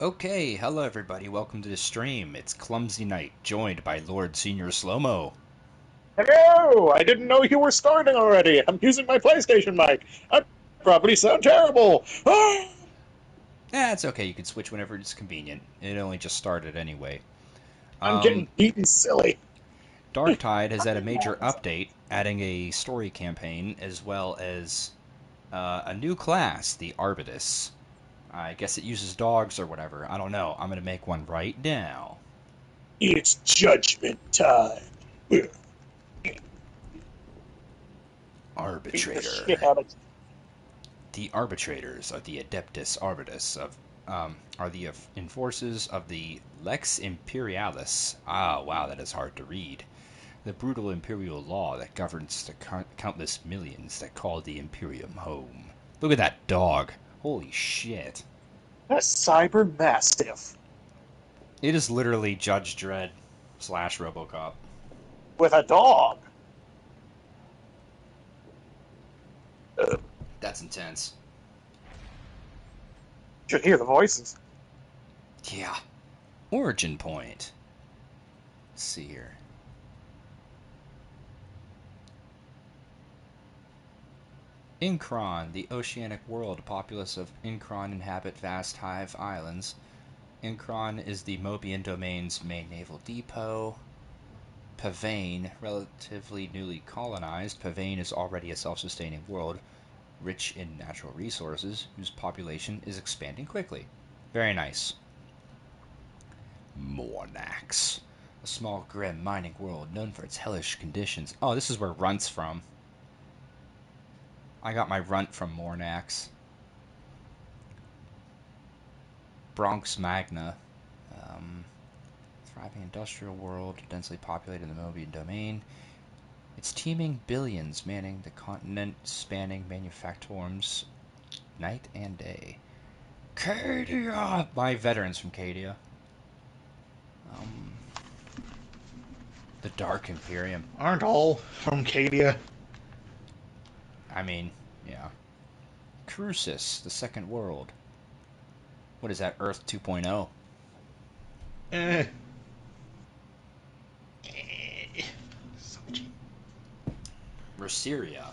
Okay, hello everybody. Welcome to the stream. It's Clumsy Night, joined by LordSenorSlowMo. Hello! I didn't know you were starting already. I'm using my PlayStation mic. I probably sound terrible. Ah! It's okay. You can switch whenever it's convenient. It only just started anyway. I'm Um, getting beaten silly. Darktide has had a major update, adding a story campaign as well as a new class, the Arbites. I guess it uses dogs or whatever. I don't know. I'm gonna make one right now. It's judgment time. Beat the Arbitrator. shit out of The arbitrators are the Adeptus Arbitus are the enforcers of the Lex Imperialis. Ah, wow, that is hard to read. The brutal imperial law that governs the countless millions that call the Imperium home. Look at that dog. Holy shit. a cyber mastiff It is literally Judge Dredd slash Robocop. with a dog. That's intense. Should hear the voices. Yeah. Origin point. Let's see here. Incron, the oceanic world. Populace of Incron inhabit vast hive islands. Incron is the Mobian domain's main naval depot. Pavane, relatively newly colonized, Pavane is already a self-sustaining world, rich in natural resources, whose population is expanding quickly. Very nice. Mornax, a small, grim mining world known for its hellish conditions. Oh, this is where Runt's from. I got my Runt from Mornax. Bronx Magna, thriving industrial world, densely populated in the Mobian domain. Its teeming billions manning the continent, spanning manufactorums night and day. Cadia! My veterans from Cadia. Um, the Dark Imperium. Aren't all from Cadia? I mean, yeah. Crucis, the Second World. What is that, Earth 2.0? Eh. Eh. So cheap. Roseria.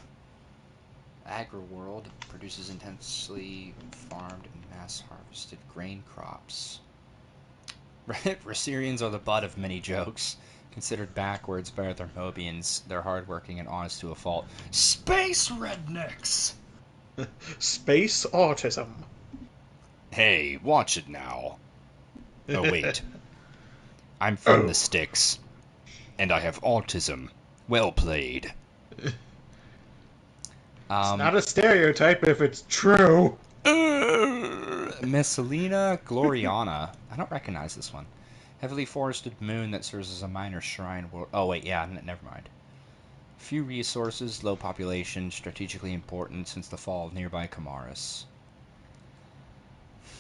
Agri-world produces intensely farmed and mass-harvested grain crops. Roserians are the butt of many jokes. Considered backwards by other Mobians, they're hardworking and honest to a fault. Space rednecks! Space autism. Hey, watch it now. Oh, wait. I'm from the Oh. sticks, and I have autism. Well played. It's Um, not a stereotype if it's true. Messalina Gloriana. I don't recognize this one. Heavily forested moon that serves as a minor shrine. Oh, wait, yeah, never mind. Few resources, low population, strategically important since the fall of nearby Kamaris.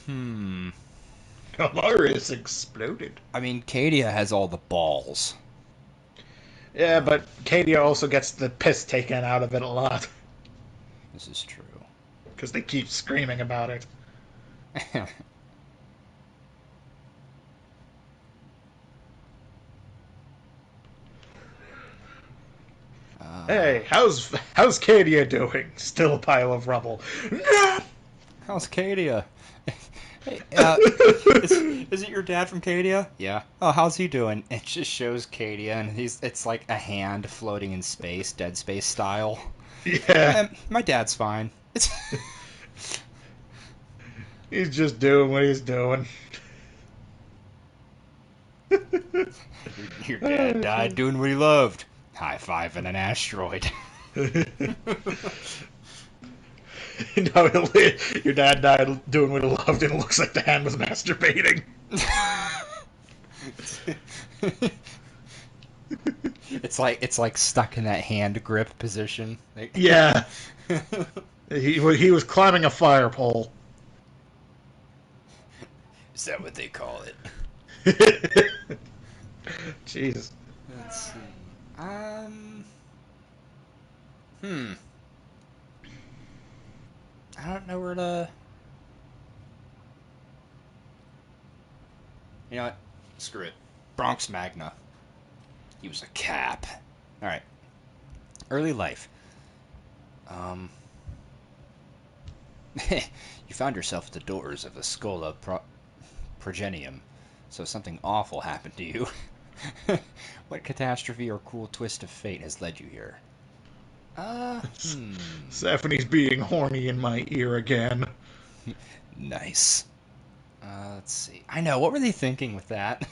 Hmm. Kamaris exploded. I mean, Cadia has all the balls. Yeah, but Cadia also gets the piss taken out of it a lot. This is true. Because they keep screaming about it. uh, Hey, how's Cadia doing? Still a pile of rubble. No! how's Cadia? Hey, is it your dad from Cadia? Yeah. Oh, how's he doing? It just shows Cadia, and it's like a hand floating in space, Dead Space style. Yeah, My dad's fine. It's he's just doing what he's doing. your dad died doing what he loved. High five in an asteroid. No, your dad died doing what he loved, and it looks like the hand was masturbating. It's like stuck in that hand grip position. Yeah, he was climbing a fire pole. Is that what they call it? Jesus. Let's see. Hmm. I don't know where to. You know what? Screw it. Bronx Magna. He was a cap. Alright. Early life. You found yourself at the doors of the Schola Progenium, so something awful happened to you. What catastrophe or cruel twist of fate has led you here? Hmm. Stephanie's being horny in my ear again. Nice. Let's see. I know, what were they thinking with that?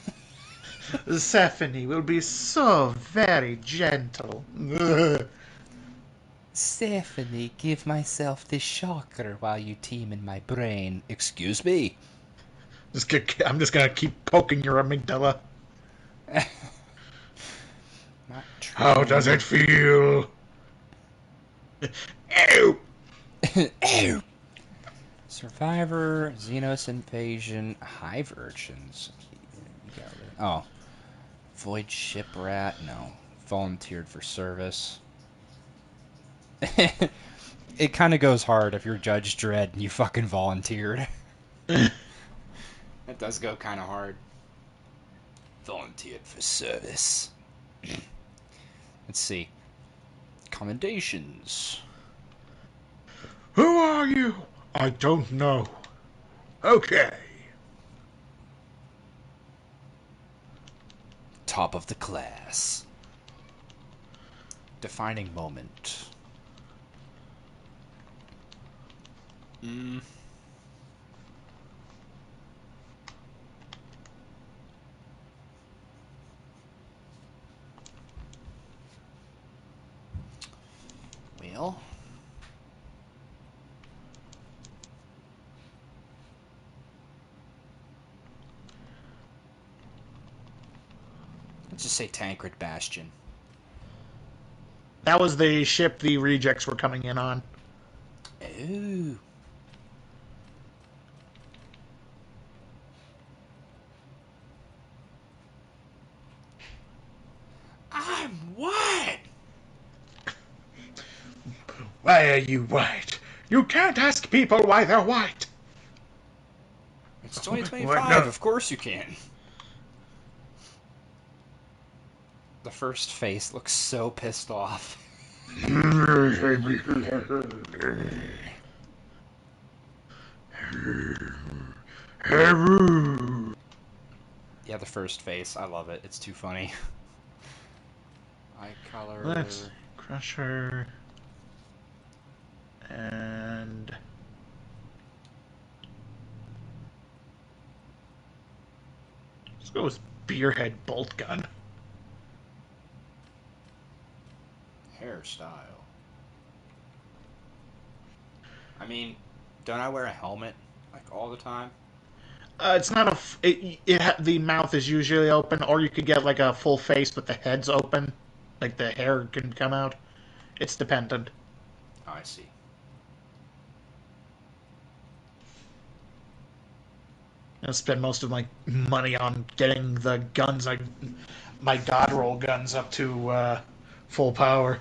Stephanie will be so very gentle. Stephanie, give myself the shocker while you team in my brain. Excuse me? I'm just gonna keep poking your amygdala. Not true. How does it feel? Ew! Ew! Survivor, Xenos invasion, hive urchins. Oh. Void ship rat? No. Volunteered for service. It kind of goes hard if you're Judge Dredd and you fucking volunteered. That does go kind of hard. Volunteered for service. Let's see. Commendations. Who are you? I don't know. Okay. Top of the class. Defining moment. Well. Let's just say Tancred Bastion. That was the ship the rejects were coming in on. Ooh. I'm white! Why are you white? You can't ask people why they're white. It's 2025, What? No. of course you can. The first face looks so pissed off. Yeah, the first face. I love it. It's too funny. Eye color. Let's crush her. And let's go with Beerhead Bolt Gun. Hairstyle. I mean, don't I wear a helmet like all the time? It's not a. The mouth is usually open, or you could get like a full face, but the head's open, like the hair can come out. It's dependent. Oh, I see. I spend most of my money on getting the guns, like my God roll guns, up to full power.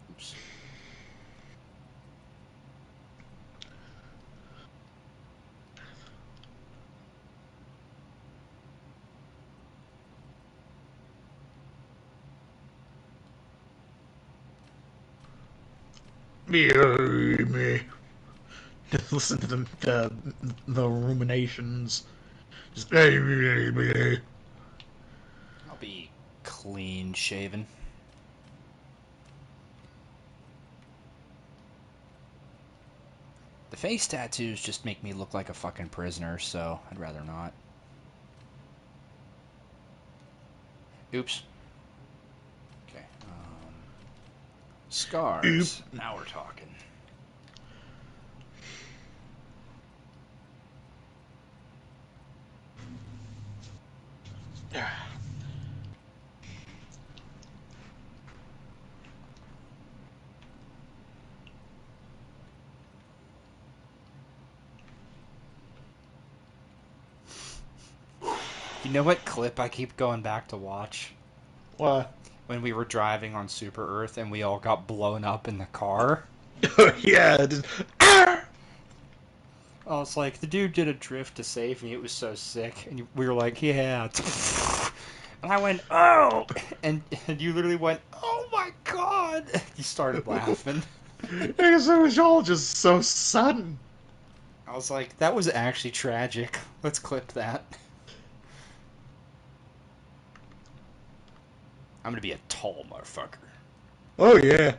Oops. Me. Just listen to the ruminations. Just I'll be clean shaven. The face tattoos just make me look like a fucking prisoner, so I'd rather not. Oops. Okay. Scars. Now we're talking. You know what clip I keep going back to watch? What? when we were driving on Super Earth and we all got blown up in the car. Yeah. Just, ah! I was like, the dude did a drift to save me. It was so sick. And we were like, yeah. And I went, oh! And you literally went, oh my god! You started laughing. Because it was all just so sudden. I was like, that was actually tragic. Let's clip that. I'm gonna be a tall motherfucker. Oh, yeah.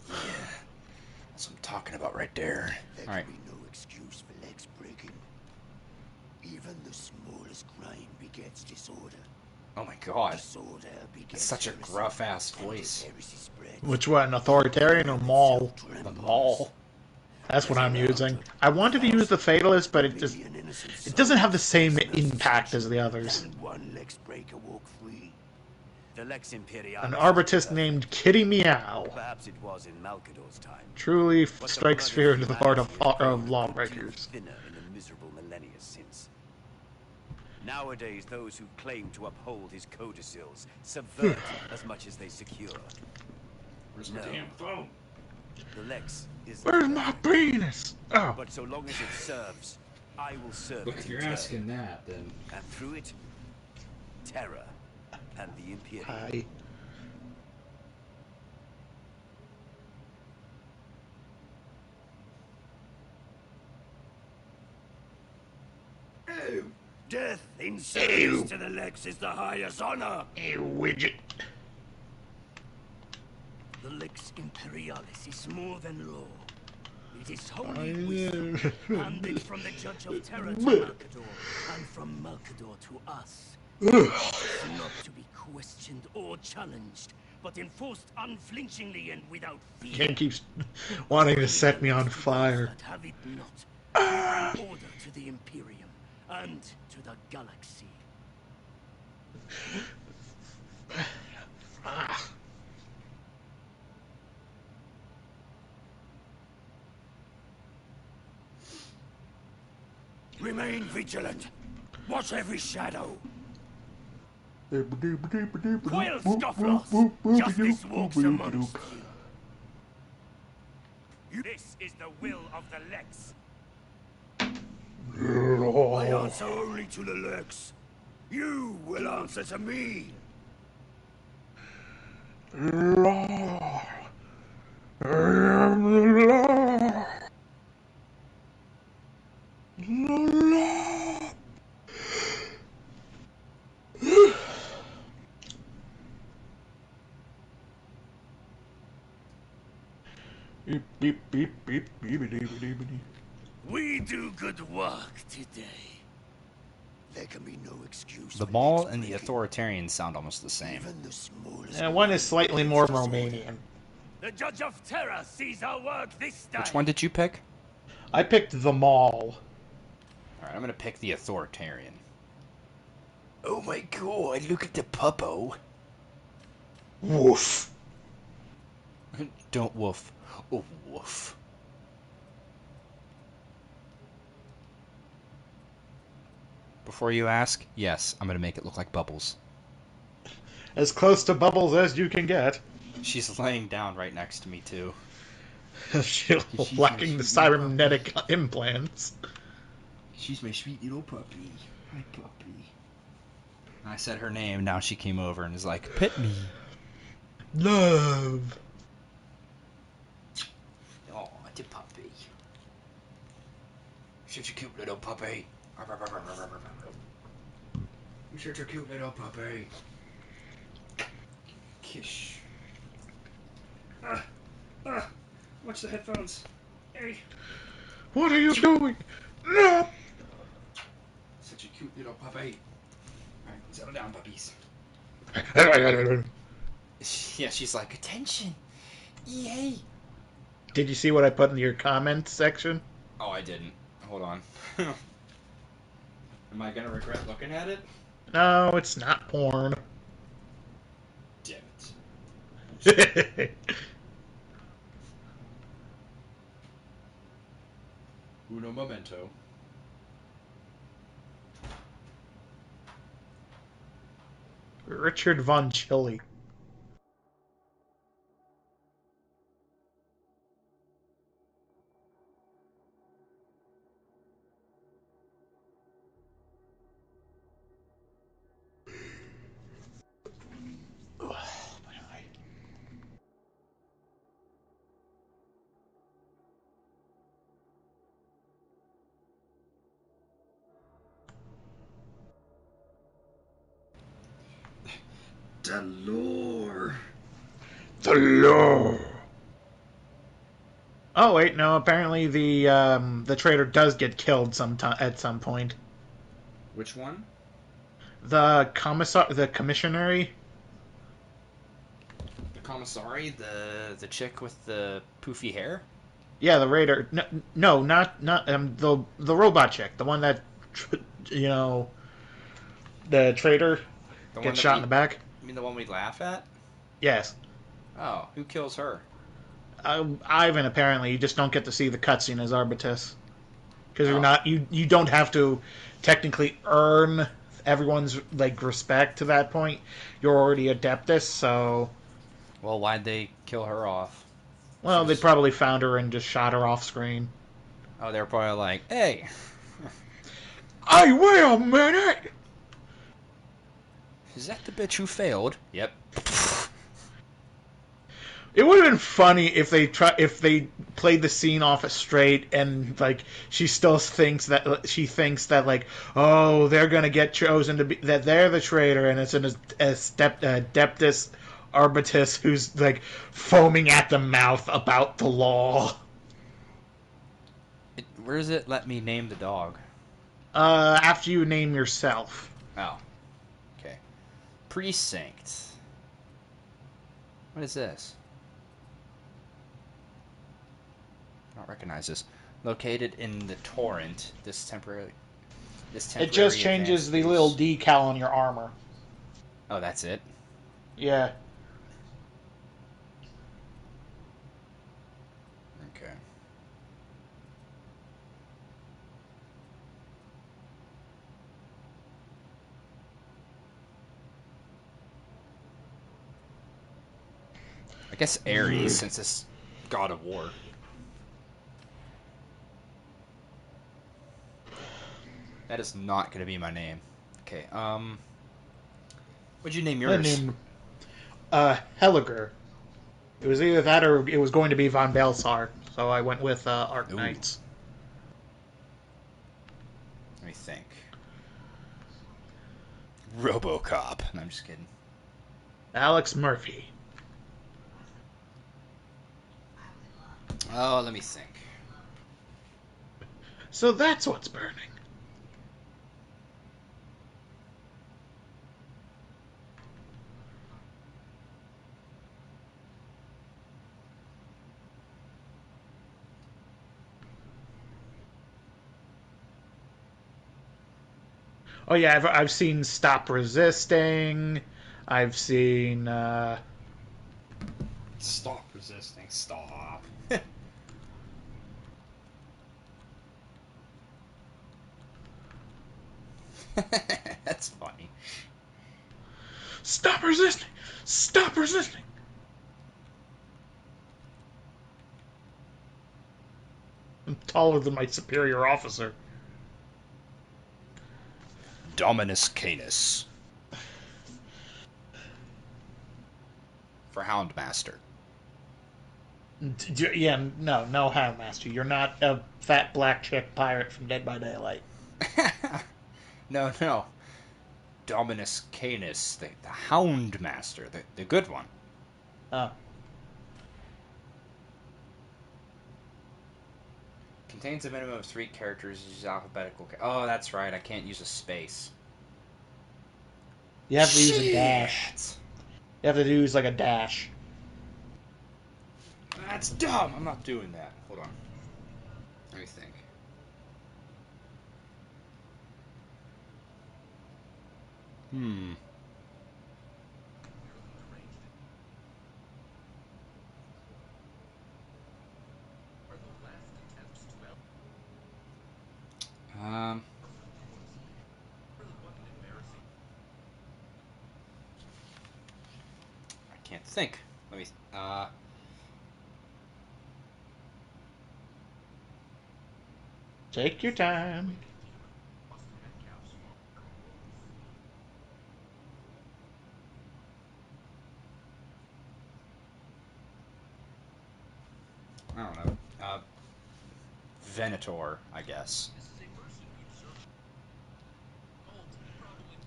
Yeah. That's what I'm talking about right there. There Alright. can be no excuse for legs breaking. Even the smallest crime begets disorder. Oh my god. Disorder begets It's such a heresy, gruff ass and voice. heresy spreads. Which one? Authoritarian or Maul? The mall. That's what I'm using. I wanted to use the Fatalist, but it doesn't have the same impact as the others. And one legs breaker walk free. The Lex Imperialis. An Arbites named Kitty Meow Perhaps it was in Malcador's time. truly But the strikes blood fear into the heart humanity of has grown lawbreakers. thinner in the miserable millennia since. Nowadays, those who claim to uphold his codicils subvert as much as they secure. Where's my damn phone? The Lex is. Where's my penis? Oh, But so long as it serves, I will serve Look, it if in you're turn. asking that, then... And through it, terror and the Imperium. hi. Oh, death in service to the Lex is the highest honor. You widget. The Lex Imperialis is more than law. It is holy wisdom, handed from the Judge of Terror to Malcador, and from Malcador to us. It's not to be questioned or challenged, but enforced unflinchingly and without fear. Ken keeps wanting to set me on fire. That have it not, give order to the Imperium and to the galaxy. Remain vigilant. Watch every shadow. Quail scofflaws. Justice walks amongst you. This is the will of the Lex. I answer only to the Lex. You will answer to me. Beep, beep, beep, beep, beep, beep, beep, beep. We do good work today. There can be no excuse. The for mall legs and the breaking. authoritarian sound almost the same. Even the smallest And one is slightly more disorder. Romanian. The Judge of Terror sees our work this day. Which one did you pick? I picked the Mall. Alright, I'm gonna pick the authoritarian. Oh my god, look at the puppo. Woof. Don't woof. Oh, woof. Before you ask, yes, I'm gonna make it look like Bubbles. As close to Bubbles as you can get. She's laying down right next to me, too. She's lacking the cybernetic implants. She's my sweet little puppy. My puppy. I said her name, now she came over and is like, pet me. Love. Oh, it's a puppy. Such a cute little puppy. You're such a cute little puppy. Kish. Watch the headphones. Hey. What are you doing? No. Such a cute little puppy. Alright, settle down, puppies. Yeah, she's like, attention. Yay. Did you see what I put in your comment section? Oh, I didn't. Hold on. Am I gonna regret looking at it? No, it's not porn. Damn it. Uno momento. Richard Von Chili. The lore. The law. Oh wait, no. Apparently the traitor does get killed at some point. Which one? The commissionary. The commissary, the chick with the poofy hair. Yeah, the raider. No, no, not the robot chick, the one that you know the traitor The one gets that shot we. in the back. You mean the one we laugh at? Yes. Oh, who kills her? Ivan, apparently, you just don't get to see the cutscene as Arbites because you're Oh. not you don't have to technically earn everyone's like respect to that point. You're already Adeptus, so Well, why'd they kill her off? She well, they was. probably found her and just shot her off screen. Oh, they were probably like, "Hey, Hey, wait a minute! is that the bitch who failed?" Yep. It would have been funny if if they played the scene off as straight and like she still thinks that like, oh, they're gonna get chosen to be that they're the traitor and it's an Adeptus Arbitus who's like foaming at the mouth about the law. Where does it let me name the dog? After you name yourself. Oh, okay. Precinct. What is this? I don't recognize this. Located in the torrent. This temporary. It just changes the little decal on your armor. Oh, that's it. Yeah. Okay. I guess Ares, since it's God of War. That is not going to be my name. Okay, what'd you name I yours? named Helliger. It was either that or it was going to be Von Belsar, so I went with Arbites. Let me think. RoboCop. No, I'm just kidding. Alex Murphy. Oh, let me think. So that's what's burning. Oh yeah, I've seen Stop Resisting. I've seen Stop resisting. Stop. That's funny. Stop Resisting. Stop Resisting. I'm taller than my superior officer. Dominus Canis. For Houndmaster. Yeah, no, Houndmaster. You're not a fat black chick pirate from Dead by Daylight. No. Dominus Canis, the Houndmaster, the good one. Oh. Contains a minimum of 3 characters. Uses alphabetical. Oh, that's right. I can't use a space. You have to use a dash. You have to use like a dash. That's dumb. I'm not doing that. Hold on. Let me think. Hmm. Um. can't think. Let me. Take your time. I don't know. Venator, I guess.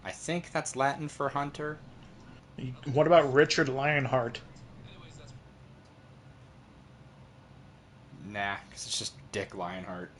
I think that's Latin for hunter. What about Richard Lionheart? Nah, because it's just Dick Lionheart.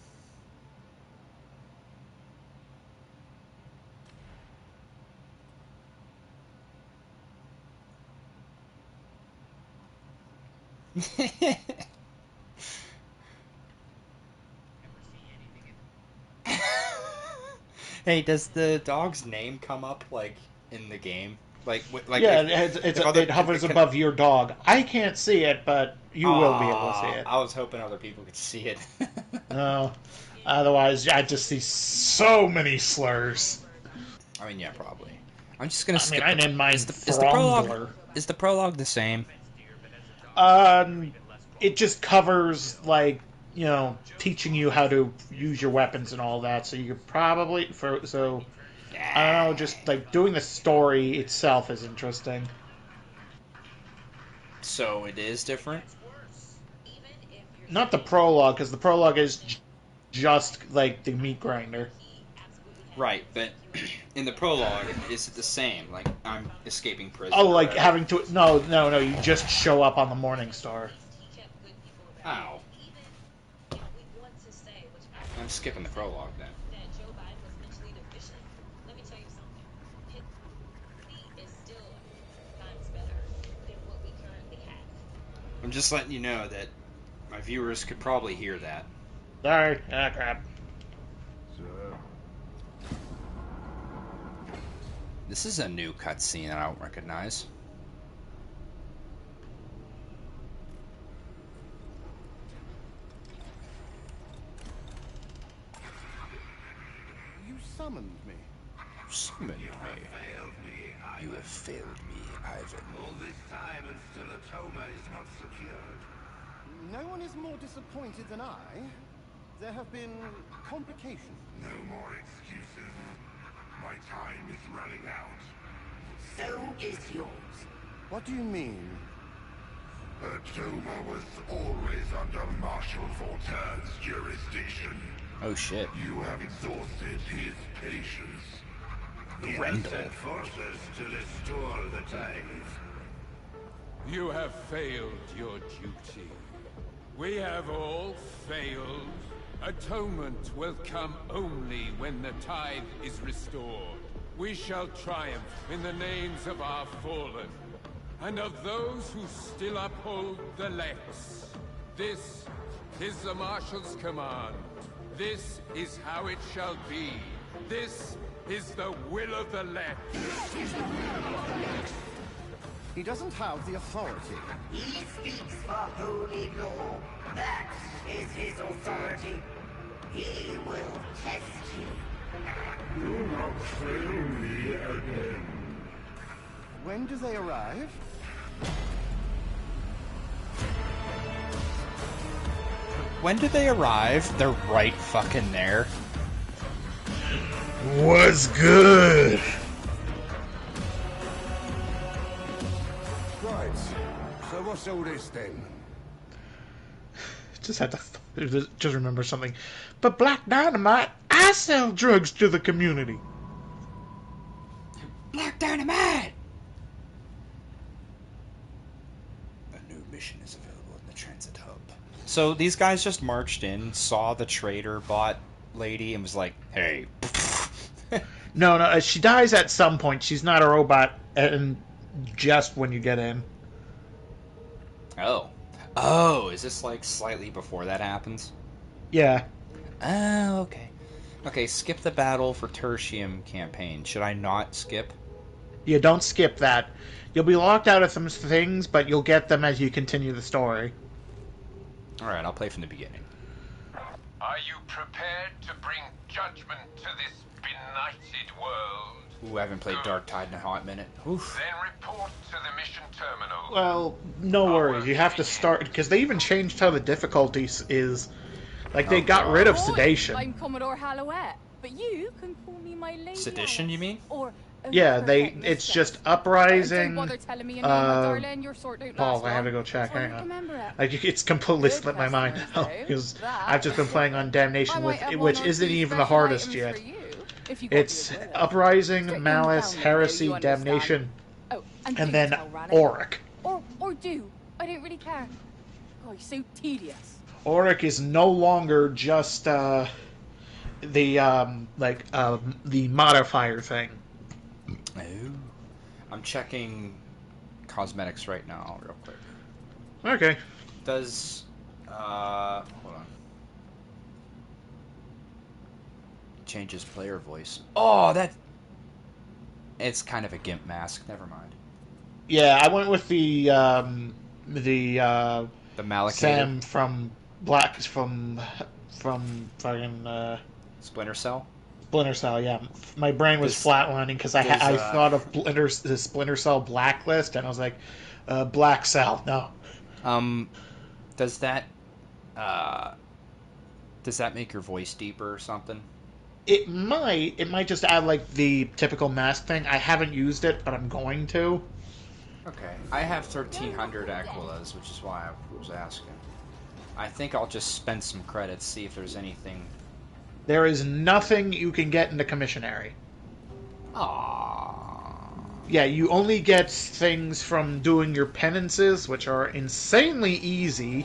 Hey, does the dog's name come up like in the game? Like Yeah, if other it hovers above your dog. I can't see it, but you will be able to see it. I was hoping other people could see it. No, otherwise I just see so many slurs. I mean, yeah, probably. I'm just gonna I mean, skip I the. named mine Is the prologue? Throngler. Is the prologue the same? Um, it just covers like teaching you how to use your weapons and all that. So you could probably I don't know, just like doing the story itself is interesting. So it is different. Not the prologue, because the prologue is just like the meat grinder. Right, but in the prologue, is it the same? Like I'm escaping prison Oh, or like whatever. having to no, you just show up on the Morning Star. Ow. I'm skipping the prologue then. I'm just letting you know that my viewers could probably hear that. Sorry, crap. This is a new cutscene I don't recognize. You summoned me. Summoned me. You have failed me, Ivan. All this time and still a Toma is not secured. No one is more disappointed than I. There have been complications. No more excuses. My time is running out. So is yours. What do you mean? Toma was always under Marshal Voltaire's jurisdiction. Oh shit. You have exhausted his patience. He has Rendell. sent forces to restore the tides. You have failed your duty. We have all failed. Atonement will come only when the tide is restored. We shall triumph in the names of our fallen, and of those who still uphold the Lex. This is the Marshal's command. This is how it shall be. This is the will of the Lex. He doesn't have the authority. He speaks for holy law. That is his authority. He will test you. Do not fail me again. When do they arrive? When do they arrive? They're right fucking there. Was good. Right. So what's all this then? Just had to just remember something. But Black Dynamite, I sell drugs to the community. Black Dynamite! A new mission is available in the transit hub. So these guys just marched in, saw the trader bot lady, and was like, hey. No, she dies at some point. She's not a robot, and just when you get in. Oh. Oh, is this like slightly before that happens? Yeah. Oh, okay. Okay, skip the battle for Tertium campaign. Should I not skip? Yeah, don't skip that. You'll be locked out of some things, but you'll get them as you continue the story. Alright, I'll play from the beginning. Are you prepared to bring judgment to this benighted world? Ooh, I haven't played Darktide in a hot minute. Oof. Then report to the mission terminal. Well, no worries. You have to start because they even changed how the difficulties is. Like they got rid of Oi, sedation. I'm Commodore Hallowett, but you can call me my lady. Sedition, you mean? Or Yeah, perfect it's mistress. just Don't uprising. bother telling me your name, my darling. Your sort don't last Paul, I have to long. go check. Or Hang on. remember it. Like it's completely Good slipped my mind customers, now though. because That- I've just been playing on Damnation, I might have one which or isn't two even the special hardest items yet. for you, if you got It's me a bullet. uprising, Strictly malice, down, heresy, you understand. damnation, Oh, and do then tell Rannick. Auric. Or do. I don't really care. Oh, you're so tedious. Auric is no longer just the modifier thing. Oh. I'm checking cosmetics right now, real quick. Okay. Does hold on. Changes player voice. Oh, that. It's kind of a gimp mask. Never mind. Yeah, I went with the The Malachite Sam from fucking Splinter Cell. Splinter Cell. Yeah, my brain was Does- flatlining because I thought of the Splinter Cell Blacklist, and I was like, Black Cell. No. Does that make your voice deeper or something? It might just add like the typical mask thing. I haven't used it, but I'm going to. Okay. I have 1,300 Aquilas, which is why I was asking. I think I'll just spend some credits, see if there's anything. There is nothing you can get in the commissionary. Aww. Yeah, you only get things from doing your penances, which are insanely easy,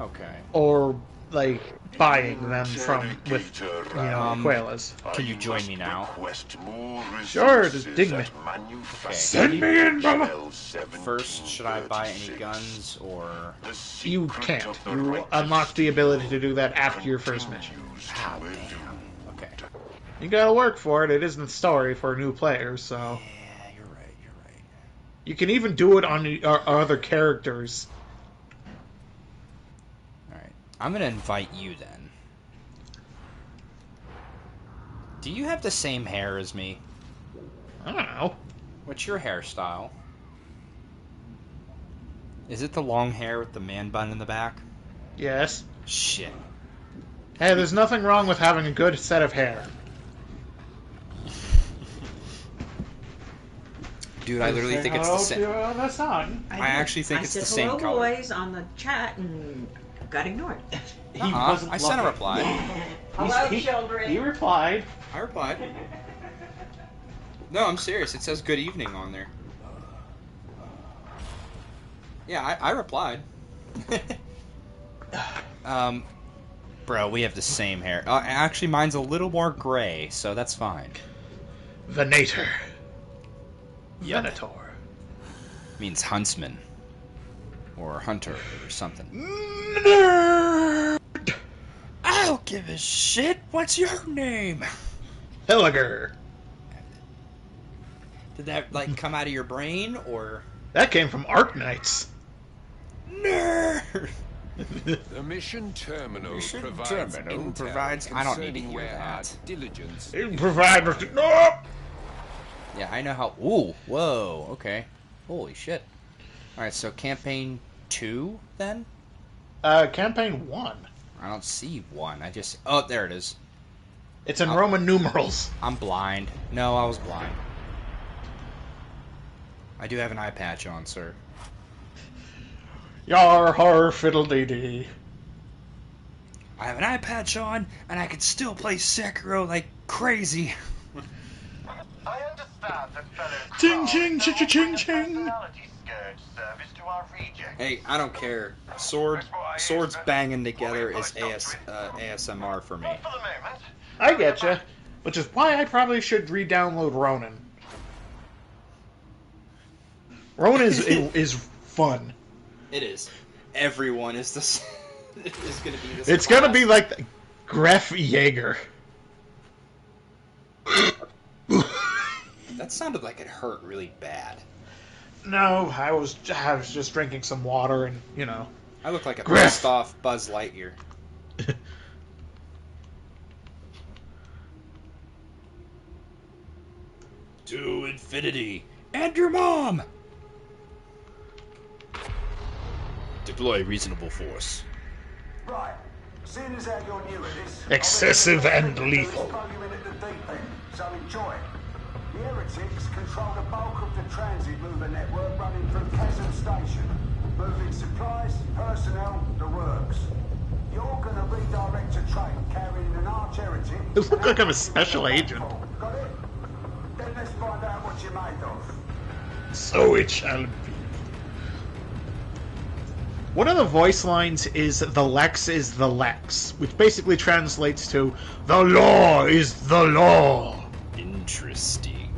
Okay. or like buying them from with Quelas. Can you join me now? Sure, just dig me. Okay. Send me in, brother. First, should I buy any guns or? You can't. You unlock the ability to do that after your first mission. Ah, damn. Okay. You gotta work for it. It isn't the story for new players, so Yeah, you're right. you can even do it on other characters. All right. I'm gonna invite you then. Do you have the same hair as me? I don't know. What's your hairstyle? Is it the long hair with the man bun in the back? Yes. Shit. Hey, there's nothing wrong with having a good set of hair. Dude, I literally think it's the same. I actually think it's the same hello, color. boys, on the chat and got ignored. I sent a reply. Hello, children. He replied. I replied. No, I'm serious. It says good evening on there. Yeah, I replied. Bro, we have the same hair. Actually, mine's a little more gray, so that's fine. Venator. Yep. Venator. Means huntsman. Or hunter, or something. Nerd. I don't give a shit. What's your name? Hilliger. Did that, like, come out of your brain, or... That came from Arknights. Nerd! The mission terminal provides intel I don't need to concerning hear where our that. diligence. It provides. No. Yeah, I know how... Ooh, whoa, okay. Holy shit. Alright, so campaign 2, then? Campaign 1. I don't see 1. I just... Oh, there it is. It's in Roman numerals. I'm blind. No, I was blind. I do have an eye patch on, sir. Yar har fiddle dee dee. I have an eye patch on, and I can still play Sekiro like crazy. I understand that fellow Ching ching ching ching ching ching. personality scourge service to our region. Hey, I don't care. Swords banging together is ASMR for me. Not for the moment. I getcha. Which is why I probably should re-download Ronin. Ronin is fun. It is. Everyone is this. Is gonna be this. It's gonna be like the Gref Jaeger. That sounded like it hurt really bad. No, I was just drinking some water and I look like a Griff. pissed off Buzz Lightyear. To infinity and your mom. Deploy reasonable force. Right. Seeing as how you're new at this... Excessive and lethal. Throw you in at the deep end, so enjoy. The heretics control the bulk of the transit mover network running through Chasm Station. Moving supplies, personnel, the works. You're gonna redirect a train carrying an arch heretic... You look like I'm a special agent. Got it? Then let's find out what you're made of. So it shall be. One of the voice lines is "the Lex is the Lex," which basically translates to "the law is the law." Interesting.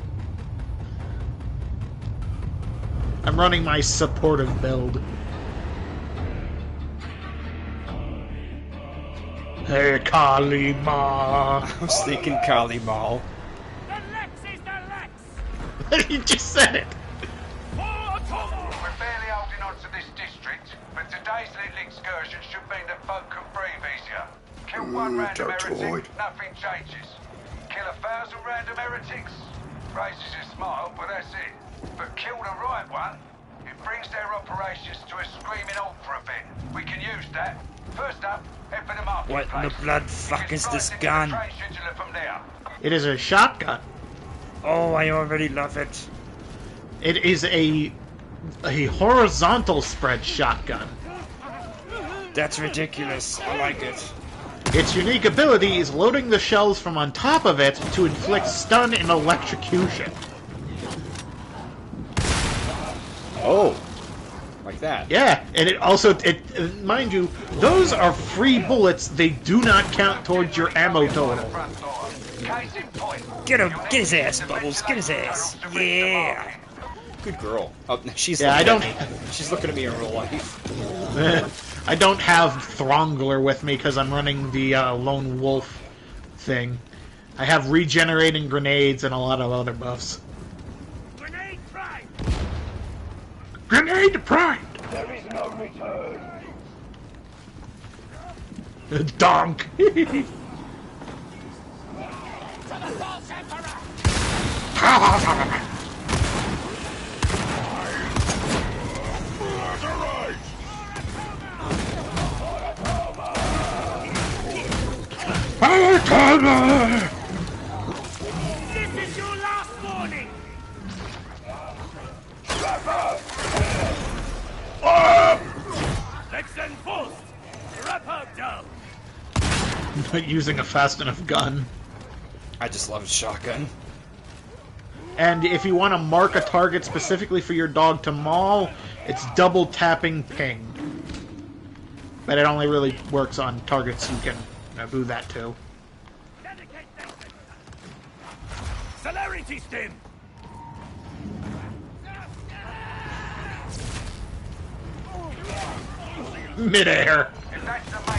I'm running my supportive build. Hey, Kali Ma. I was thinking Kali Mal. The Lex is the Lex! You just said it. We're barely holding on to this district, but today's little excursion should mean that folk can breathe easier. Kill one random heretic, nothing changes. Kill 1,000 random heretics, raises your smile, but that's it. But kill the right one, it brings their operations to a screaming halt for a bit. We can use that. First up, head for the marketplace. What in the blood fuck is this gun? Train scheduler from there. It is a shotgun. Oh, I already love it. It is a horizontal spread shotgun. That's ridiculous. I like it. Its unique ability is loading the shells from on top of it to inflict stun and electrocution. Oh. Like that. Yeah, and it also, mind you, those are free bullets. They do not count towards your ammo total. Get him! Get his ass, Bubbles! Get his ass! Yeah! Good girl. Oh, she's she's looking at me in real life. I don't have Throngler with me because I'm running the Lone Wolf thing. I have regenerating grenades and a lot of other buffs. Grenade prime! Grenade primed! There is no return. Donk! This is your last warning! Let's enforce! Wrap her down! Not using a fast enough gun. I just love a shotgun. And if you want to mark a target specifically for your dog to maul, it's double tapping ping. But it only really works on targets you can do that to. Celerity stim! Midair.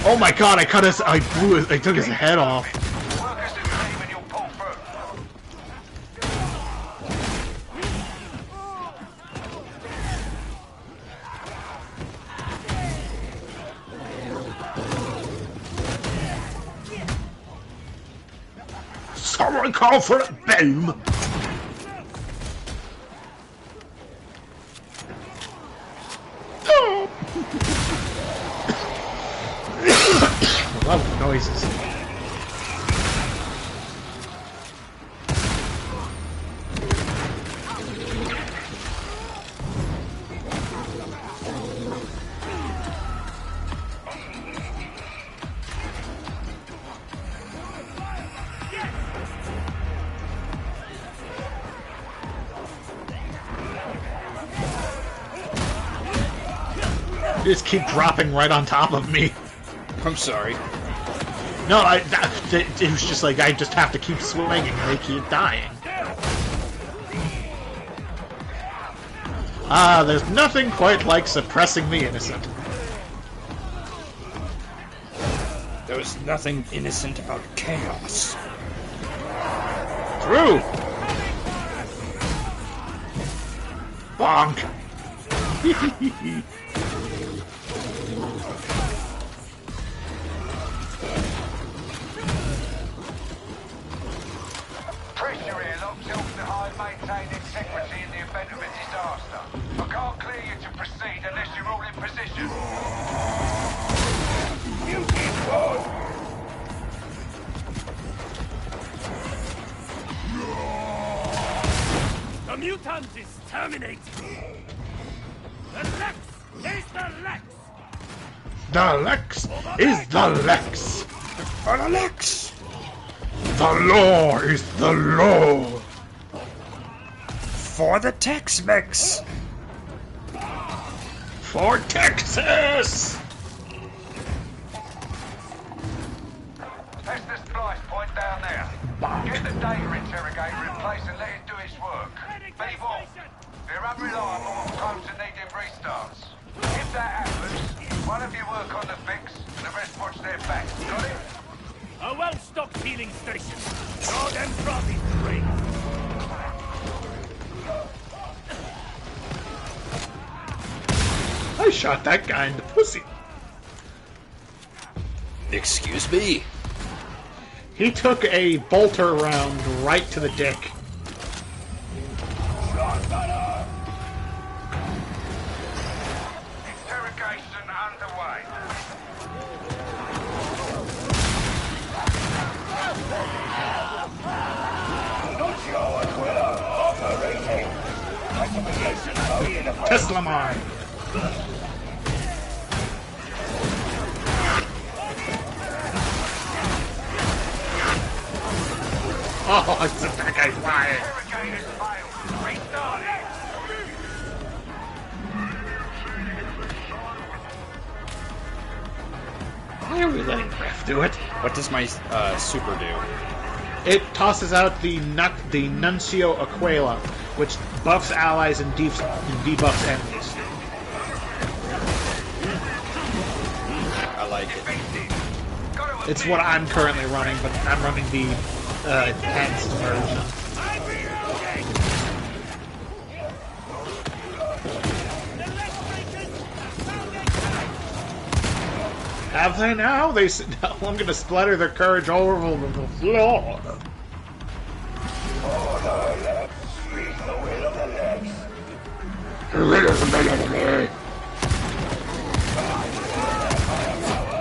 Oh my god! I took his head off. Someone call for a boom! Love noises. You just keep dropping right on top of me. I'm sorry. No, it was just like I just have to keep swinging and they keep dying. Ah, there's nothing quite like suppressing the innocent. There was nothing innocent about chaos. True! Bonk! Pressure airlock helps to hide maintain integrity in the event of a disaster. I can't clear you to proceed unless you're all in position. The mutant is terminated. The Lex is the Lex. The Lex is the Lex. For the Lex! The law is the law. For the Tex-Mex! For Texas. That's the splice point down there. Get the data interrogator in place and let it do its work. But he won't. They're unreliable on times and needing restarts. If that happens, one of you work on the fix and the rest watch their back. Got it? A well-stocked healing station. Draw them from these rings. I shot that guy in the pussy. Excuse me? He took a bolter round right to the dick. Interrogation underway. Tesla mine. Oh, it's a that guy's flying. Interrogators failed. Restart it. Why are we letting Ref do it? What does my super do? It tosses out the Nuncio Aquila, which buffs allies and debuffs enemies. I like it. It's what I'm currently running, but I'm running the enhanced version. Have they now? They said, no, I'm going to splatter their courage all over the floor.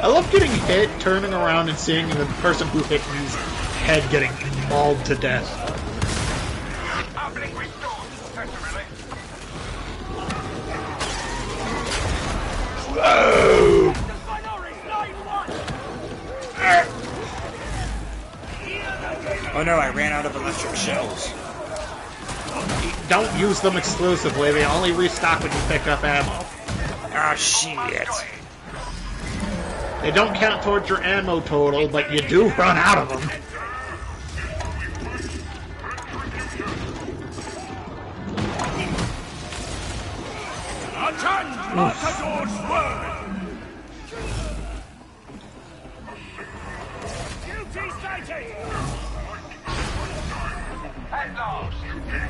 I love getting hit, turning around, and seeing the person who hit me's head getting mauled to death. Uplink restored. That's a relief. Whoa! Oh no, I ran out of electric shells. Don't use them exclusively. They only restock when you pick up ammo. Ah, shit. They don't count towards your ammo total, but you do run out of them. At last,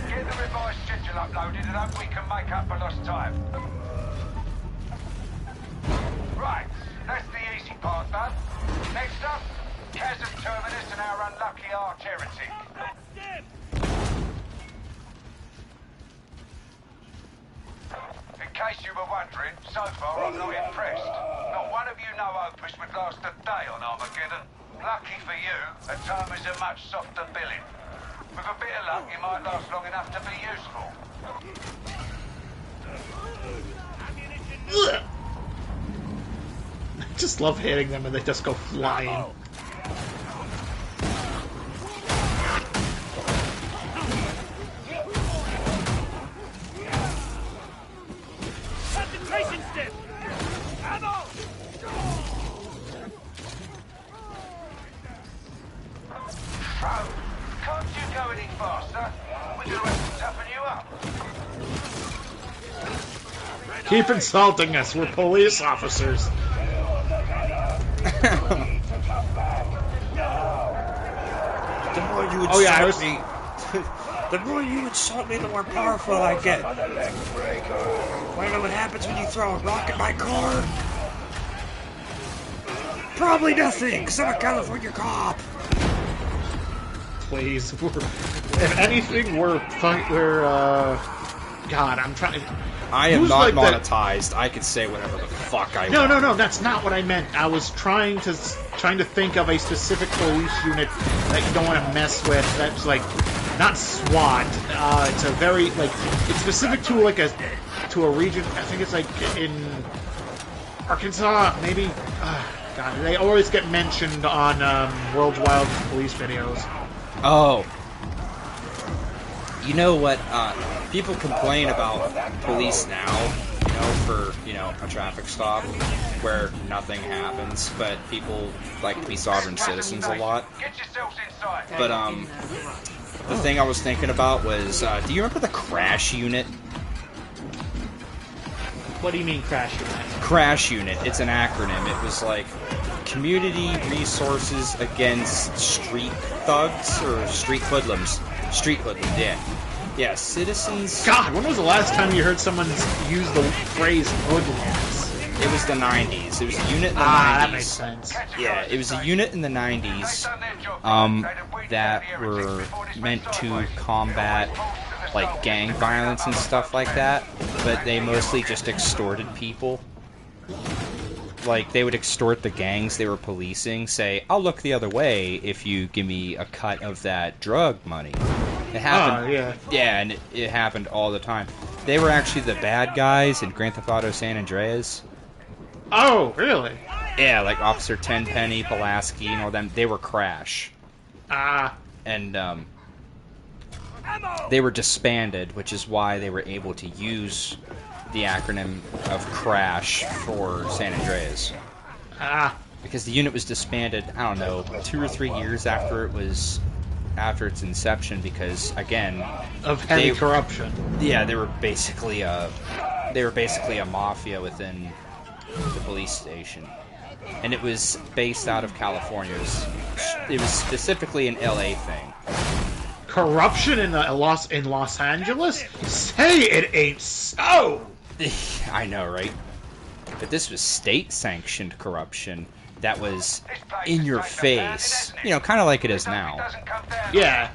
get the revised schedule uploaded and hope we can make up for lost time. Right, that's the easy part done. Next up, Chasm Terminus and our unlucky arch heretic. In case you were wondering, so far I'm not impressed. Not one of you know Opus would last a day on Armageddon. Lucky for you, Atoma's a much softer billing. With a bit of luck, you might last long enough to be useful. Ugh. I just love hitting them and they just go flying. Concentration step. Ammo. Oh, can't you go any faster? We're going to have to toughen you up. Keep insulting us. We're police officers. The more you Oh, yeah, I insult was- me, the more you insult me, the more powerful I get. Wanna know what happens when you throw a rock at my car? Probably nothing, because I'm a California cop. Please. if anything, we're God, I'm trying. I am Who's not like that- monetized. I could say whatever the fuck I No, want. no, that's not what I meant. I was trying to think of a specific police unit that you don't want to mess with. That's like not SWAT. It's a very like it's specific to like a region. I think it's like in Arkansas, maybe. God, they always get mentioned on World's Wildest Police videos. Oh. You know what? People complain about police now, for, a traffic stop where nothing happens, but people like to be sovereign citizens a lot. But, the thing I was thinking about was, do you remember the crash unit? What do you mean crash unit? Crash unit. It's an acronym. It was like Community Resources Against Street Thugs or Street Hoodlums. Street Hoodlums, yeah. Yeah, citizens... God, when was the last time you heard someone use the phrase hoodlums? It was the 90s. It was a unit in the 90s. That makes sense. Yeah, it was a unit in the 90s that were meant to combat like gang violence and stuff like that, but they mostly just extorted people. Like, they would extort the gangs they were policing, say, I'll look the other way if you give me a cut of that drug money. It happened. Yeah. Yeah, and it happened all the time. They were actually the bad guys in Grand Theft Auto San Andreas. Oh, really? Yeah, like Officer Tenpenny, Pulaski, and all them. They were Crash. And, they were disbanded, which is why they were able to use the acronym of Crash for San Andreas. Because the unit was disbanded, I don't know, 2 or 3 years after its inception, because again, of heavy corruption. Yeah, they were basically a mafia within the police station, and it was based out of California. It was specifically an LA thing. Corruption in Los Angeles? Say it ain't so. I know, right? But this was state-sanctioned corruption that was in your face. Kind of like it is now. Yeah.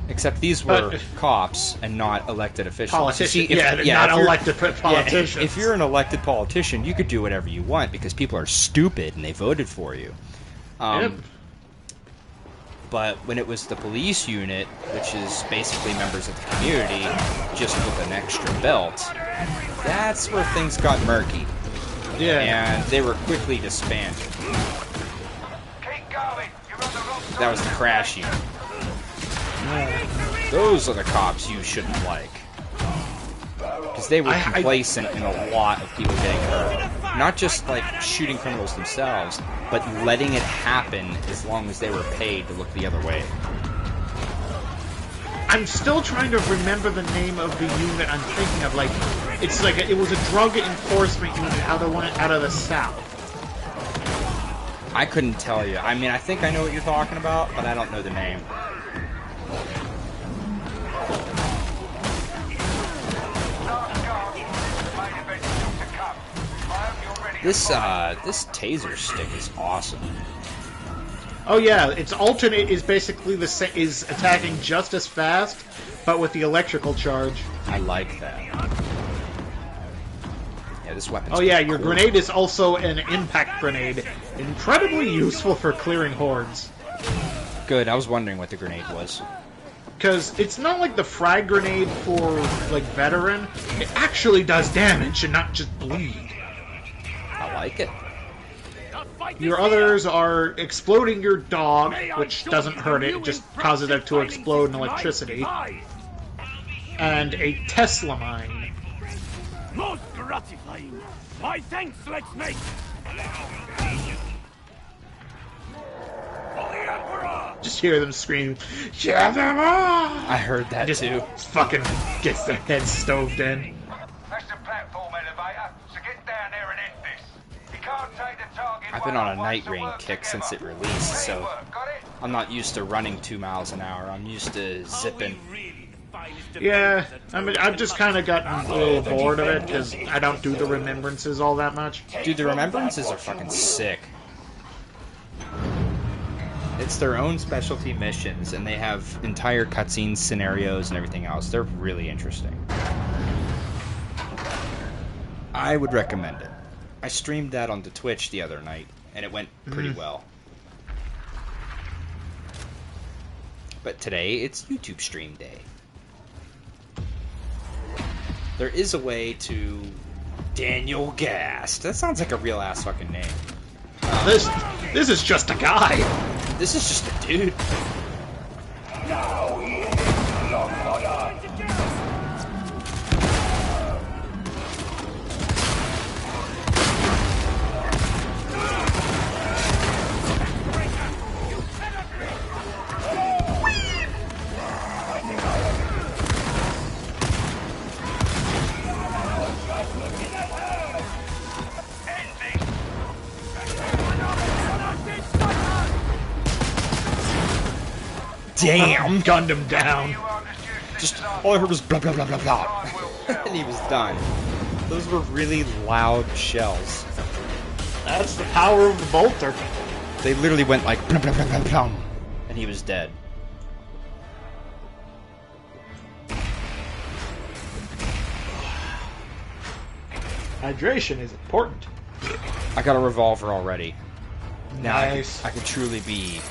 Except these were cops and not elected officials. Politicians. Not elected politicians. If you're an elected politician, you could do whatever you want because people are stupid and they voted for you. But when it was the police unit, which is basically members of the community, just with an extra belt, that's where things got murky. Yeah. And they were quickly disbanded. That was the Crash unit. Those are the cops you shouldn't like. Because they were complacent in a lot of people getting hurt. Not just like shooting criminals themselves, but letting it happen as long as they were paid to look the other way. I'm still trying to remember the name of the unit I'm thinking of. Like, it's like it was a drug enforcement unit out of the South. I couldn't tell you. I mean, I think I know what you're talking about, but I don't know the name. This taser stick is awesome. Oh yeah, its alternate is basically is attacking just as fast, but with the electrical charge. I like that. Yeah, this weapon's Oh yeah, your cool. grenade is also an impact grenade, incredibly useful for clearing hordes. Good, I was wondering what the grenade was. Because it's not like the frag grenade for, like, veteran. It actually does damage and not just bleed. I like it. Your others are exploding your dog, which doesn't hurt it, it just causes it to explode in electricity. And a Tesla mine. Most gratifying. My thanks, let's make. Just hear them scream, Shavama! I heard that just too. Fucking gets their head stoved in. That's the platform elevator, so get down there and end this. You can't take the target. I've been on a night rain kick since it released, so I'm not used to running 2 miles an hour. I'm used to zipping. Yeah, I mean, I've just kind of gotten a little bored of it, because I don't do the remembrances all that much. Dude, the remembrances are fucking sick. It's their own specialty missions, and they have entire cutscenes, scenarios, and everything else. They're really interesting. I would recommend it. I streamed that onto Twitch the other night, and it went pretty well. But today, it's YouTube stream day. There is a way to... Daniel Gast. That sounds like a real-ass fucking name. This is just a guy. This is just a dude. Damn! Gunned him down. Just all I heard was blah blah blah blah blah, and he was done. Those were really loud shells. That's the power of the bolter. They literally went like blah blah blah blah blah, and he was dead. Hydration is important. I got a revolver already. Now Nice. I can truly be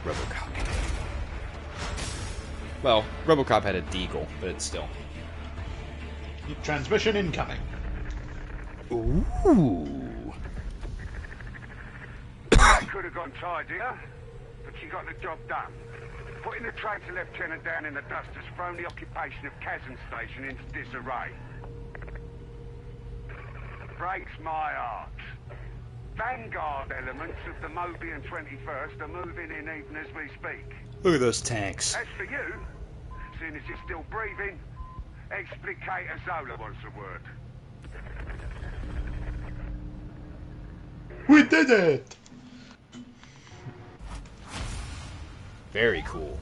RoboCop. Well, RoboCop had a deagle, but it's still. Transmission incoming. Ooh. Could have gone tidier, but she got the job done. Putting the traitor lieutenant down in the dust has thrown the occupation of Chasm Station into disarray. Breaks my heart. Vanguard elements of the Mobian 21st are moving in even as we speak. Look at those tanks. As for you, seeing as you're still breathing, Explicator Zola wants a word. We did it! Very cool.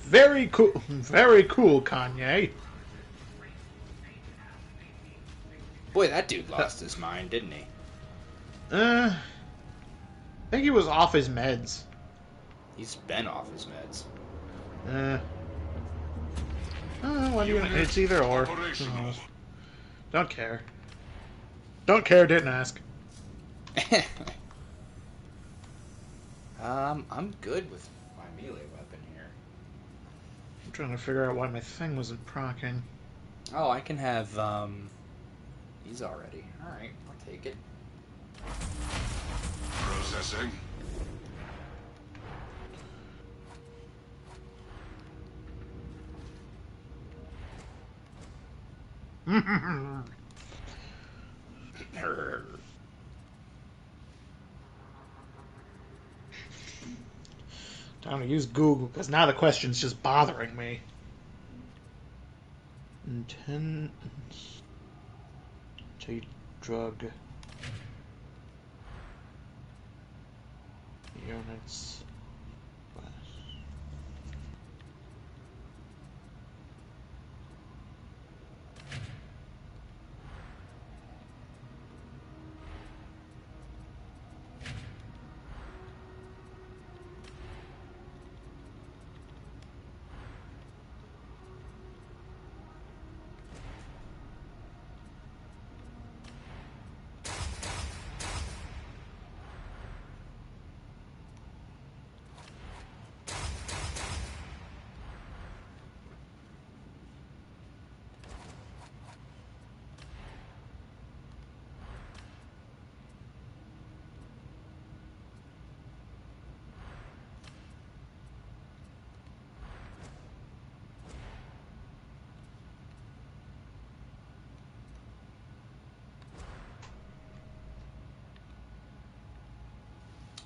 Very cool. Very cool, Kanye. Boy, that dude lost his mind, didn't he? I think he was off his meds. He's been off his meds. What do you? It's either or. Who knows? Don't care. Don't care. Didn't ask. I'm good with my melee weapon here. I'm trying to figure out why my thing wasn't proccing. Oh, I can have these already. All right, I'll take it. Processing. Time to use Google, because now the question's just bothering me. Intense drug units.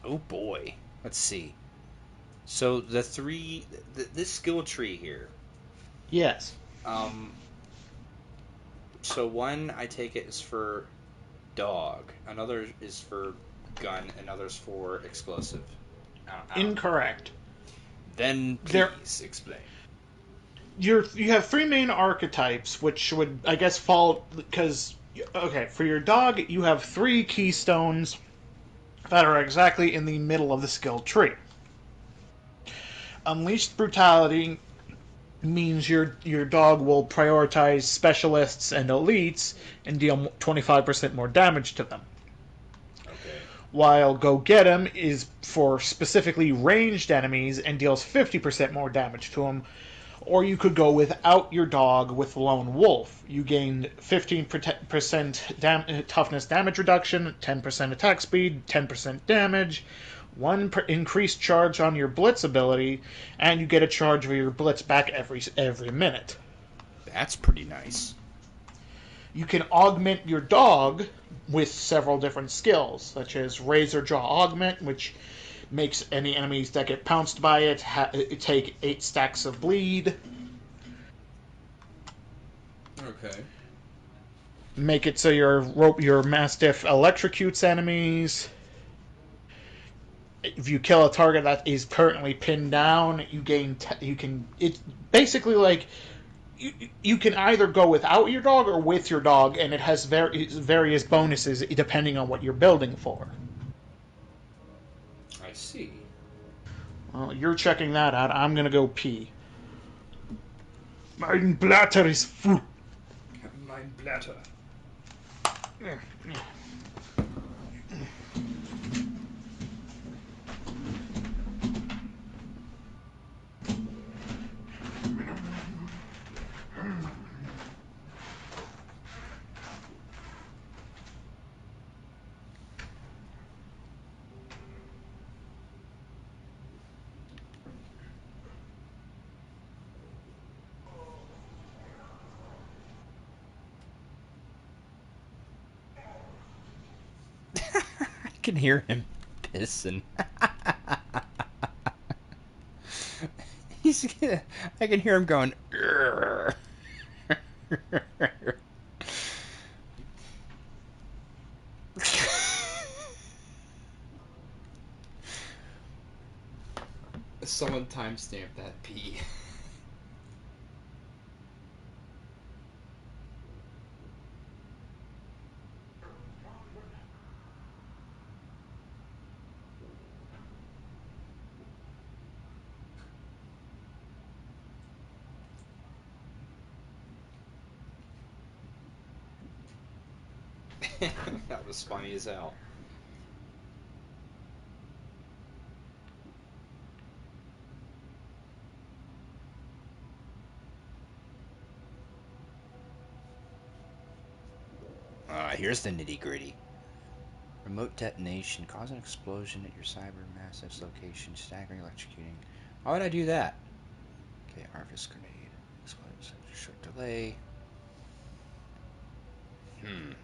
Oh boy. Let's see. So this skill tree here. Yes. So one, I take it, is for dog. Another is for gun. Another's for explosive. Incorrect. Then please explain. You have three main archetypes, which would, I guess, fall because okay, for your dog, you have three keystones that are exactly in the middle of the skill tree. Unleashed Brutality means your dog will prioritize specialists and elites and deal 25% more damage to them. Okay. While Go Get 'em is for specifically ranged enemies and deals 50% more damage to them. Or you could go without your dog with Lone Wolf. You gain 15% toughness damage reduction, 10% attack speed, 10% damage, one increased charge on your Blitz ability, and you get a charge of your Blitz back every minute. That's pretty nice. You can augment your dog with several different skills, such as Razor Jaw Augment, which makes any enemies that get pounced by it take 8 stacks of bleed. Okay. Make it so your Mastiff electrocutes enemies. If you kill a target that is currently pinned down, you gain. It's basically like you can either go without your dog or with your dog, and it has various bonuses depending on what you're building for. I see. Well, you're checking that out. I'm gonna go pee. Mein Blatter is full. Mein Blätter. I can hear him pissing. I can hear him going. Someone timestamp that pee. That was funny as hell. Here's the nitty-gritty. Remote detonation. Cause an explosion at your cyber massive's location. Staggering, electrocuting. Why would I do that? Okay, Arvis grenade. Explodes. Short delay. You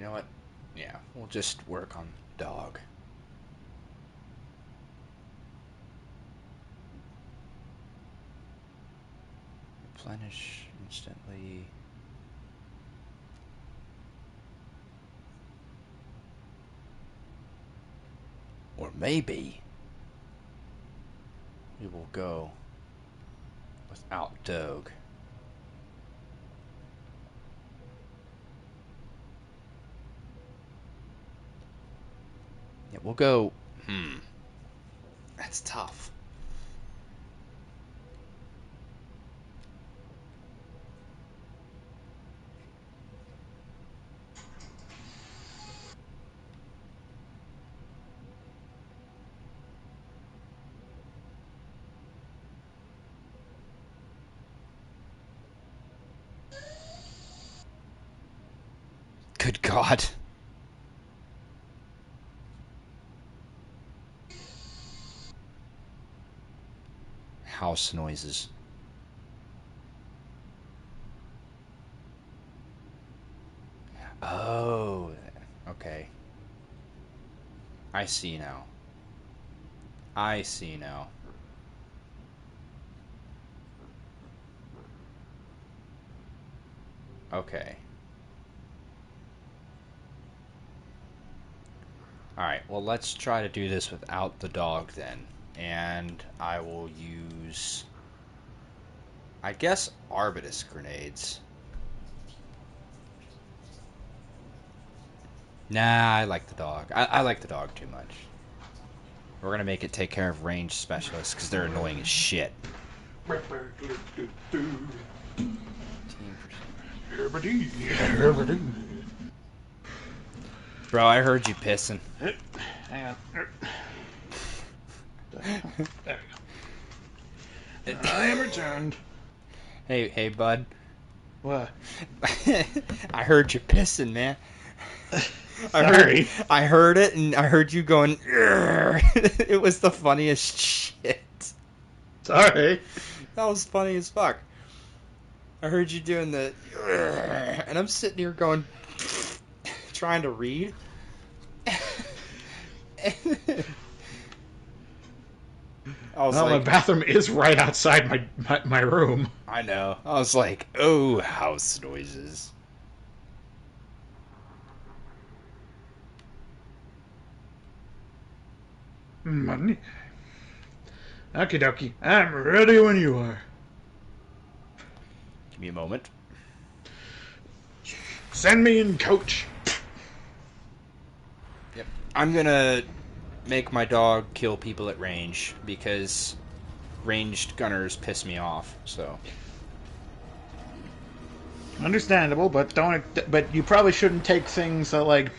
know what? Yeah, we'll just work on dog. Replenish instantly. Or maybe we will go without dog. Yeah, we'll go. That's tough. Good God. House noises. Oh, okay. I see now. I see now. Okay. Alright, well, let's try to do this without the dog then. and I will use, I guess, Arbites grenades. Nah, I like the dog. I like the dog too much. We're gonna make it take care of ranged specialists because they're annoying as shit. 15%. Bro, I heard you pissing. Hang on. There we go. I am returned. Hey, bud. What? I heard you pissing, man. Sorry. I heard it, and I heard you going. It was the funniest shit. Sorry. That was funny as fuck. I heard you doing the, and I'm sitting here going, trying to read. My bathroom is right outside my room. I know. I was like, oh, house noises. Money. Okie dokie. I'm ready when you are. Give me a moment. Send me in, coach. Yep. I'm gonna make my dog kill people at range because ranged gunners piss me off. So understandable, but you probably shouldn't take things like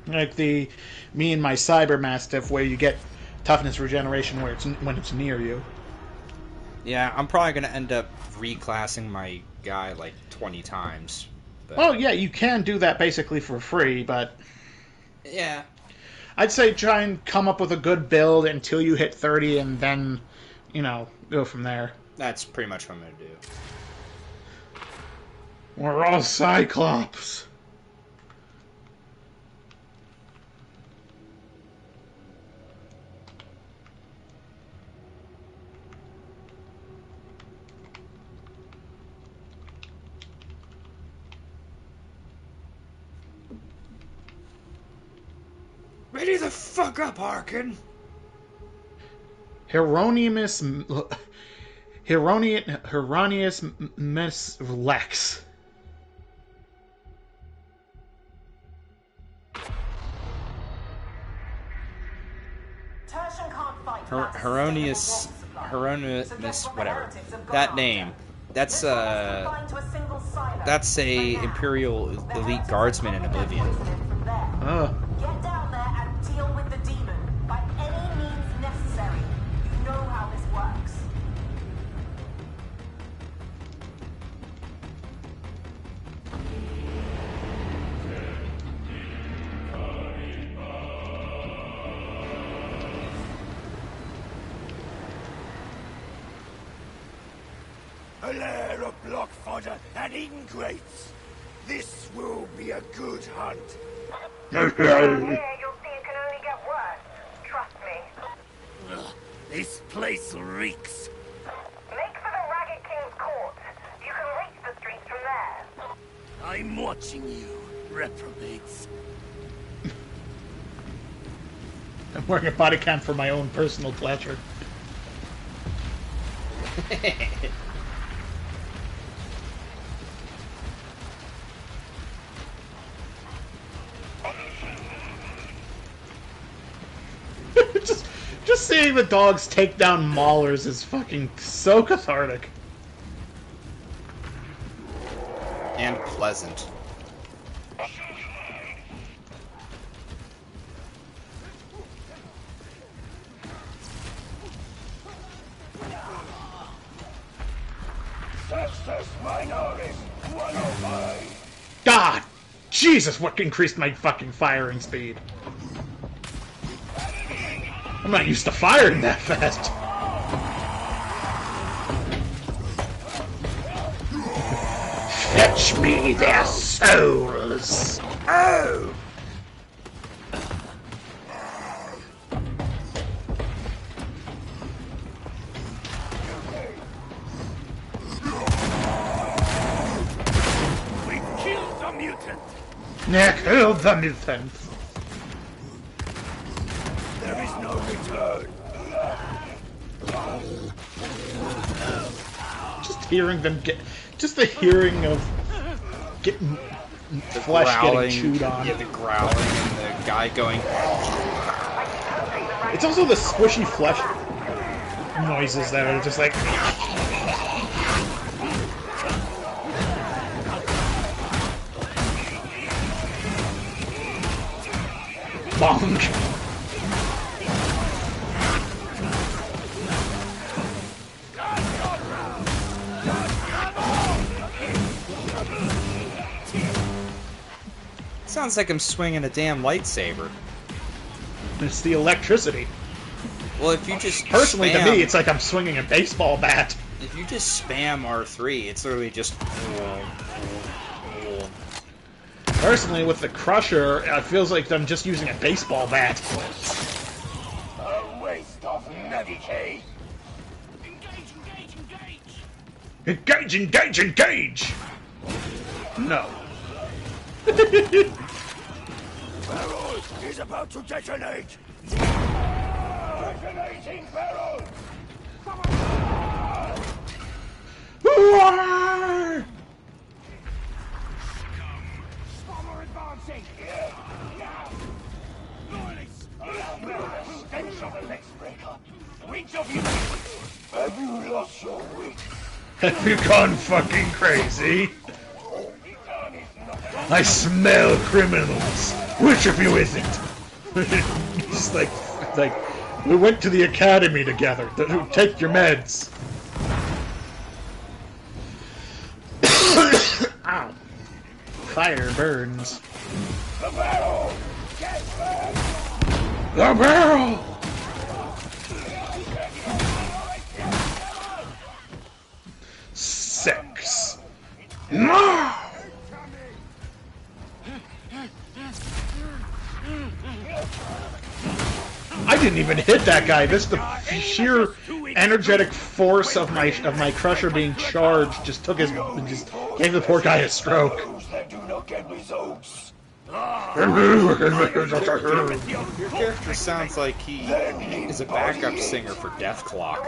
the me and my cyber mastiff where you get toughness regeneration when it's near you. Yeah, I'm probably gonna end up reclassing my guy like 20 times. But... Well, yeah, you can do that basically for free, but yeah, I'd say try and come up with a good build until you hit 30, and then go from there. That's pretty much what I'm gonna do. We're all Cyclops. Ready the fuck up, Harkin! Hieronymus Miss Lex. Hieronymus, whatever. That name. That's a Imperial elite guardsman in Oblivion. Oh. Get down there and deal with the demon by any means necessary. You know how this works. A lair of block fodder and eaten grapes. This will be a good hunt. Here, you'll see it can only get worse. Trust me. This place reeks. Make for the Ragged King's court. You can reach the streets from there. I'm watching you, reprobates. I'm wearing a body cam for my own personal pleasure. just seeing the dogs take down maulers is fucking so cathartic. And pleasant. God! Jesus, what increased my fucking firing speed? I'm not used to firing that fast. Fetch me their souls! Oh! Yeah, killed the mutant. There is no return. Just hearing them get... Just the hearing of... getting... The flesh growling, getting chewed on. Yeah, the growling and the guy going... It's also the squishy flesh noises that are just like... bonk. Sounds like I'm swinging a damn lightsaber. It's the electricity. Well, if you just Personally, spam, to me, it's like I'm swinging a baseball bat. If you just spam R3, it's literally just... Personally, with the Crusher, it feels like I'm just using a baseball bat. A waste of Medicaid. Engage, engage, engage! No. Barrel is about to detonate. Detonating barrel. Bomber advancing. Loyalists, allow me the stench of a Lex Breaker. Which of you have you lost your wit? Have you gone fucking crazy? I smell criminals. Which of you isn't? Just like we went to the academy together. Take your meds. Ow. Fire burns. The barrel! Get back! The barrel! Six. No! I didn't even hit that guy. This the sheer energetic force of my Crusher being charged just gave the poor guy a stroke. Your character sounds like he is a backup singer for Death Clock.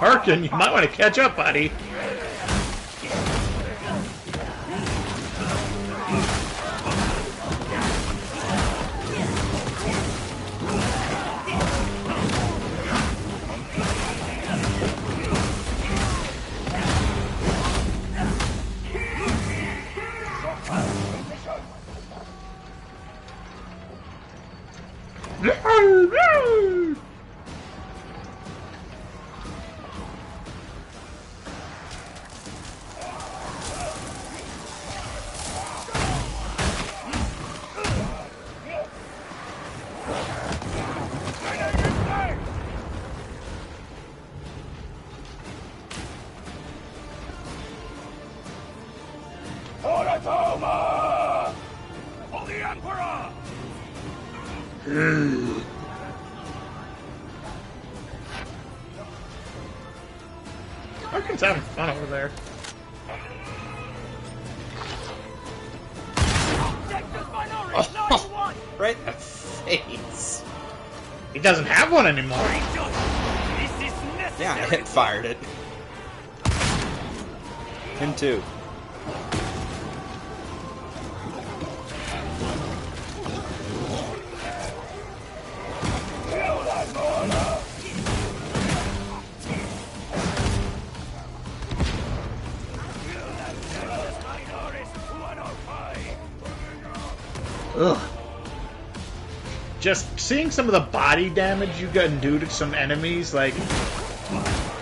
Harkin, you might want to catch up, buddy. Toratoma! For the Emperor! Harkin's having fun over there. Oh, right in the face. He doesn't have one anymore. Yeah, I hip fired it. Him too. Ugh. Just seeing some of the body damage you can do to some enemies, like,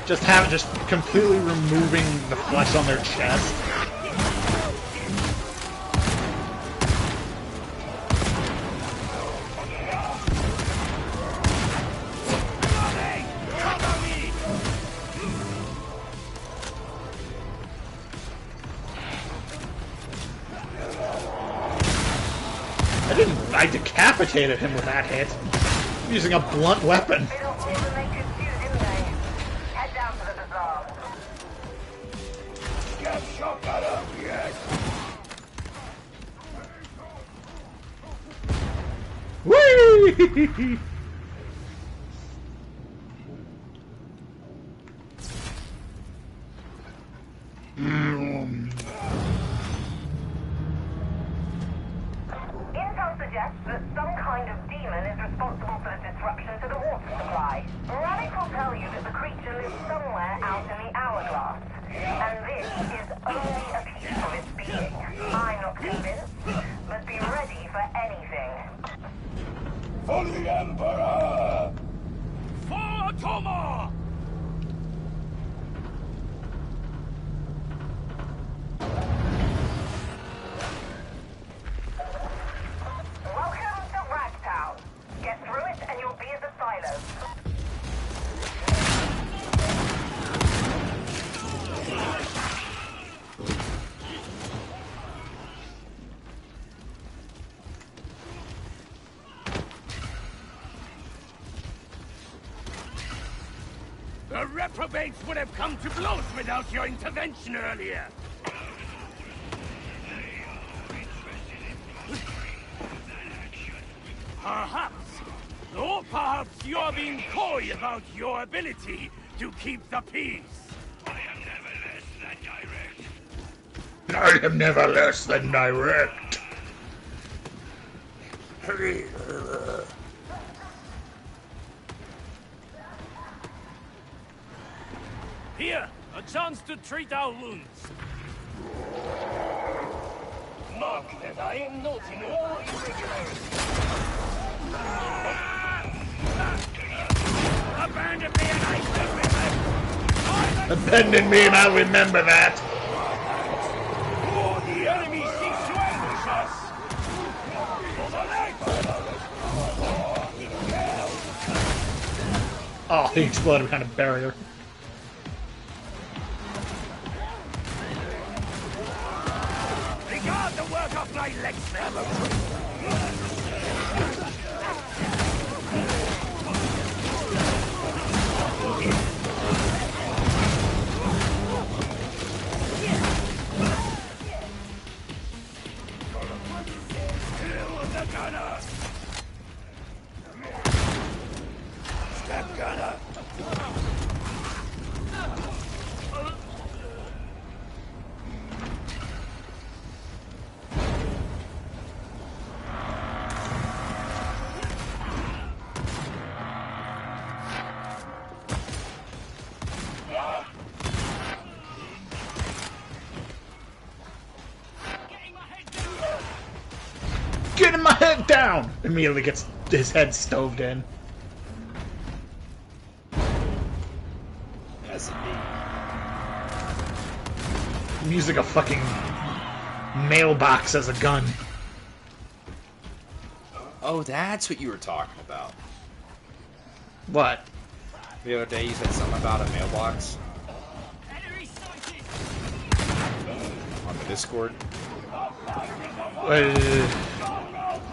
just completely removing the flesh on their chest. I decapitated him with that hit. Using a blunt weapon. Whee! Intel suggests that some kind of demon is responsible for the disruption to the water supply. Radix will tell you that the creature lives somewhere out in the hourglass, and this is only a piece of its being. I'm not convinced, but be ready for anything. For the Emperor! For Tomo! Welcome to Ragtown. Get through it and you'll be at the silos. The reprobates would have come to blows without your intervention earlier. Perhaps. Or perhaps you're being coy about your ability to keep the peace. I am never less than direct. I am never less than direct. Here, a chance to treat our wounds. Mark that I am noting all irregularities. Abandon me and I shall remember. Abandon me and I'll remember that. Oh, the enemy seeks to ambush us. Oh, he exploded behind a barrier. Regard the work of my legs, Step gunner! Getting my head down! Immediately gets his head stoved in. Yes, indeed. Using a fucking mailbox as a gun. Oh, that's what you were talking about. What? The other day you said something about a mailbox. On the Discord.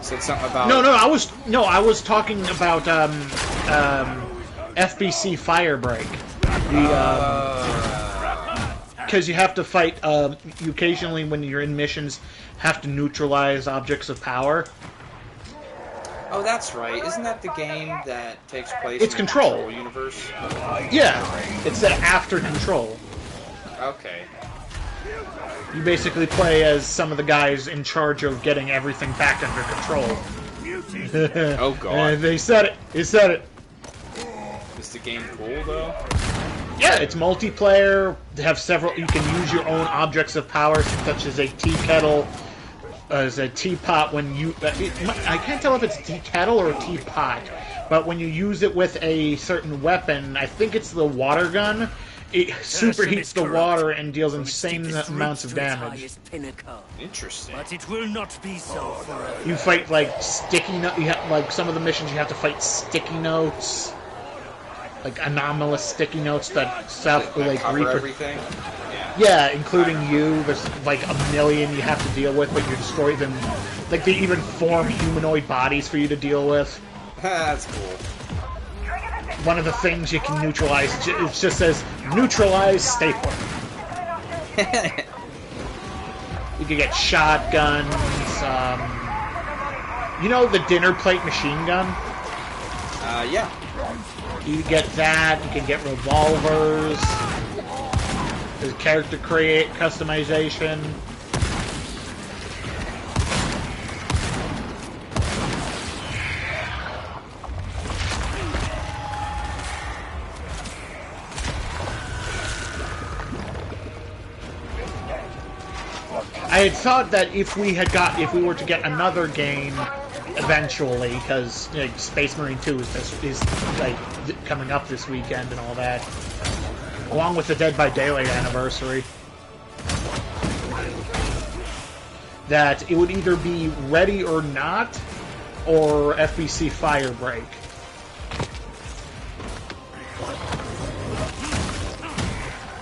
Said something about... No, I was talking about FBC Firebreak. Because you have to fight. You occasionally, when you're in missions, have to neutralize objects of power. Oh, that's right. Isn't that the game that takes place It's in the Control. Control universe? Yeah, it's after Control. Okay. You basically play as some of the guys in charge of getting everything back under control. Oh god. They said it. He said it. Is the game cool though? Yeah, it's multiplayer. They have several. You can use your own objects of power, such as a tea kettle, as a teapot. When you, I can't tell if it's a tea kettle or a teapot. but when you use it with a certain weapon, I think it's the water gun, it superheats the water and deals insane amounts of damage. Interesting. But it will not be so forever. You fight like sticky notes. Like some of the missions, you have to fight sticky notes, like anomalous sticky notes that cover everything. Yeah, including you. There's like a million you have to deal with, but you destroy them. Like they even form humanoid bodies for you to deal with. That's cool. One of the things you can neutralize, it just says neutralize stapler. You can get shotguns. You know the dinner plate machine gun? Yeah. You get that. You can get revolvers. There's character customization. I had thought that if we were to get another game eventually, because Space Marine 2 is like coming up this weekend and all that, along with the Dead by Daylight anniversary, that it would either be Ready or Not or FBC Firebreak.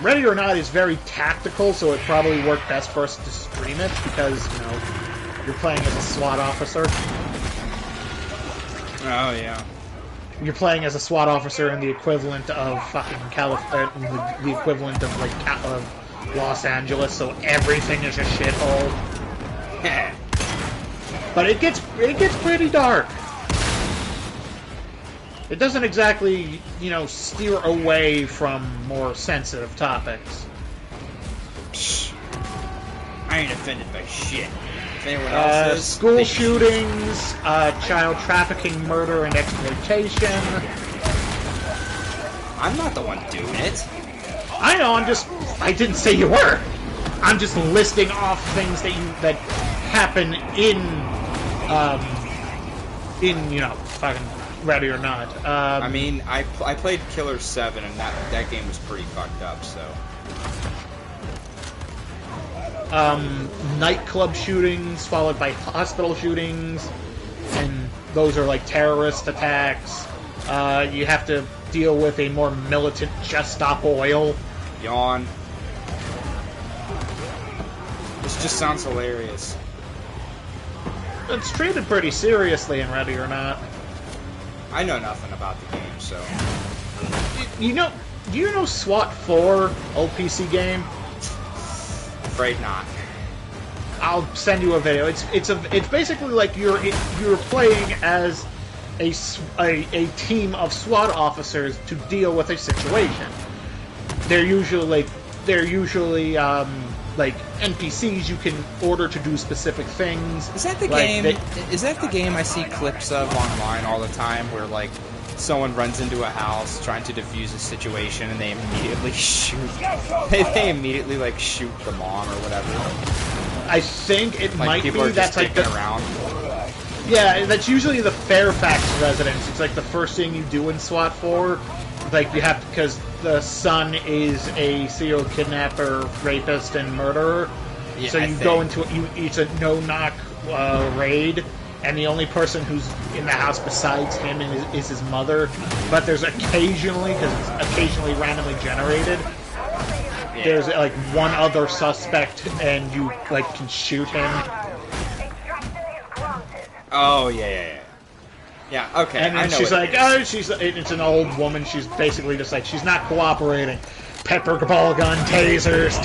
Ready or Not is very tactical, so it probably worked best for us to stream it because, you're playing as a SWAT officer. Oh, yeah. You're playing as a SWAT officer in the equivalent of fucking the equivalent of of Los Angeles, so everything is a shithole. But it gets pretty dark. It doesn't exactly, steer away from more sensitive topics. I ain't offended by shit. If anyone else is, school shootings, child trafficking, murder, and exploitation. I'm not the one doing it. I know. I didn't say you were. I'm just listing off things that happen in fucking Ready or Not. I mean, I played Killer 7, and that game was pretty fucked up, so. Nightclub shootings followed by hospital shootings, and those are like terrorist attacks. You have to deal with a more militant Just Stop Oil. Yawn. This just sounds hilarious. It's treated pretty seriously in Ready or Not. I know nothing about the game, so. Do you know SWAT 4, old PC game? Afraid not. I'll send you a video. It's basically like you're playing as a team of SWAT officers to deal with a situation. They're usually NPCs you can order to do specific things. Is that the game? Is that the game I see clips of online all the time, where someone runs into a house trying to defuse a situation and they immediately shoot? They immediately shoot the mom or whatever. I think it might be that's around. Yeah, that's usually the Fairfax residence. It's the first thing you do in SWAT 4. You have to, because the son is a serial kidnapper, rapist, and murderer. Yeah, so you go into it's a no-knock raid, and the only person who's in the house besides him is his mother. But there's occasionally, because it's occasionally randomly generated, there's one other suspect, and you can shoot him. Oh yeah. Yeah, okay. And then she's it's an old woman. She's basically just she's not cooperating. Pepper ball gun, tasers.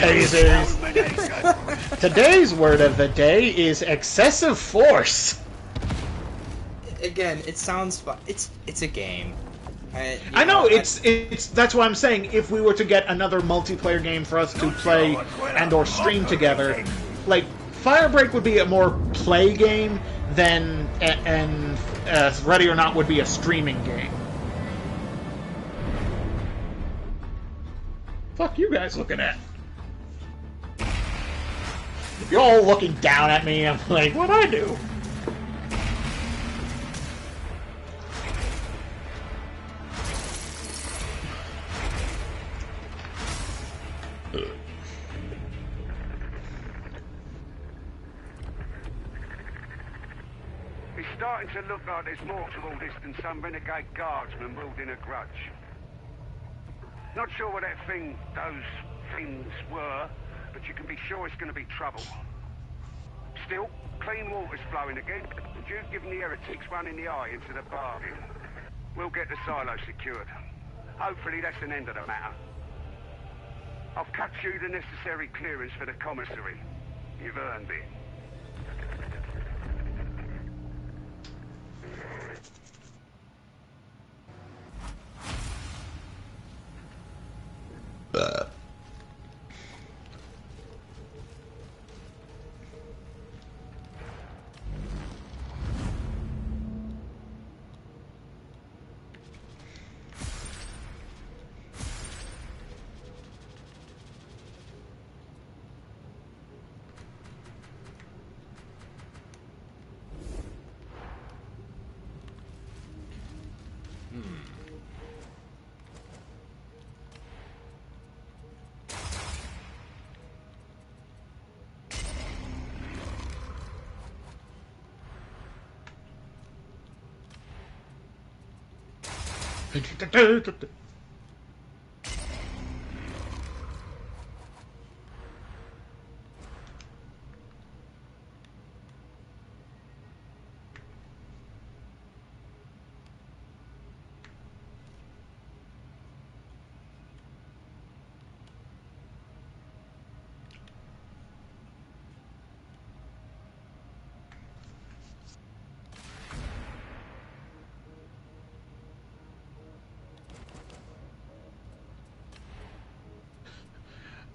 Today's word of the day is excessive force. Again, it sounds fun. It's a game. I know it's that's why I'm saying if we were to get another multiplayer game for us to play and/or stream together, Firebreak would be a more play game than and Ready or Not would be a streaming game. Fuck you guys looking at? If you're all looking down at me, I'm like, what'd I do? starting to look like there's more to all this than some renegade guardsman wielding a grudge. Not sure what those things were, but you can be sure it's going to be trouble. Still, clean water's flowing again, and you've given the heretics one in the eye into the bargain. We'll get the silo secured. Hopefully that's an end of the matter. I've cut you the necessary clearance for the commissary. You've earned it.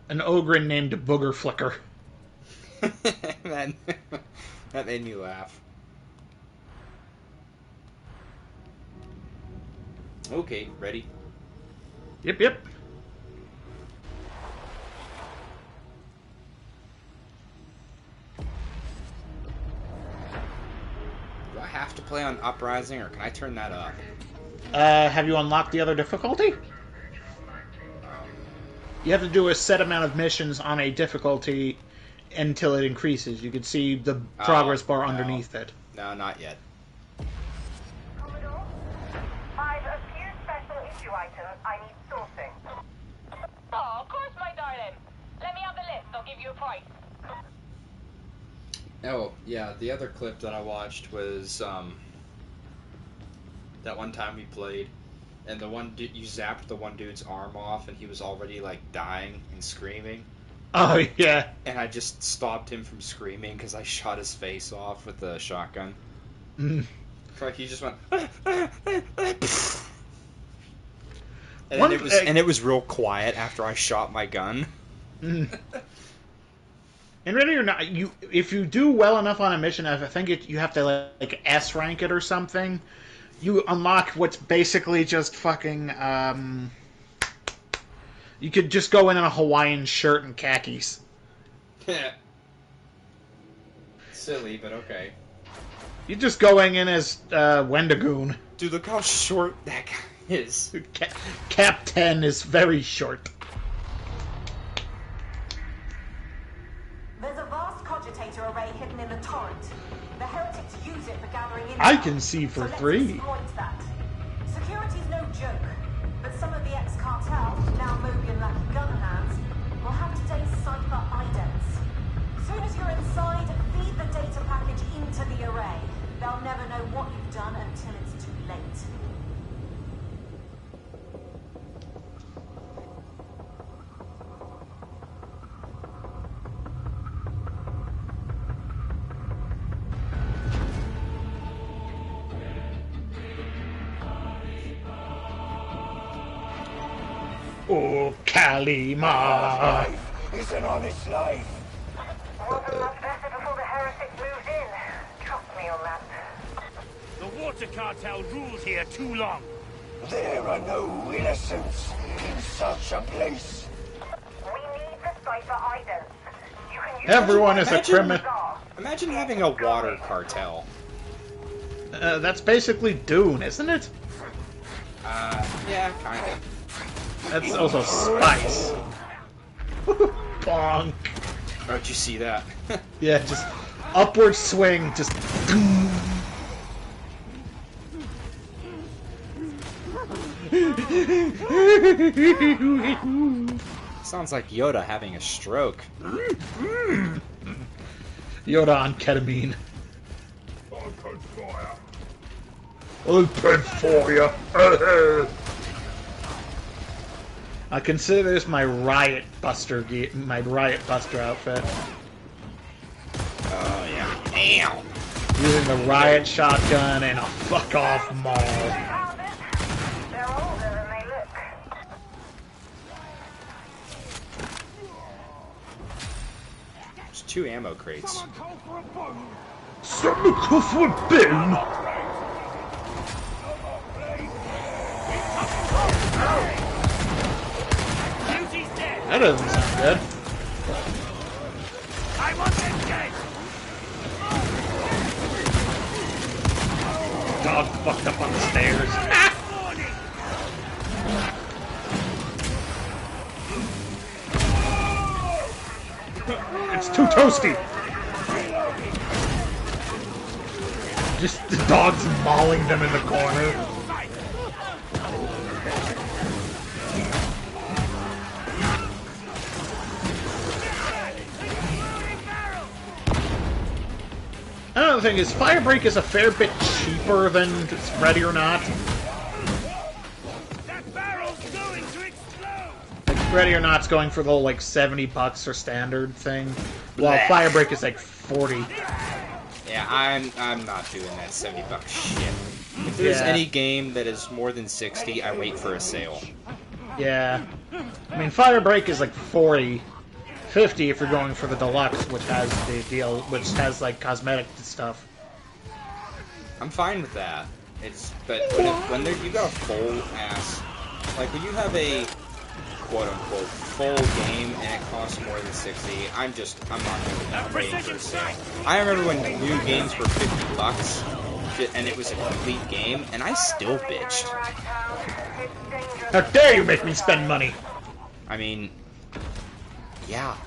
An ogre named Booger Flicker. Man, that made me laugh. Okay, ready? Yep, yep. Do I have to play on Uprising, or can I turn that up? Have you unlocked the other difficulty? You have to do a set amount of missions on a difficulty until it increases. You can see the progress bar underneath it. No, not yet. Commodore, I've a few special issue items I need sourcing. Oh, of course, my darling. Let me have the list. I'll give you a price. Oh, yeah, the other clip that I watched was, that one time we played, and the one you zapped the one dude's arm off, and he was already, like, dying and screaming. Oh, yeah. And I just stopped him from screaming because I shot his face off with the shotgun. Like, he just went... and it was real quiet after I shot my gun. And really or not, if you do well enough on a mission, I think you have to, like, S rank it or something, you unlock what's basically just fucking, you could just go in a Hawaiian shirt and khakis. Silly, but okay. You're just going in as Wendigoon. Dude, look how short that guy is. Cap 10 is very short. There's a vast cogitator array hidden in the torrent. The heretics use it for gathering intel. I can see for free. Let's exploit that. Security's no joke, but some of the ex-cartel, now Moby and Lucky Gunhands, will have today's cipher idents. Soon as you're inside, feed the data package into the array. They'll never know what you've done until it's too late. Oh, Kalima! It's an honest life. Wasn't much better before the heretic moved in. Trust me on that. The water cartel ruled here too long. There are no innocents in such a place. We need the cipher idents. You can use Everyone is a criminal. Imagine having a water cartel. That's basically Dune, isn't it? Yeah, kind of. That's also Spice. Bonk. Oh, did you see that? Yeah, just upward swing, just... Sounds like Yoda having a stroke. Yoda on ketamine. Open fire! I consider this my Riot Buster outfit. Oh yeah. Damn. Using the Riot shotgun and a fuck off maul. They're older than they look. There's 2 ammo crates. Someone call for a bone! That doesn't sound good. I want them dead. Dog fucked up on the stairs. It's too toasty. Just the dogs mauling them in the corner. Another thing is, Firebreak is a fair bit cheaper than Ready or Not. That barrel's going to explode. Like, Ready or Not's going for the whole, like, $70 for standard thing, while Firebreak is like 40. Yeah, I'm not doing that $70 shit. If there's any game that is more than 60, I wait for a sale. Yeah. I mean, Firebreak is like 40. 50 if you're going for the deluxe, which has the deal, which has like cosmetic stuff. I'm fine with that. But when you got a full ass, like when you have a quote unquote full game and it costs more than 60, I'm not waiting for a sale. I remember when new games were $50 and it was a complete game, and I still bitched. How dare you make me spend money? I mean, yeah.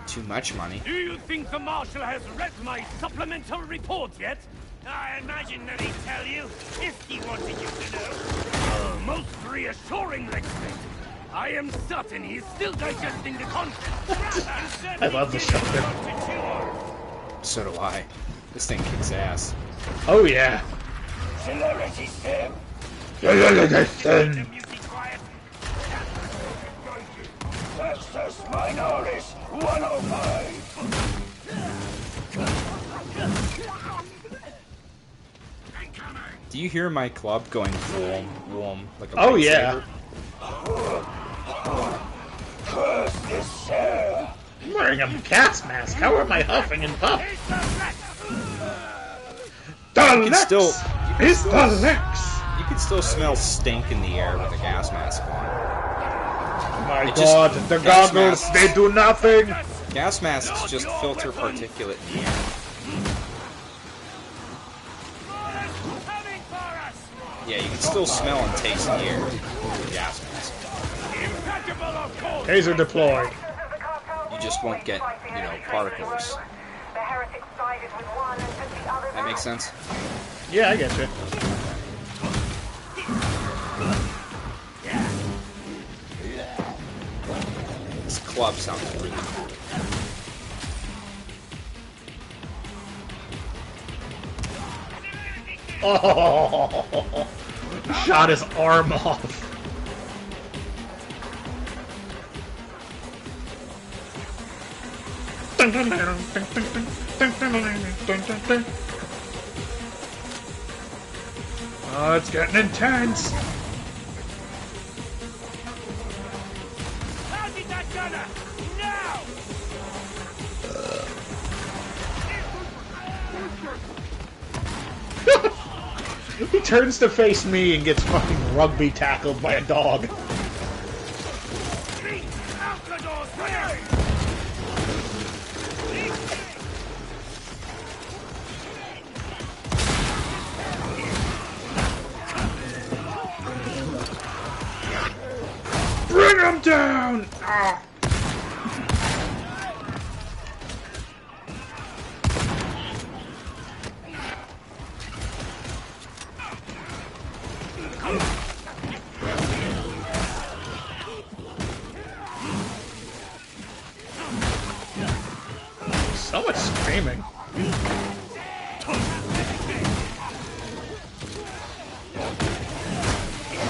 Too much money. Do you think the Marshal has read my supplemental report yet? I imagine that he'd tell you, if he wanted you to know. Most reassuring, Lexington. I am certain he's still digesting the content. I love the shotgun. So do I. This thing kicks ass. Oh yeah. Celerity step. Festus Minoris 105. Do you hear my club going warm like a oh yeah. I'm wearing a gas mask. How am I huffing and puffing? The Lex is the Lex. You can still smell stink in the air with a gas mask on. My God, the goggles, they do nothing! Gas masks just filter particulate in the air. Yeah, you can still smell and taste the air with a gas mask. Taser deployed. You just won't get, particles. That makes sense? Yeah, I get you. This club sounds really cool. Oh! Shot his arm off. Oh, it's getting intense. How did that gunner? Now! He turns to face me and gets fucking rugby tackled by a dog. Bring him down! Ah. So much screaming.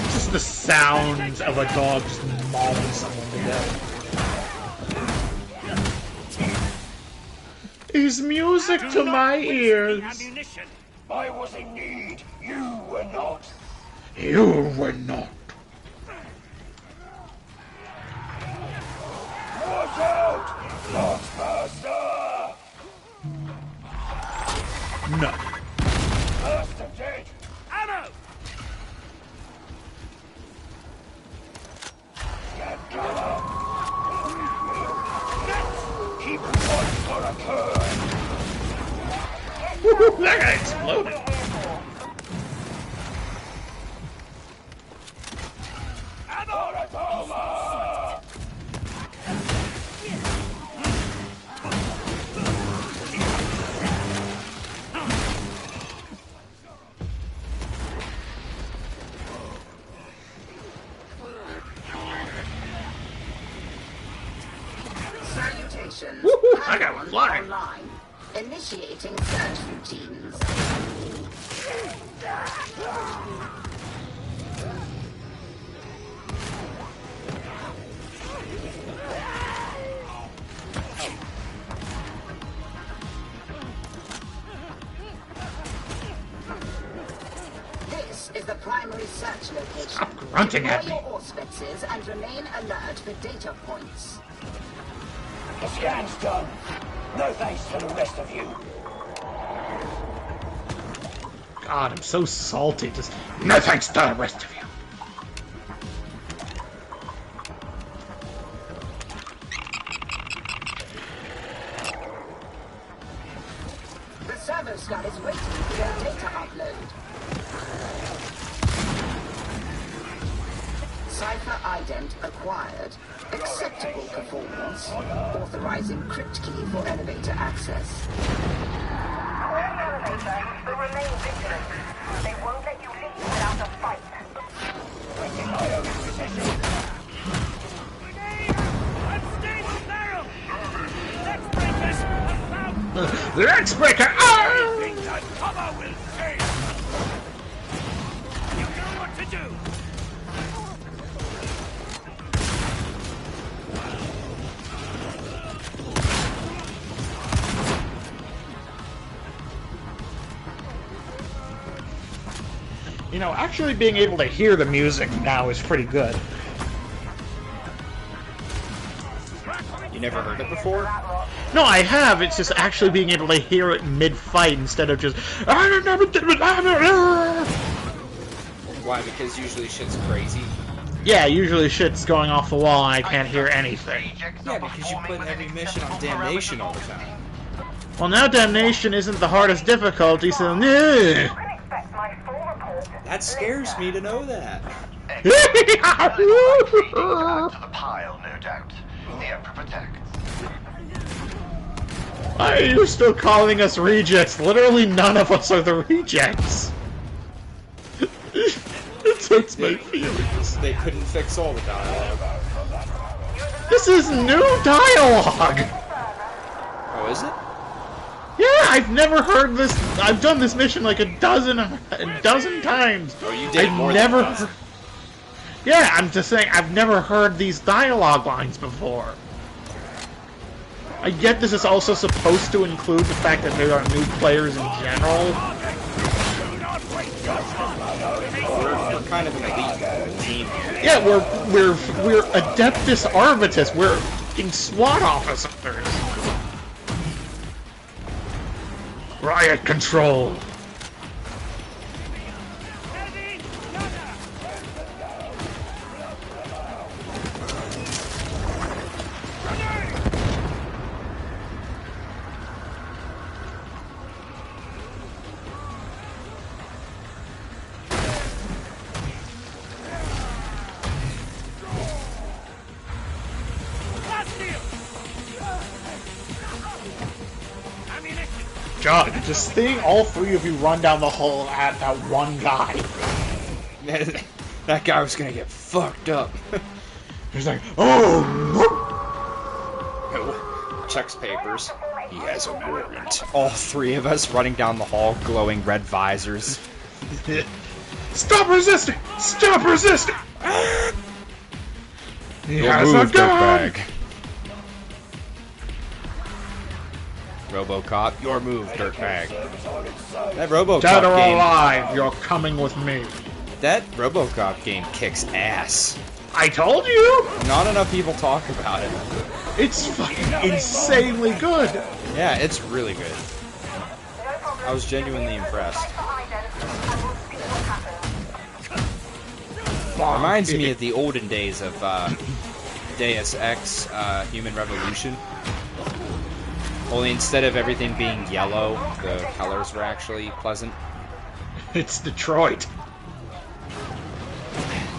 Just the sounds of a dog just mauling someone to death. Is music to my ears. I was in need. You were not. You were not. Watch out! Not faster! No. First of dead. Ammo! Get cover! Keep one for a turn! That guy exploded. Salutations. I got one flying. Online. Initiating search routines. This is the primary search location. Stop grunting at me. Deploy your auspices and remain alert for data points. The scan's done. No thanks to the rest of you. God, I'm so salty. Just no thanks to the rest of you. The servo scan is waiting for your data upload. Cipher ident acquired. Acceptable performance. Authorizing crypt key for elevator access. Quiet elevator, but remain vigilant. They won't let you leave without a fight. In my own possession. Unstable barrel! Let's break this! The X-Breaker! Anything that cover will take! You know what to do! You know, actually being able to hear the music now is pretty good. You never heard it before? No, I have. It's just actually being able to hear it mid-fight instead of just... Why? Because usually shit's crazy? Yeah, usually shit's going off the wall and I can't hear anything. Yeah, because you put every mission on Damnation all the time. Well, now Damnation isn't the hardest difficulty, so... That scares me to know that. To the pile, no doubt. The Emperor protects. Why are you still calling us rejects? Literally none of us are the rejects. It hurts my feelings. They couldn't fix all the dialogue. This is new dialogue! Oh, is it? Yeah, I've never heard this. I've done this mission like a dozen times. Oh, you did I've more never. than a dozen. Yeah, I'm just saying I've never heard these dialogue lines before. I get this is also supposed to include the fact that there are new players in general. We're kind of an elite team. Yeah, we're Adeptus Arbites. We're fucking SWAT officers. Riot control. God, just seeing all three of you run down the hall at that one guy. That guy was gonna get fucked up. He's like, oh! Checks papers. He has a warrant. All three of us running down the hall, glowing red visors. Stop resisting! Stop resisting! He Your has move, a gun! dirtbag. RoboCop, your move, dirtbag. That RoboCop Dead or game, alive, you're coming with me. that RoboCop game kicks ass. I told you! Not enough people talk about it. It's fucking insanely good. Yeah, it's really good. I was genuinely impressed. Reminds me of the olden days of Deus Ex, Human Revolution. Only instead of everything being yellow, the colors were actually pleasant. It's Detroit.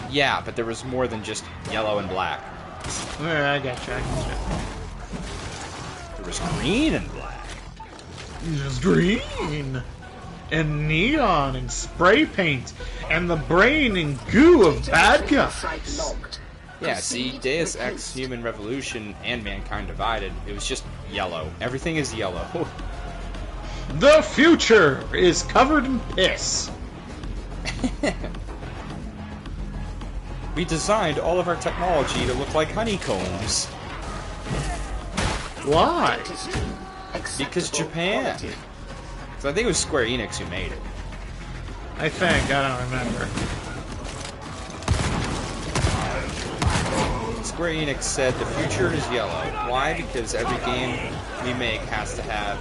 Yeah, but there was more than just yellow and black. Yeah, I gotcha. There was green and black. There's green. And neon and spray paint. And the brain and goo of bad guys. Yeah, see, Deus Ex Human Revolution and Mankind Divided, it was just yellow. Everything is yellow. The future is covered in piss. We designed all of our technology to look like honeycombs. Why? Because Japan. So I think it was Square Enix who made it. I think, I don't remember. Square Enix said the future is yellow. Why? Because every game we make has to have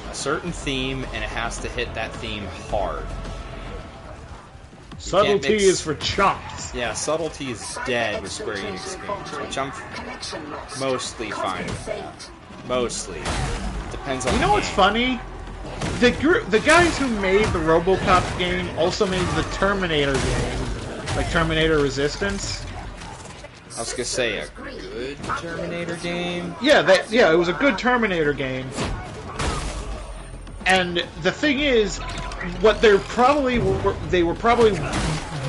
a certain theme and it has to hit that theme hard. Subtlety is for chumps. Yeah, subtlety is dead with Square Enix games, which I'm mostly fine with. Mostly. Depends on You know what's funny? The guys who made the RoboCop game also made the Terminator game. Like Terminator Resistance. I was gonna say a good Terminator game. Yeah, it was a good Terminator game. And the thing is, what they were probably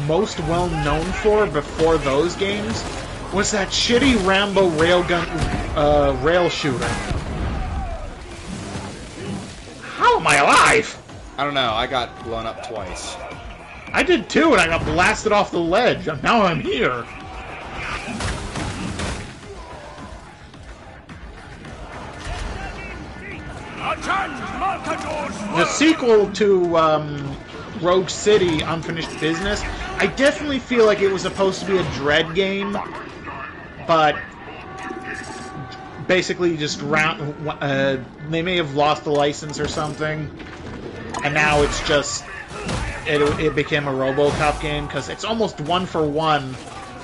most well known for before those games was that shitty Rambo rail shooter. How am I alive? I don't know. I got blown up twice. I did too, and I got blasted off the ledge. Now I'm here. The sequel to Rogue City: Unfinished Business, I definitely feel like it was supposed to be a Dread game, but basically just they may have lost the license or something, and now it's just it became a RoboCop game because it's almost one for one,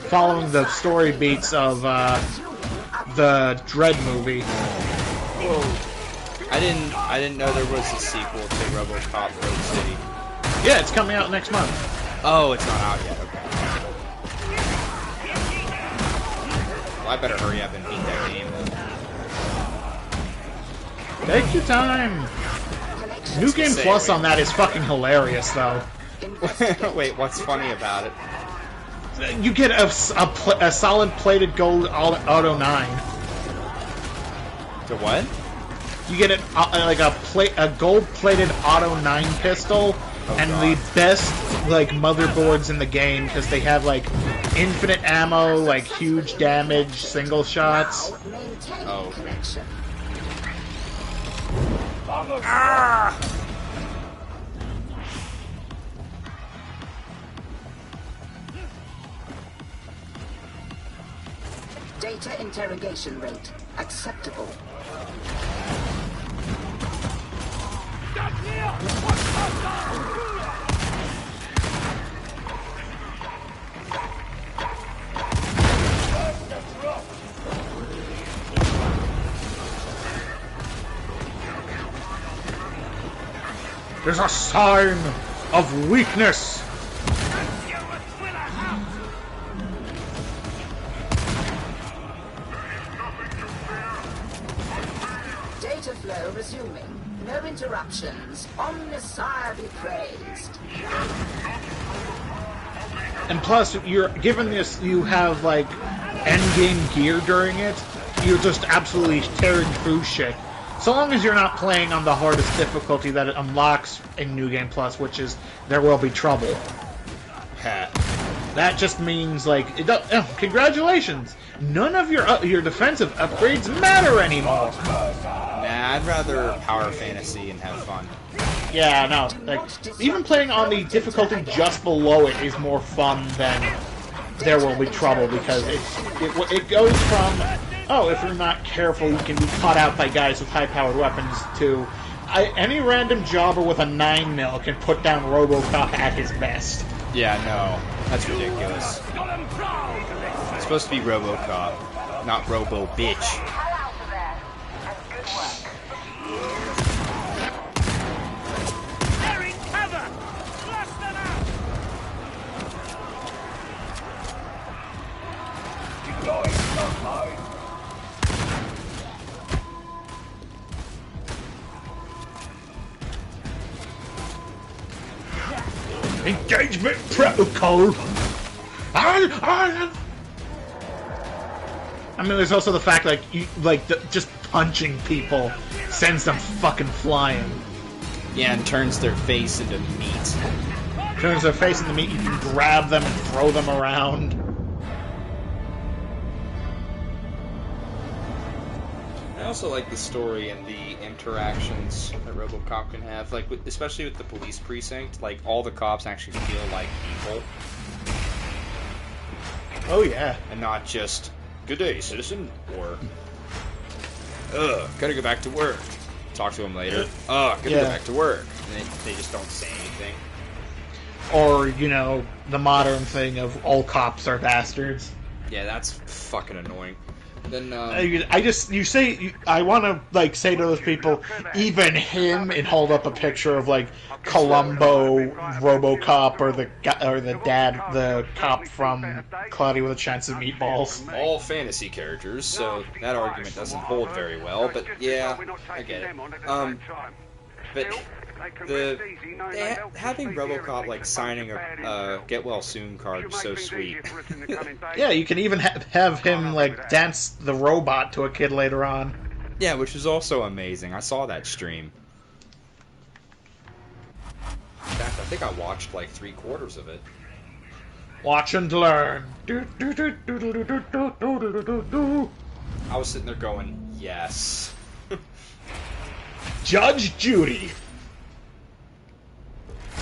following the story beats of the Dread movie. Whoa. I didn't know there was a sequel to RoboCop Rogue City. Yeah, it's coming out next month. Oh, it's not out yet. Okay. Well, I better hurry up and beat that game then. Take your time. New Game Plus on that is fucking hilarious, though. Wait, what's funny about it? You get a solid plated gold Auto 9. To what? You get a gold-plated Auto 9 pistol, and the best motherboards in the game because they have infinite ammo, huge damage, single shots. Oh. Ah! Data interrogation rate acceptable. There's a sign of weakness. Data flow resuming. No interruptions. Omnissiah be praised. And plus, you're given this, you have endgame gear during it. You're just absolutely tearing through shit. So long as you're not playing on the hardest difficulty that it unlocks in New Game Plus, which is There Will Be Trouble. That just means, like, congratulations! None of your defensive upgrades matter anymore! Nah, I'd rather power fantasy and have fun. Yeah, no. Like, even playing on the difficulty just below it is more fun than There Will Be Trouble, because it goes from, oh, if you're not careful, you can be caught out by guys with high-powered weapons, to any random jobber with a 9mm can put down RoboCop at his best. Yeah, no. That's ridiculous. It's supposed to be RoboCop, not Robo-Bitch. Engagement protocol. I mean, there's also the fact, like, just punching people sends them fucking flying. Yeah, and turns their face into meat. Turns their face into meat. You can grab them and throw them around. I also like the story and the interactions that RoboCop can have, like especially with the police precinct. Like all the cops actually feel like people. Oh yeah, and not just "Good day, citizen," or "Gotta go back to work." Talk to him later. Gotta go back to work. And they just don't say anything. Or the modern thing of all cops are bastards. Yeah, that's fucking annoying. Then I want to say to those people, even him, and hold up a picture of Columbo, RoboCop, or the cop from Cloudy with a Chance of Meatballs. All fantasy characters, so that argument doesn't hold very well. But yeah, I get it. But having RoboCop signing a get well soon card is so sweet. Yeah, you can even have him dance the robot to a kid later on. Yeah, which is also amazing. I saw that stream. In fact, I think I watched 3/4 of it. Watch and learn. I was sitting there going, yes. Judge Judy.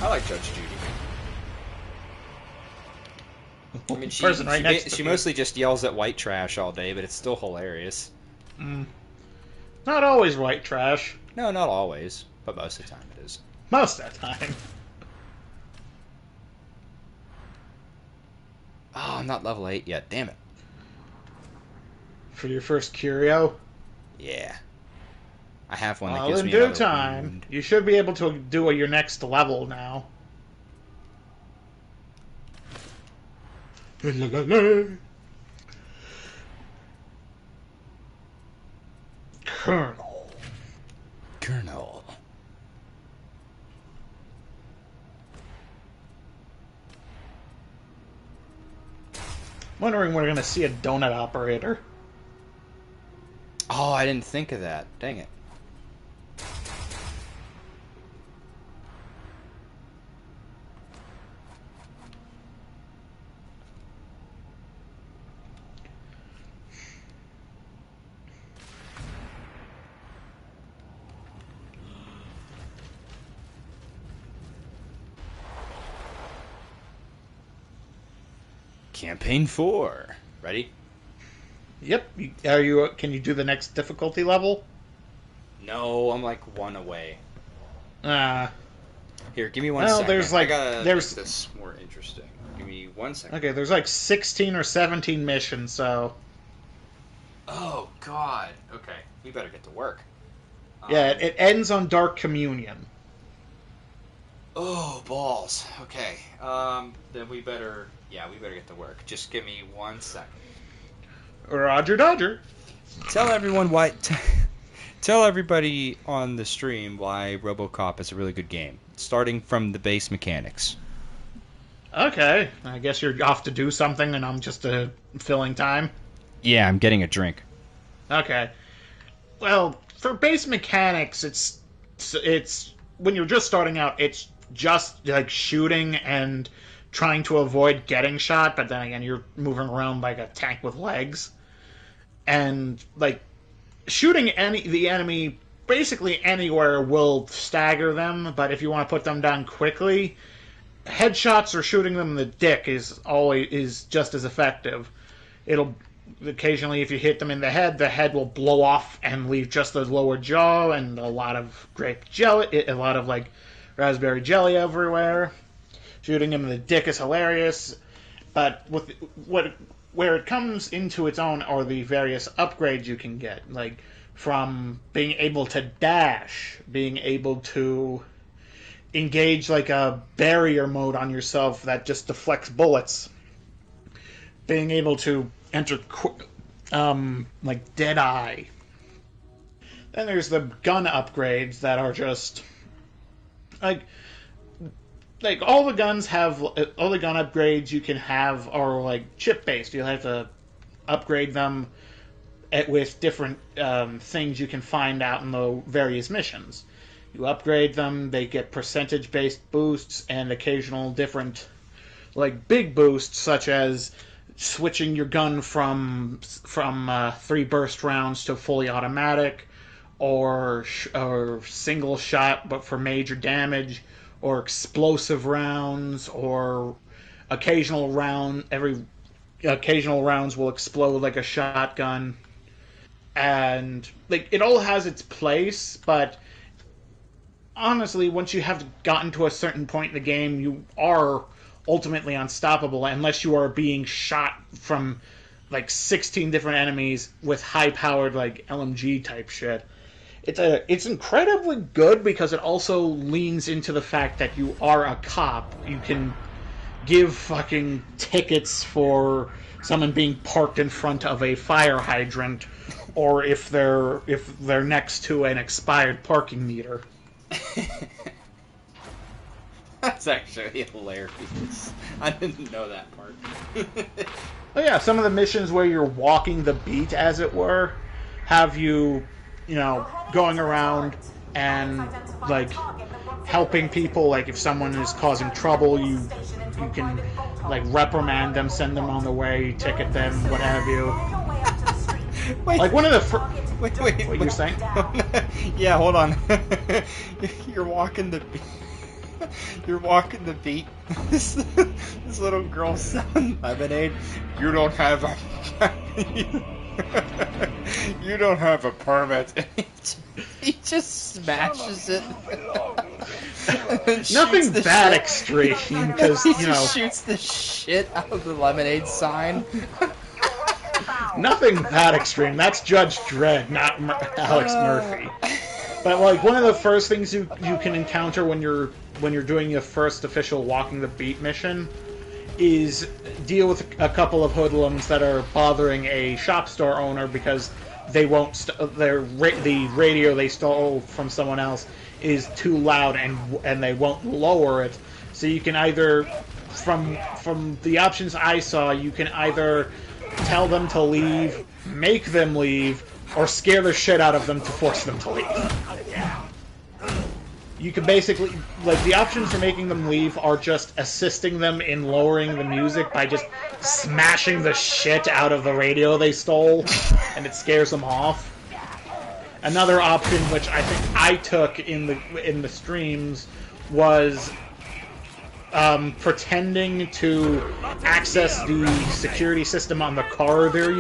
I like Judge Judy. I mean, she mostly just yells at white trash all day, but it's still hilarious. Not always white trash. No, not always, but most of the time it is. Most of the time. Oh, I'm not level 8 yet. Damn it. For your first curio? Yeah. I have one that gives me in another due time. wound. You should be able to do your next level now. Colonel. Wondering when we're going to see a donut operator. Oh, I didn't think of that. Dang it. Campaign 4. Ready? Yep. Are you? Can you do the next difficulty level? No, I'm 1 away. Here, give me 1 second. There's I gotta make this more interesting. Give me 1 second. Okay, there's 16 or 17 missions, so. Oh God. Okay, we better get to work. Yeah, it ends on Dark Communion. Oh balls. Okay. Then we better. Yeah, we better get to work. Just give me 1 second. Roger Dodger. Tell everyone why. Tell everybody on the stream why RoboCop is a really good game. Starting from the base mechanics. Okay, I guess you're off to do something, and I'm just filling time. Yeah, I'm getting a drink. Okay. Well, for base mechanics, it's when you're just starting out, it's just like shooting and trying to avoid getting shot. But then again, you're moving around like a tank with legs, and like shooting the enemy basically anywhere will stagger them. But if you want to put them down quickly, headshots or shooting them in the dick is just as effective. It'll occasionally, if you hit them in the head will blow off and leave just the lower jaw and a lot of grape jelly, a lot of like raspberry jelly everywhere. Shooting them in the dick is hilarious, but where it comes into its own are the various upgrades you can get, like from being able to dash, being able to engage like a barrier mode on yourself that just deflects bullets, being able to enter like Deadeye. Then there's the gun upgrades that are just like all the gun upgrades you can have are like chip based. You'll have to upgrade them with different things you can find out in the various missions. You upgrade them, they get percentage based boosts and occasional different like big boosts, such as switching your gun from 3 burst rounds to fully automatic, or single shot but for major damage, or explosive rounds, or occasional rounds will explode like a shotgun. And like it all has its place, but honestly, once you have gotten to a certain point in the game, you are ultimately unstoppable unless you are being shot from like 16 different enemies with high-powered like LMG type shit. It's incredibly good because it also leans into the fact that you are a cop. You can give fucking tickets for someone being parked in front of a fire hydrant, or if they're next to an expired parking meter. That's actually hilarious. I didn't know that part. Oh yeah, some of the missions where you're walking the beat, as it were, have you going around and like helping people. Like if someone is causing trouble, you can like reprimand them, send them on the way, ticket them, what have you. Wait, like one of the what you're saying? Yeah, hold on. You're walking the beat. This little girl selling lemonade. You don't have a permit. He just smashes it. Nothing that extreme, because he just shoots the shit out of the lemonade sign. Nothing that extreme. That's Judge Dredd, not Alex Murphy. But like one of the first things you can encounter when you're doing your first official walking the beat mission is deal with a couple of hoodlums that are bothering a shop store owner because they won't the radio they stole from someone else is too loud and they won't lower it. So you can either from the options I saw, you can either tell them to leave, make them leave, or scare the shit out of them to force them to leave. You can basically, like, the options for making them leave are just assisting them in lowering the music by just smashing the shit out of the radio they stole, and it scares them off. Another option, which I think I took in the streams, was pretending to access the security system on the car they're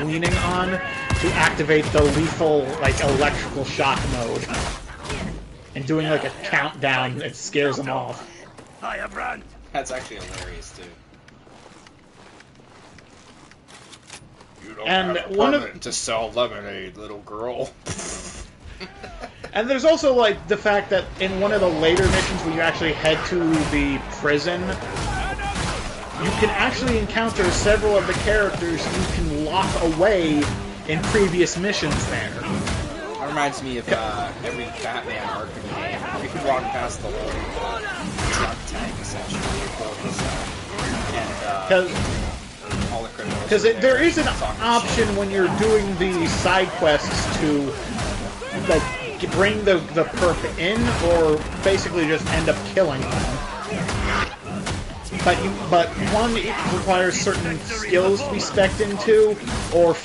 leaning on to activate the lethal, like, electrical shock mode. And doing like a countdown that scares them off. That's actually hilarious too. You don't and have a one permit to sell lemonade, little girl. And there's also like the fact that in one of the later missions where you actually head to the prison, you can actually encounter several of the characters you can lock away in previous missions there. That reminds me of every Batman Arkham game. You can walk past the whole truck tank, essentially, and all the criminals. Because there is an option when you're doing the side quests to like bring the perp in, or basically just end up killing them. But one, it requires certain skills to be spec'd into, or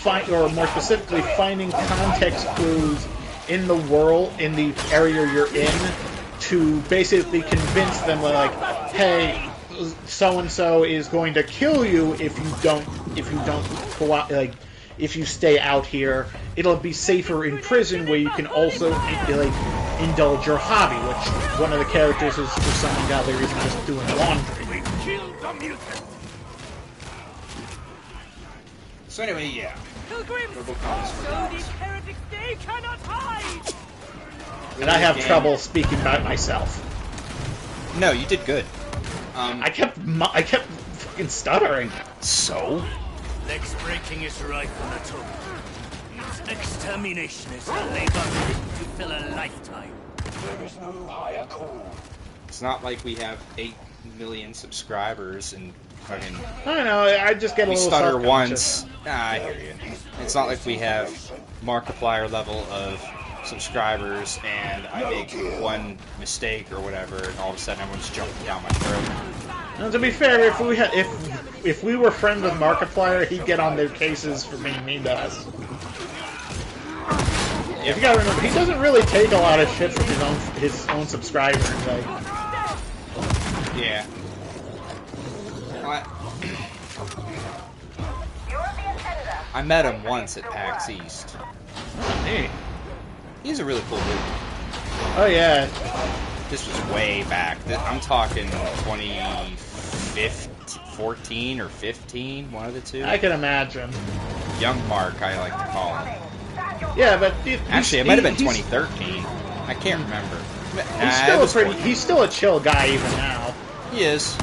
more specifically, finding context clues in the world, in the area you're in, to basically convince them, like, hey, so and so is going to kill you if you don't go out, like, if you stay out here. It'll be safer in prison, where you can also like indulge your hobby, which one of the characters is, for some ungodly reason, just doing laundry. So anyway, yeah. Pilgrims, so these heretics, they cannot hide. And I have trouble speaking about myself. No, you did good. I kept fucking stuttering. So? Legs breaking is right from the top. Its extermination is a labor fit to fill a lifetime. There is no higher call. It's not like we have 8 million subscribers and fucking... I don't know, I just get a little stutter self-conscious. once. Nah, I hear you. It's not like we have Markiplier level of subscribers and I make one mistake or whatever and all of a sudden everyone's jumping down my throat. Now, to be fair, if we were friends with Markiplier, he'd get on their cases for being mean to us. If you gotta remember, he doesn't really take a lot of shit from his own subscribers. Like. Yeah. I met him once at PAX East. Oh, neat. He's a really cool dude. Oh yeah. This was way back. I'm talking 2014 or 15, one of the two. I can imagine. Young Mark, I like to call him. Yeah, but actually, it might have been 2013. I can't remember. He's still a chill guy even now. He is.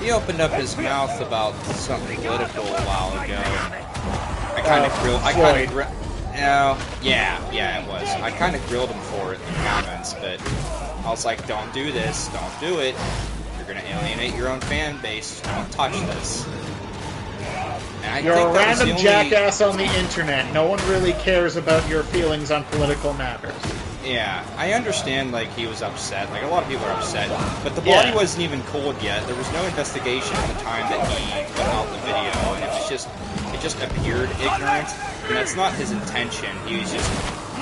He opened up his mouth about something political a while ago. I kind of grilled. Yeah, it was. I kind of grilled him for it in the comments, but I was like, "Don't do this. Don't do it. You're gonna alienate your own fan base. Don't touch this." You're a random jackass on the internet. No one really cares about your feelings on political matters. Yeah, I understand, like, he was upset. Like, a lot of people are upset. But the body wasn't even cold yet. There was no investigation at the time that he put out the video. And it just appeared ignorant. And that's not his intention. He was just,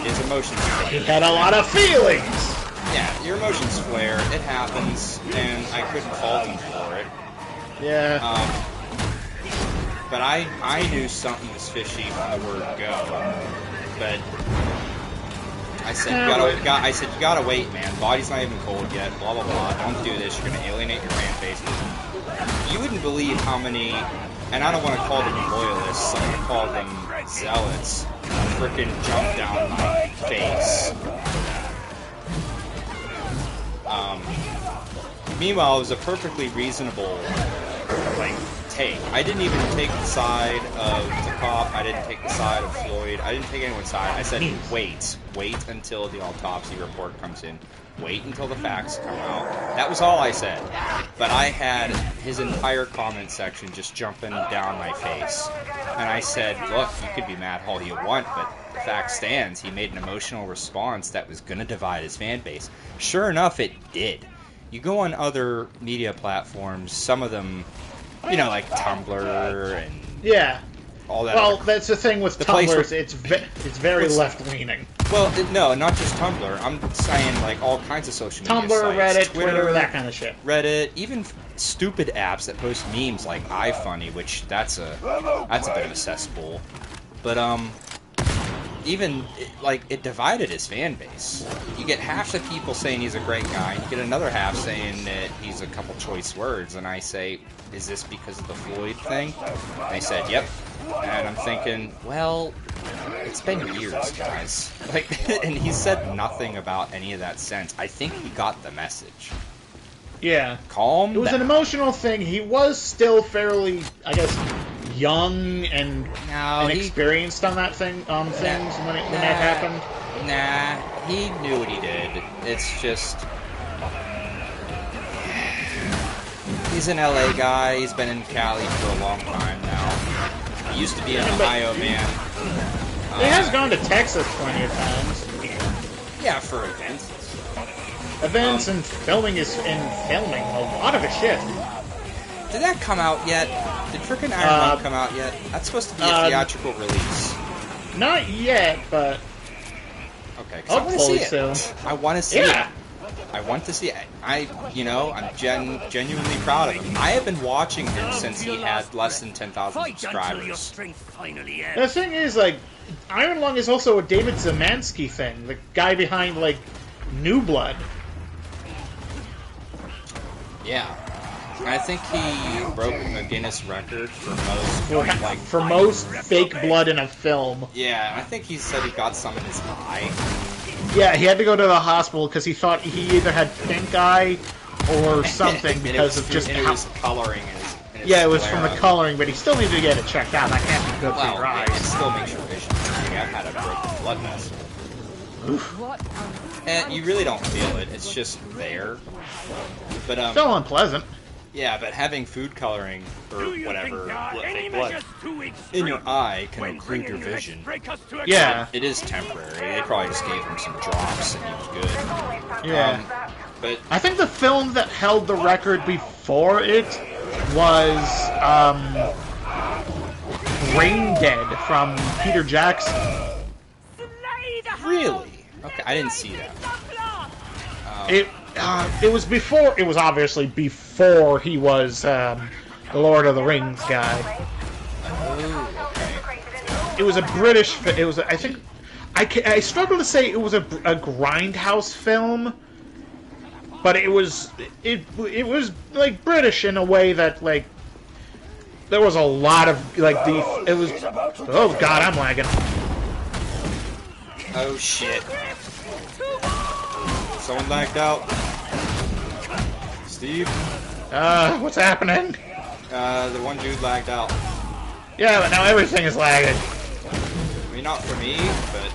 his emotions flared. He had a lot of feelings! Yeah, your emotions flare. It happens. And I couldn't fault him for it. Yeah. But I knew something was fishy from the word go. But I said, you gotta wait, man. Body's not even cold yet. Blah blah blah. Don't do this. You're gonna alienate your fan base. You wouldn't believe how many, and I don't want to call them loyalists. I'm gonna call them zealots. Frickin' jump down my face. Meanwhile, it was a perfectly reasonable, like, take. I didn't even take the side of the cop. I didn't take the side of Floyd. I didn't take anyone's side. I said, wait until the autopsy report comes in. Wait until the facts come out. That was all I said. But I had his entire comment section just jumping down my face. And I said, look, you could be mad all you want, but the fact stands, he made an emotional response that was going to divide his fan base. Sure enough, it did. You go on other media platforms, some of them, you know, like Tumblr and all that. Well, that's the thing with Tumblr. It's very left-leaning. Well, no, not just Tumblr. I'm saying, like, all kinds of social media sites. Reddit, Twitter, that kind of shit. Reddit, even stupid apps that post memes like iFunny, which that's a bit of a cesspool. But even it divided his fan base. You get half the people saying he's a great guy, and you get another half saying that he's a couple choice words. And I say, is this because of the Floyd thing? And they said, yep. And I'm thinking, well, it's been years, guys. And he said nothing about any of that since. I think he got the message. Yeah. Calm It was down. an emotional thing. He was still fairly, I guess, young and inexperienced on that thing, things when that happened. Nah, he knew what he did. It's just, he's an LA guy. He's been in Cali for a long time now. He used to be an Ohio man. He has gone to Texas plenty of times. Yeah, for events. Events and filming a lot of his shit. Did that come out yet? Did frickin' Iron Man come out yet? That's supposed to be a theatrical release. Not yet, but okay. I want to see it. Soon. I want to see it. I want to see it. I'm genuinely proud of him. I have been watching him since he had less than 10,000 subscribers. The thing is, like, Iron Lung is also a David Zemansky thing. The guy behind, like, New Blood. Yeah. I think he broke a Guinness record for most fake blood in a film. Yeah, I think he said he got some in his eye. Yeah, he had to go to the hospital because he thought he either had pink eye or something because of just it was coloring in his yeah, it was from the coloring, but he still needed to get it checked out. That can't be good for your eyes. It still makes your vision. I've had a broken blood vessel. And you really don't feel it. It's just there. But still unpleasant. Yeah, but having food coloring or whatever fake blood in your eye can occlude your vision. Yeah, it is temporary. They probably just gave him some drops and he was good. Yeah, but I think the film that held the record before it was Brain Dead from Peter Jackson. Really? Okay, I didn't see that. It was before. It was obviously before he was the Lord of the Rings guy. Oh, okay. It was a British. It was. I think. I struggle to say it was a grindhouse film, but it was. It was like British in a way that like there was a lot of like the. It was. Oh God, I'm lagging. Oh shit. Someone lagged out. Steve? What's happening? The one dude lagged out. Yeah, but now everything is lagging. I mean, not for me, but...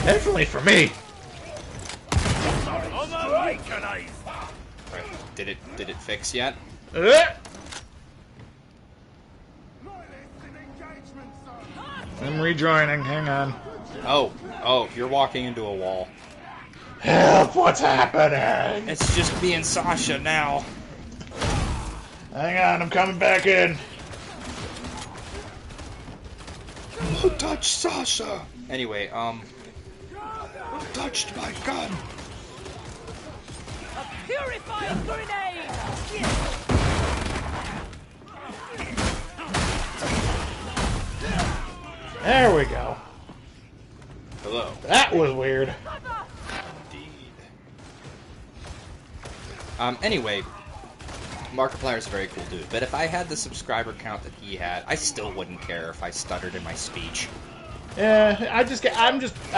Definitely for me. Did it fix yet? I'm rejoining, hang on. Oh, you're walking into a wall. Help, what's happening? It's just me and Sasha now. Hang on, I'm coming back in. Who touched Sasha? Anyway, who touched my gun? A purifier grenade! There we go. Hello. That was weird. Anyway, Markiplier's a very cool dude, but if I had the subscriber count that he had, I still wouldn't care if I stuttered in my speech. Yeah, I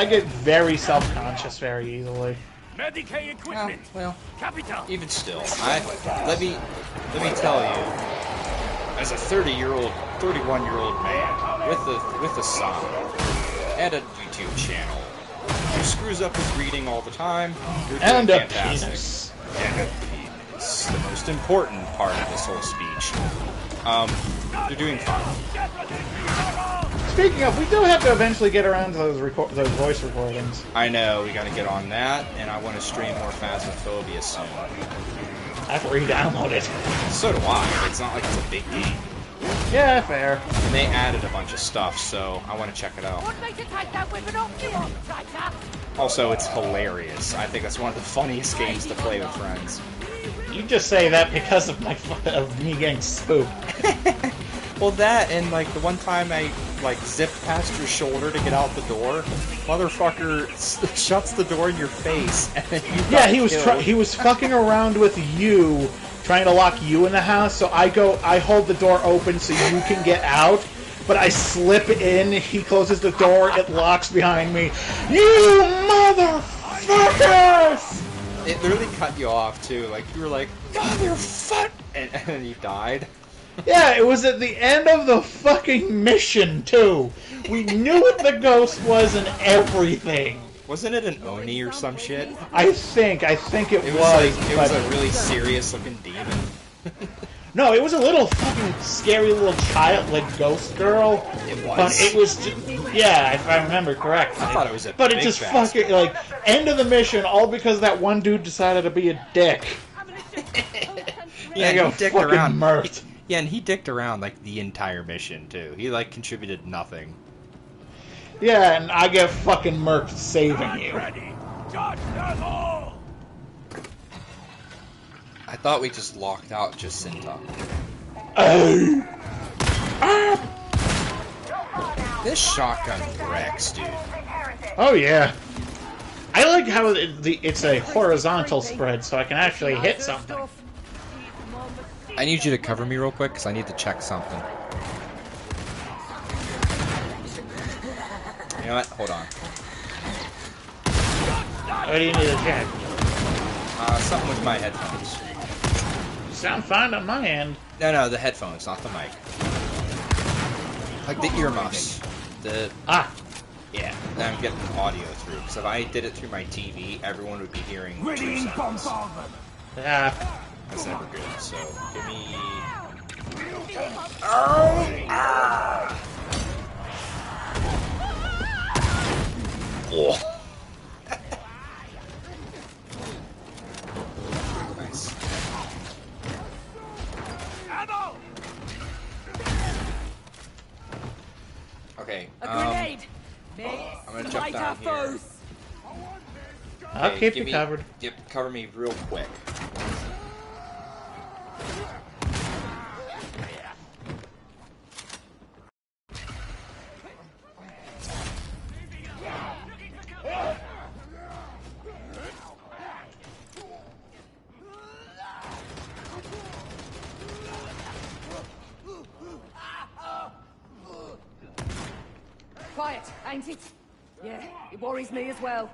get very self-conscious very easily. Medicae equipment. Well, Capital. Even still, let me tell you, as a 31-year-old man with a son and a YouTube channel who screws up his reading all the time, you're doing and fantastic. A penis. And a penis. The most important part of this whole speech. You're doing fine. Speaking of, we do have to eventually get around to those voice recordings. I know, we gotta get on that, and I want to stream more Phasmophobia soon. I have to re-download it. So do I. It's not like it's a big game. Yeah, fair. And they added a bunch of stuff, so I want to check it out. Also, it's hilarious. I think that's one of the funniest games to play with friends. You just say that because of me getting spooked. Well, that and like the one time I like zipped past your shoulder to get out the door, motherfucker shuts the door in your face, and then you got killed. He was fucking around with you, trying to lock you in the house. So I hold the door open so you can get out, but I slip in. He closes the door. It locks behind me. You motherfuckers! It literally cut you off too. Like you were like, motherfuck, and then you died. Yeah, it was at the end of the fucking mission, too. We knew what the ghost was and everything. Wasn't it an Oni or some shit? I think it was. Like, it was a really serious-looking demon. No, it was a little fucking scary little child, like ghost girl. It was. But it was just, yeah, if I remember correctly. I thought it was a But it big just fast fucking, like, end of the mission, all because that one dude decided to be a dick. Yeah, He got he dicked fucking around. murked. Yeah, and he dicked around like the entire mission too. He like contributed nothing. Yeah, and I get fucking murked saving you. Judge them all! I thought we just locked out Jacinta. This shotgun wrecks, dude. Oh yeah. I like how it's a horizontal spread, so I can actually hit something. I need you to cover me real quick, because I need to check something. You know what? Hold on. What do you need to check? Something with my headphones. You sound fine on my end. No, the headphones, not the mic. Like the earmuffs. Yeah, I'm getting audio through. Because if I did it through my TV, everyone would be hearing two sounds. Yeah. That's never good. So give me. Oh. Nice. Okay. A grenade. I'm gonna jump down here. I'll Okay, keep give you me- covered. Yep, cover me real quick. Quiet, ain't it? Yeah, it worries me as well.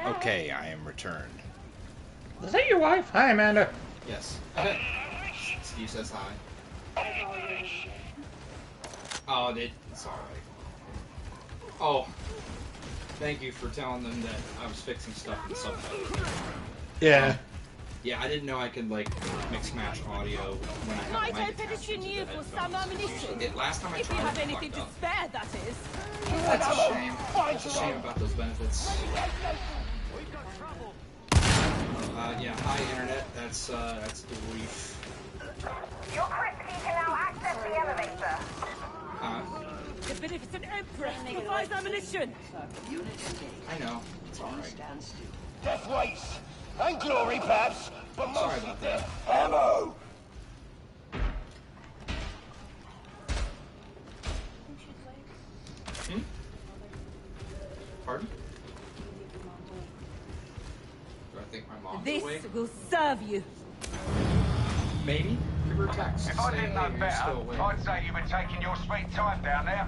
Okay, I am returned. Is that your wife? Hi, Amanda. Yes. Steve says hi. Oh, it's alright. Oh, thank you for telling them that I was fixing stuff in the subtitles. Yeah. Yeah, I didn't know I could, like, mix-match audio when I Might have I mic attached petition to you the for headphones. some ammunition? Last time I If you tried have it, anything to fucked up. spare, that is. That's a shame. That's a shame about those benefits. Yeah, hi internet. That's the reef. Your Kritsky can now access the elevator. The beneficent Emperor provides ammunition. I know. It's alright. Death waits! And glory, perhaps, but most Sorry about that. ammo! Pardon? Do I think my mom's This awake? will serve you. Maybe. Give her a text. If I Say, didn't hey, know you're better, still awake. I'd say you were taking your sweet time down there.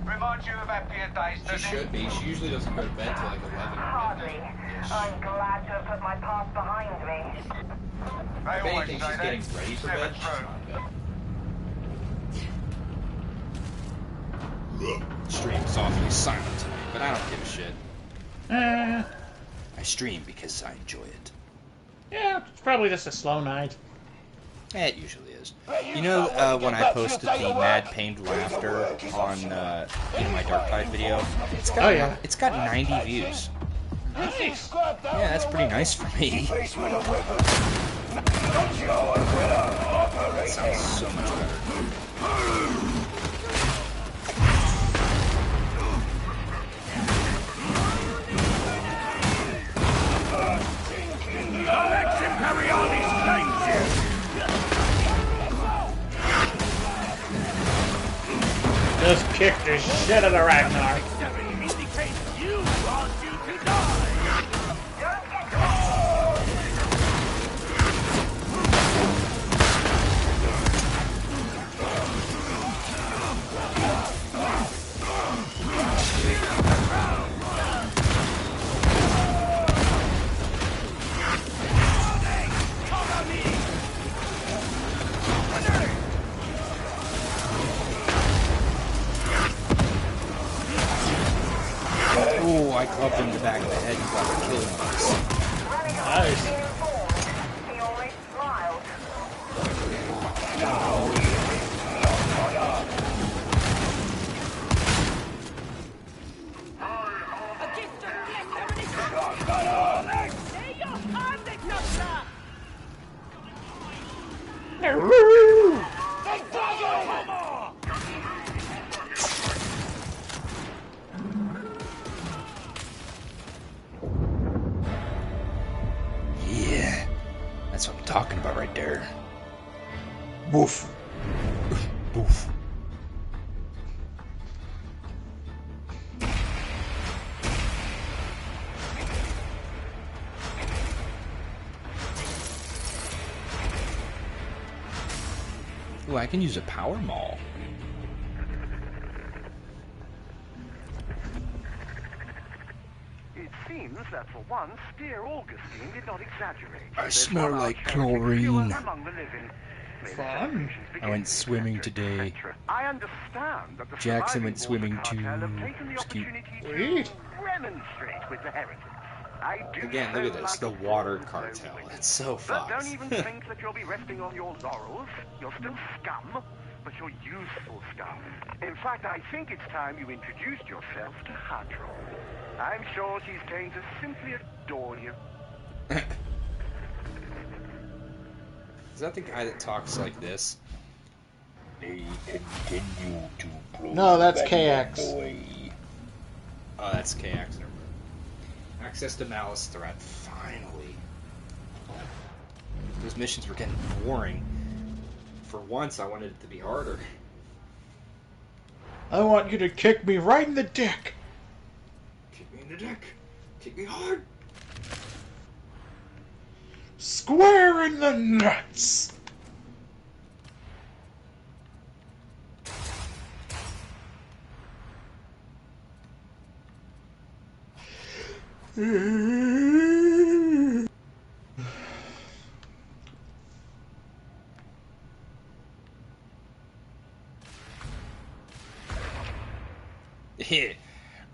Remind you of happier days, She doesn't should be. She usually doesn't go to bed till like 11 or Hardly. midnight. I'm glad to have put my past behind me. They If always anything, say she's that. getting ready for Never bed. She's true. not in bed. Stream is awfully silent tonight, but I don't give a shit. I stream because I enjoy it. Yeah, it's probably just a slow night. It usually is. You know, when I posted the mad pained laughter on my Darktide video, it's got 90 views. Nice. Yeah, that's pretty nice for me. That sounds so much better. Just kick the shit out of Ragnar. Indicates you want you to die. Ooh, I clubbed him in the back of the head and got the kill on us. Nice. Yeah, that's what I'm talking about right there. Woof. Boof. Ooh, I can use a power maul. It seems that for once, dear Augustine did not exaggerate. I smell like chlorine. Among the living. Fun. I went swimming today. I understand that the Jackson went surviving swimming water too. cartel have taken the It's cute. opportunity to remonstrate with the heretics. I do Again, look at so this, like the a water fool cartel. with no It's so But fucked. don't even think that you'll be resting on your laurels. You're still scum, but you're useful scum. In fact, I think it's time you introduced yourself to Hadro. I'm sure she's going to simply adore you. Is that the guy that talks like this? They continue to No, that's KX. Oh, that's KX. Access to Malice threat. Finally. Those missions were getting boring. For once, I wanted it to be harder. I want you to kick me right in the dick. Kick me in the dick. Kick me hard. Square in the nuts.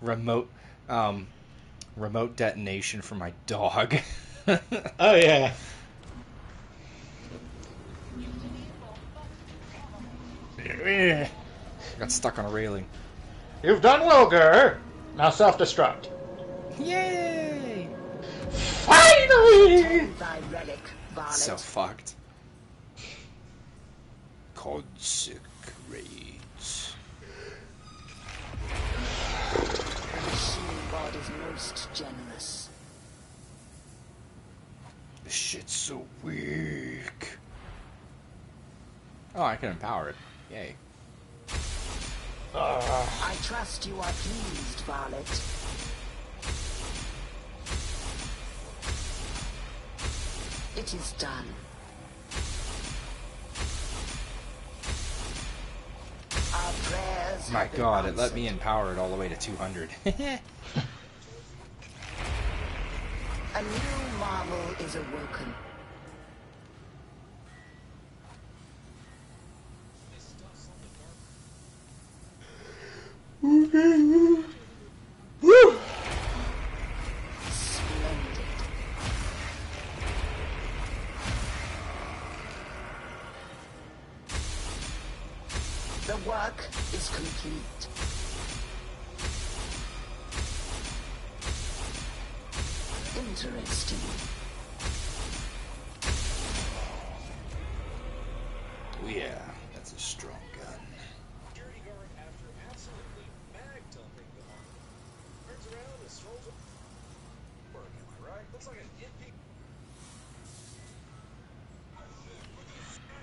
remote, remote detonation for my dog. Oh yeah. Got stuck on a railing. You've done well, Gur. Now self-destruct. Yay! Finally! Thy relic, varlet. So fucked. Consecrate. The shield god is most generous. This shit's so weak. Oh, I can empower it. Yay. I trust you are pleased, varlet. It is done. Our prayers My have been god, it let answered. me empower it all the way to 200. A new marvel is awoken. Splendid. The work is complete. Interesting. Oh yeah, that's a strong gun. Security guard, after absolutely mag-dumping the armor, turns around and strolls up. Right? Looks like an NP.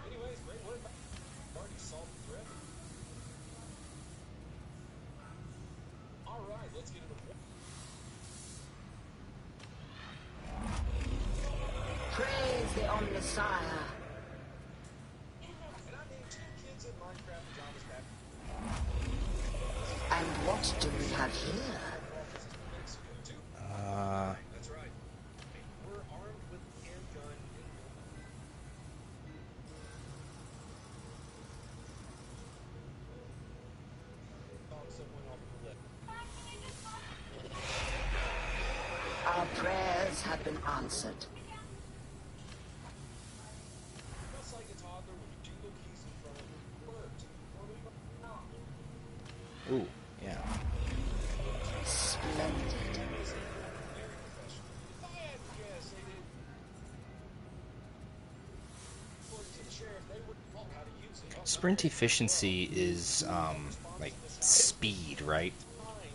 Anyways, great work. Already solved the threat. Praise the Omnissiah. And what do we have here? Our prayers have been answered. Ooh, yeah. Splendid. Sprint efficiency is, like, speed, right?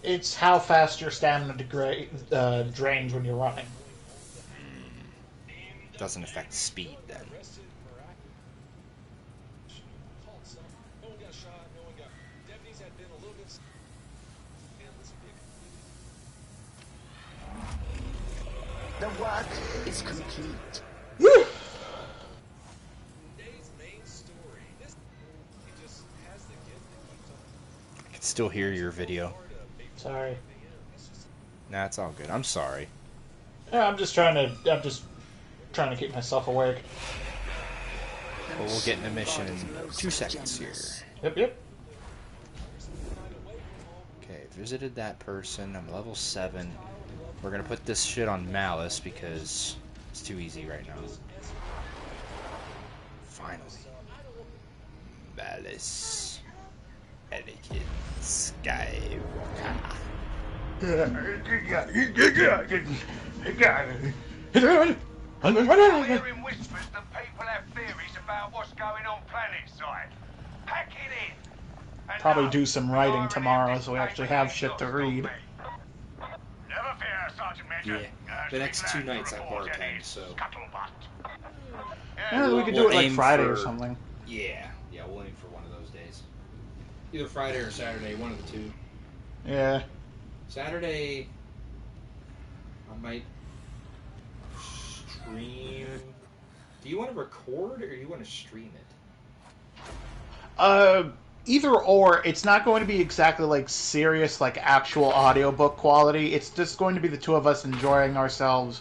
It's how fast your stamina drains when you're running. Doesn't affect speed, then. The work is complete. I can still hear your video. Sorry. Nah, it's all good. I'm sorry. Yeah, I'm just trying to keep myself awake. Well, we'll get in a mission in 2 seconds here. Yep. Okay, visited that person. I'm level 7. We're gonna put this shit on Malice because it's too easy right now. Finally. Malice. Anakin Skywalker. I'm hearing whispers that people have theories about what's going on planetside. Pack it in. Probably do some writing tomorrow so we actually have shit to read. Never fear, Sergeant Major. Yeah, the next 2 nights I bartend, so... Yeah, we could do it like Friday or something. Yeah, we'll aim for one of those days. Either Friday or Saturday, one of the two. Yeah. Saturday, I might stream. Do you want to record or do you want to stream it? Either or. It's not going to be exactly like serious, like actual audiobook quality. It's just going to be the two of us enjoying ourselves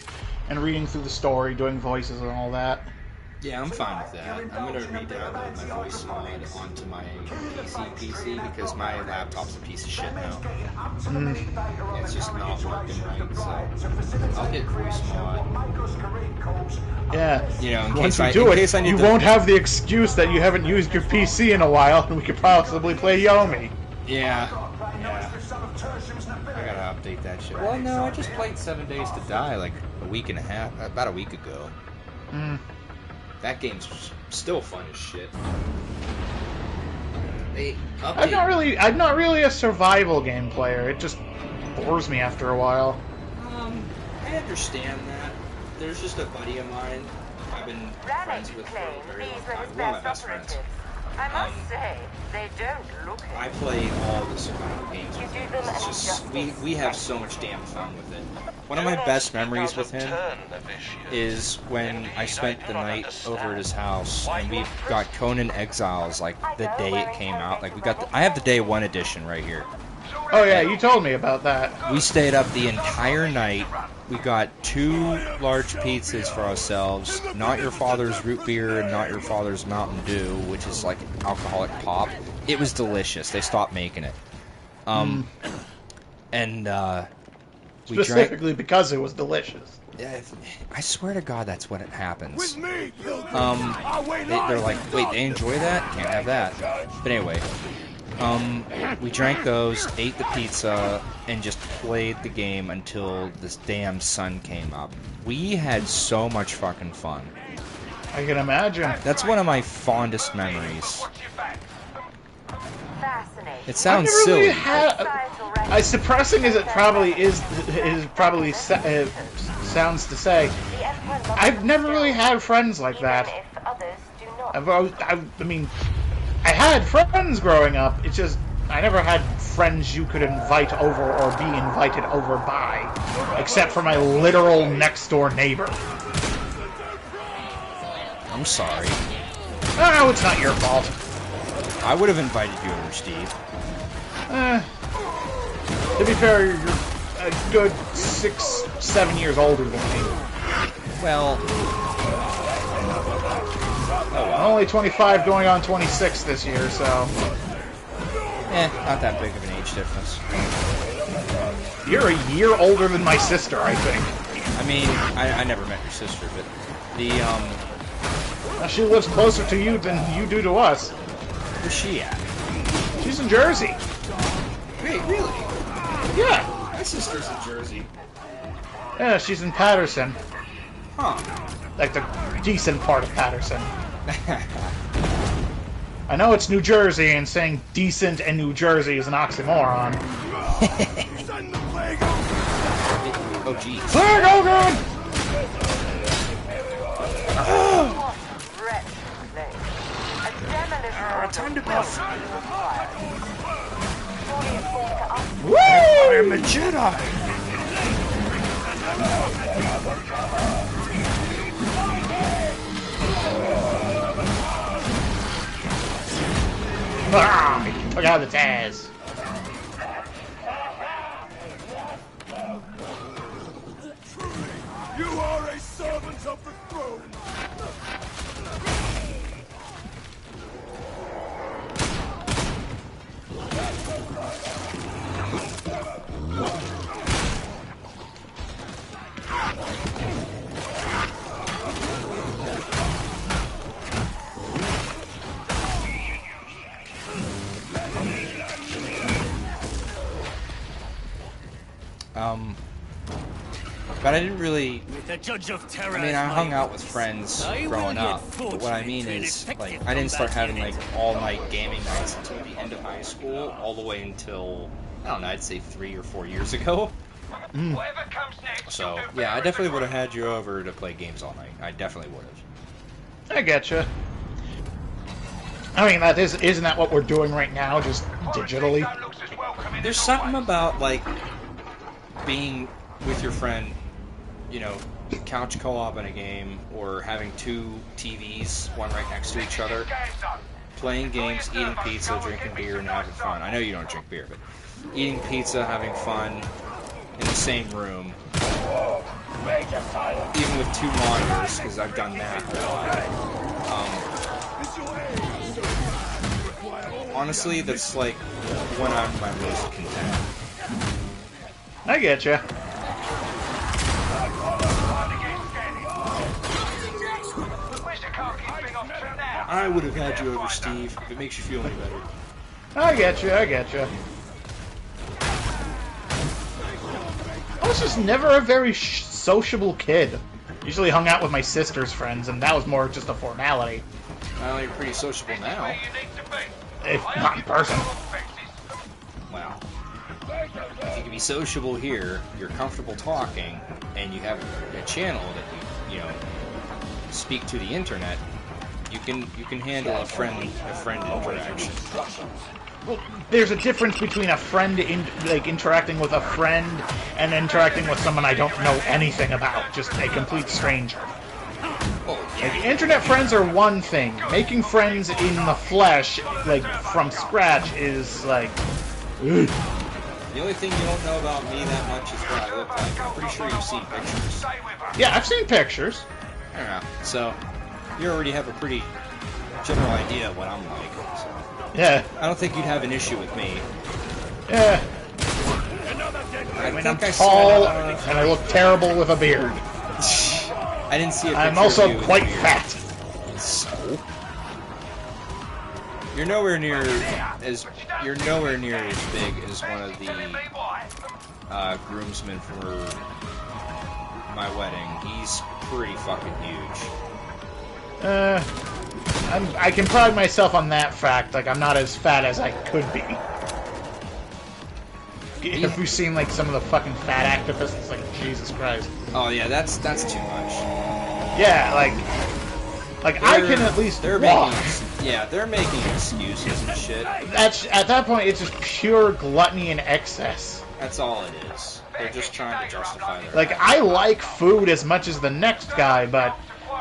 and reading through the story, doing voices and all that. Yeah, I'm fine with that. I'm going to re-download my voice mod onto my PC because my laptop's a piece of shit now. Yeah, it's just not working right, so I'll get voice mod. Yeah. You know, in Once case you do in it, case I need you to... won't have the excuse that you haven't used your PC in a while and we could possibly play Yomi. Yeah. I gotta update that shit. Well, no, I just played 7 Days to Die like about a week ago. That game's still fun as shit. I'm not really a survival game player. It just bores me after a while. I understand that. There's just a buddy of mine I've been friends with for a very long time. One of my best friends. I must say, they don't look it. I play all the survival games with him. It's just, we have so much damn fun with it. One of my best memories with him is when I spent the night over at his house and we got Conan Exiles like the day it came out. Like I have the day 1 edition right here. Oh yeah, you told me about that. We stayed up the entire night. We got 2 large pizzas for ourselves, Not Your Father's root beer and Not Your Father's Mountain Dew, which is like alcoholic pop. It was delicious. They stopped making it. And we specifically because it was delicious. I swear to God, that's when it happens. With me, they're like, wait, they enjoy that? Can't have that. But anyway, we drank those, ate the pizza, and just played the game until this damn sun came up. We had so much fucking fun. I can imagine. That's one of my fondest memories. It sounds silly. As depressing as it probably is probably sounds to say, I've never really had friends like that. I mean, I had friends growing up. It's just I never had friends you could invite over or be invited over by, except for my literal next door neighbor. I'm sorry. Oh, it's not your fault. I would have invited you over, Steve. To be fair, you're a good 6-7 years older than me. Well, I'm only 25 going on 26 this year, so... not that big of an age difference. You're a year older than my sister, I think. I mean, I never met your sister, but the, Now, she lives closer to you than you do to us. Where's she at? She's in Jersey. Wait, really? Yeah. My sister's in Jersey. Yeah, she's in Patterson. Huh. Like the decent part of Patterson. I know it's New Jersey, and saying decent and New Jersey is an oxymoron. Oh, jeez. Flag Hogan! Time to buff. Woo! I am a Jedi! Ah, he took out its ass. You are a servant of the throne! But I didn't really... The Judge of Terror, I mean, I hung out with friends growing up, but what I mean is, like, I didn't start having, like, all-night gaming nights until the end of high school, all the way until, I don't know, I'd say 3 or 4 years ago. So, yeah, I definitely would have had you over to play games all night. I definitely would have. I getcha. I mean, isn't that what we're doing right now, just digitally? There's something about, like, being with your friend, you know, couch co-op in a game, or having 2 TVs, one right next to each other, playing games, eating pizza, drinking beer, and having fun. I know you don't drink beer, but eating pizza, having fun in the same room, even with 2 monitors, because I've done that a lot. Honestly, that's like when I'm my most content. I getcha. I would have had you over, Steve, if it makes you feel any better. I getcha. I was just never a very sociable kid. Usually hung out with my sister's friends, and that was more just a formality. Well, you're pretty sociable now. If not in person. Wow. If you can be sociable here, you're comfortable talking, and you have a channel that you know, speak to the internet, you can handle a friend interaction. Well, there's a difference between a friend interacting with a friend and interacting with someone I don't know anything about, just a complete stranger. Like, internet friends are one thing. Making friends in the flesh, like from scratch, is like. Ugh. The only thing you don't know about me that much is what I look like. I'm pretty sure you've seen pictures. Yeah, I've seen pictures. I don't know. So, you already have a pretty general idea of what I'm like. So. Yeah. I don't think you'd have an issue with me. Yeah. I mean, I'm tall, and I look terrible with a beard. I didn't see a picture I'm also of you quite with a beard. fat. So? You're nowhere near as big as one of the groomsmen for my wedding. He's pretty fucking huge. I can pride myself on that fact. Like, I'm not as fat as I could be. Have you seen like some of the fucking fat activists? Like, Jesus Christ. Oh yeah, that's too much. Yeah, like I can at least walk. Yeah, they're making excuses and shit. That's at that point, it's just pure gluttony and excess. That's all it is. They're just trying to justify their Like, I like food as much as the next guy, but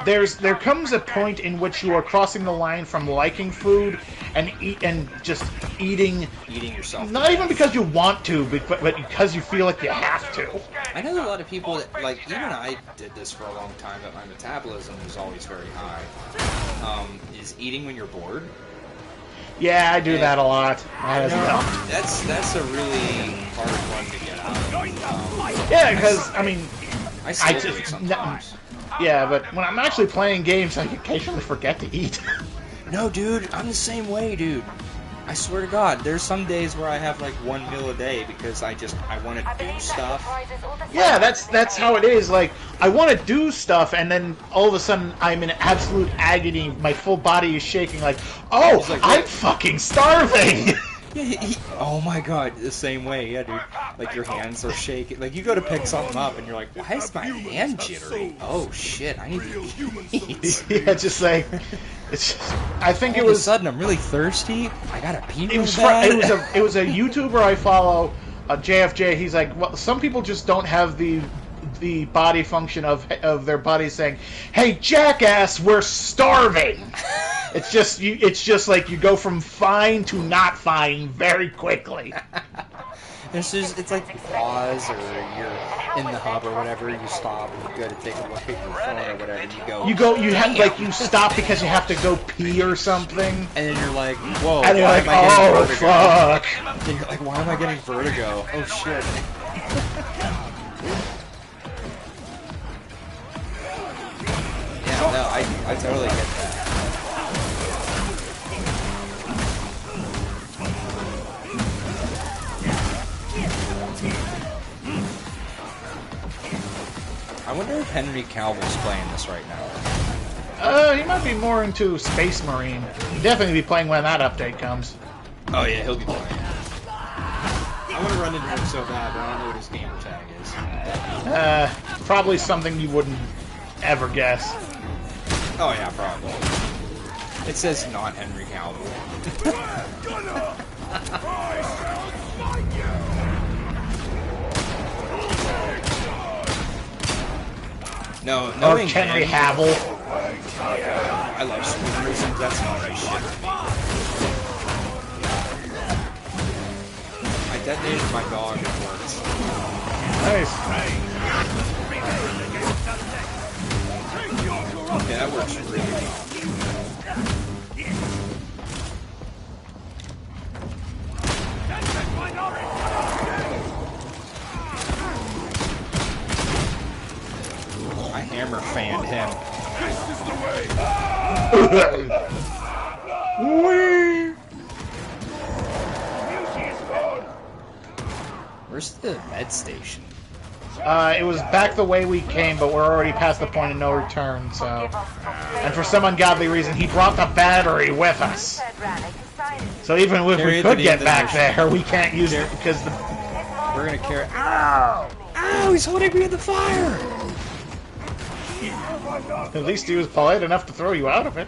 there comes a point in which you are crossing the line from liking food and just eating yourself. Not even because you want to, but because you feel like you have to. I know a lot of people that, like, even I did this for a long time, but my metabolism was always very high. Is eating when you're bored. Yeah, I do that a lot. That's a really hard one to get out of. Yeah, because I mean, I still do it sometimes. Yeah, but when I'm actually playing games, I occasionally forget to eat. No, dude, I'm the same way, dude. I swear to God, there's some days where I have like one meal a day because I want to do stuff. Yeah, that's how it is. Like, I want to do stuff, and then all of a sudden I'm in absolute agony. My full body is shaking. Like, oh, like, I'm fucking starving. Oh my God, the same way, yeah, dude. Like your hands are shaking. Like you go to pick something up, and you're like, why is my hand jittery? Oh shit, I need to eat. Yeah, just like. It's just, I think all it was. Of a sudden, I'm really thirsty. I gotta pee. It was a YouTuber I follow, JFJ. He's like, well, some people just don't have the body function of their body saying, "Hey, jackass, we're starving." It's just like you go from fine to not fine very quickly. It's like pause, or you're in the hub or whatever. You stop and you go to take a look at your phone or whatever. And you stop because you have to go pee or something. And then you're like, whoa. And you're like, oh fuck. And you're like, why am I getting vertigo? Oh shit. Yeah, no, I totally get that. I wonder if Henry Cavill's playing this right now. He might be more into Space Marine. He'll definitely be playing when that update comes. Oh yeah, he'll be playing. I want to run into him so bad, but I don't know what his gamer tag is. Probably something you wouldn't ever guess. Oh yeah, probably. It says not Henry Cavill. No, Henry Cavill. I love Super Reasons. That's not my shit. I detonated my dog and it works. Nice. Okay, that works really well. I hammer fanned him. This is the way. Where's the med station? It was back the way we came, but we're already past the point of no return, so... And for some ungodly reason, he brought the battery with us. So even if we could get back there, we can't use it because the... We're gonna carry... Ow! Ow! He's holding me in the fire! At least he was polite enough to throw you out of it.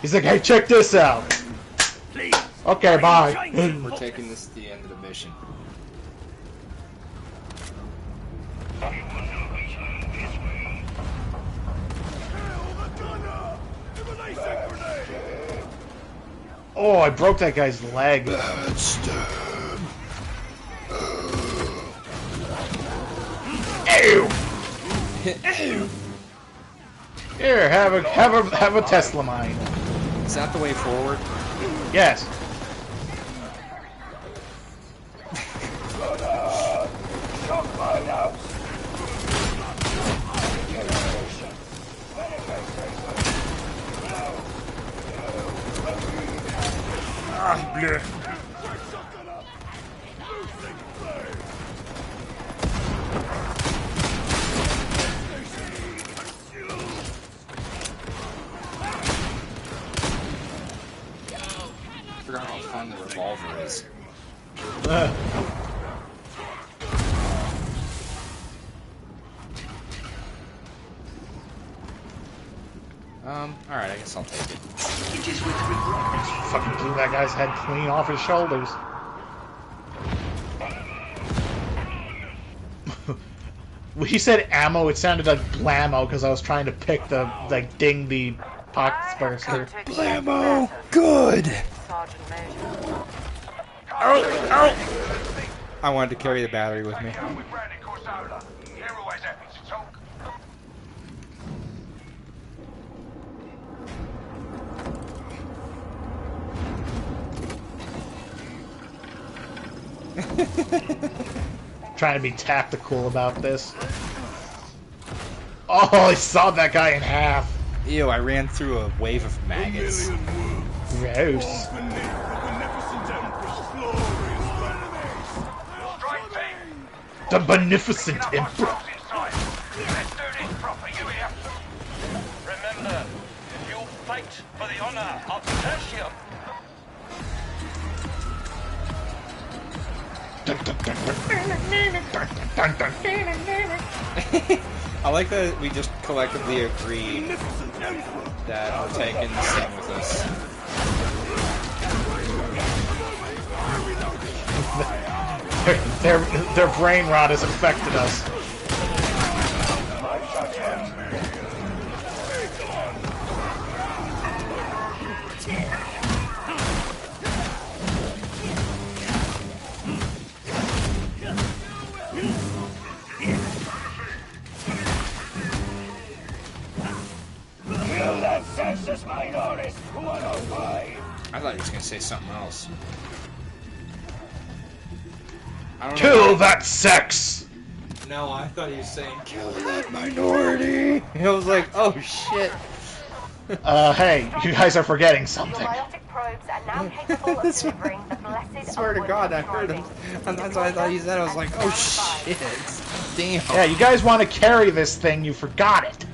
He's like, hey, check this out. Okay, bye. We're taking this to the end of the mission. Oh, I broke that guy's leg. Ew. Here, have a Tesla mine. Is that the way forward? Yes. Bleh. Forgot Alright, I guess I'll take it. Fucking blew that guy's head clean off his shoulders. When he said ammo, it sounded like blammo because I was trying to pick the, like, ding the poxburster. Blammo! Good! I wanted to carry the battery with me. Trying to be tactical about this. Oh, I sawed that guy in half. Ew, I ran through a wave of maggots. Gross. The Beneficent Emperor. Remember, you fight for the honor of Tertium. I like that we just collectively agreed that we're taking this thing with us. Their brain rot has affected us. I thought he was gonna say something else. Kill that sex! No, I thought he was saying kill that minority. I was like, oh shit. Hey, you guys are forgetting something. I swear to God, I heard him. And that's what I thought he said. I was like, oh shit. Damn. Yeah, you guys want to carry this thing, you forgot it.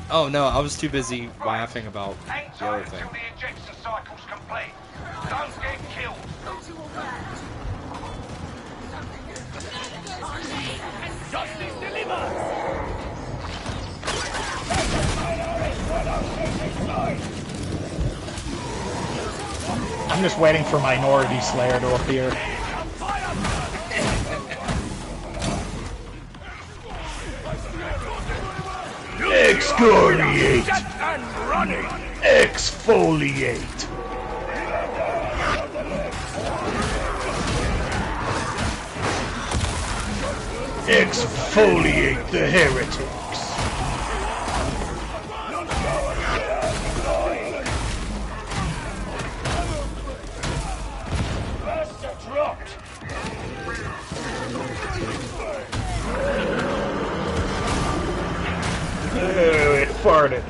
Oh no, I was too busy laughing about the other thing. The ejection cycle's complete. Don't get killed. Justice delivers! I'm just waiting for Minority Slayer to appear. Excoriate! Exfoliate! Exfoliate the heretics! Oh, it farted.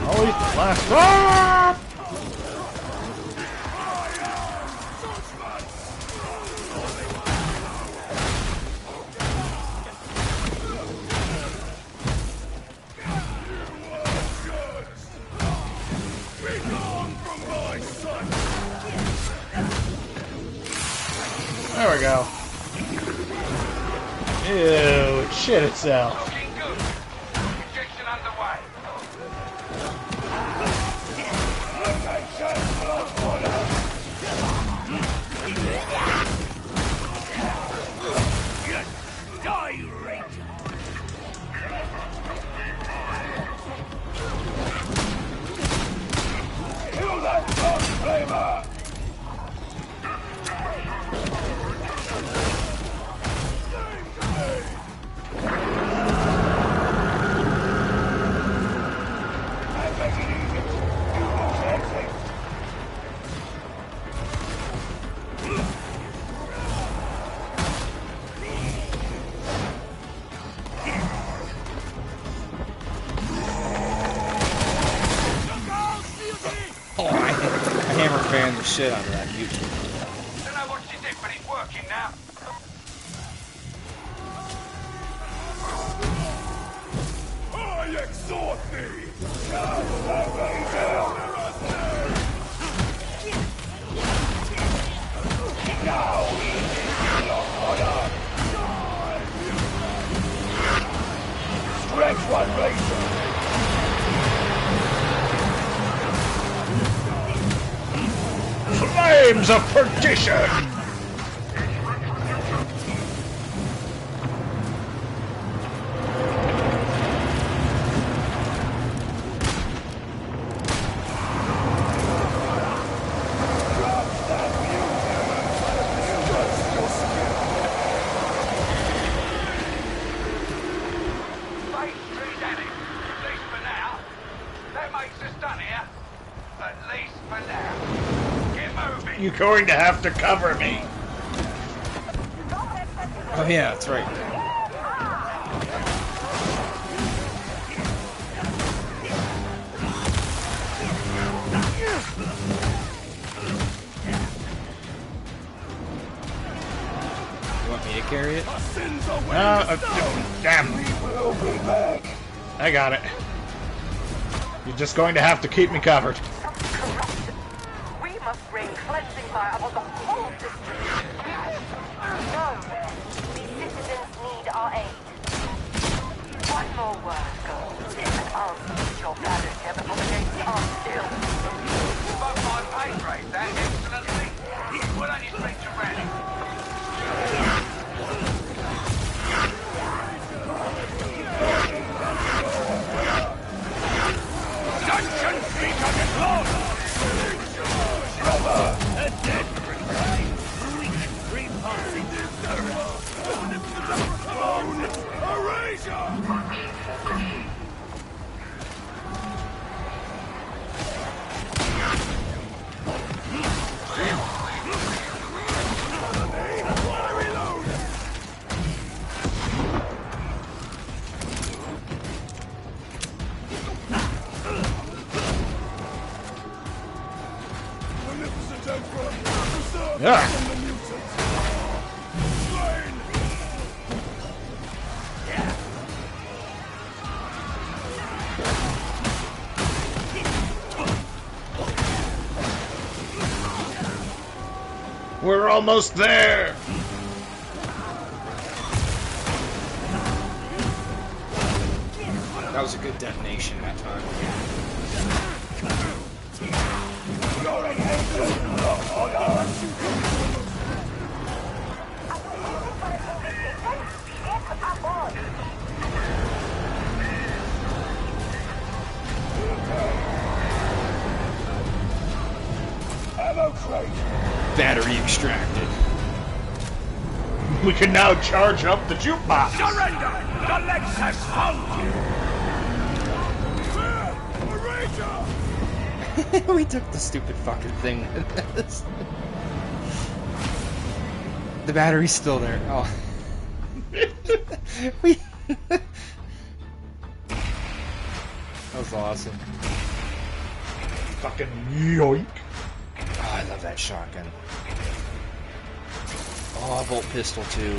Always blast. Ah! There we go. Ew, it shit itself. Hammer the shit out of that mutant. Don't know what you did, but it's working now. I exhort thee! one Flames of perdition! You're going to have to cover me. Oh yeah, that's right. You want me to carry it? Damn. I got it. You're just going to have to keep me covered. We must bring cleansing fire upon the whole district. No, the citizens need our aid. One more word, girls, and I'll put your bladders here before the gates are still. Spoke my pay grade, that excellently. Why don't you speak to Rennie? Dungeon Seeker deployed! A dead repassing bone erasure! Yeah. We're almost there. That was a good detonation that time. Ammo crate! Battery extracted. We can now charge up the jukebox. Surrender! The Lex has found you! We took the stupid fucking thing. The battery's still there. Oh. We. That was awesome. Fucking yoink. Oh, I love that shotgun. Oh, bolt pistol too.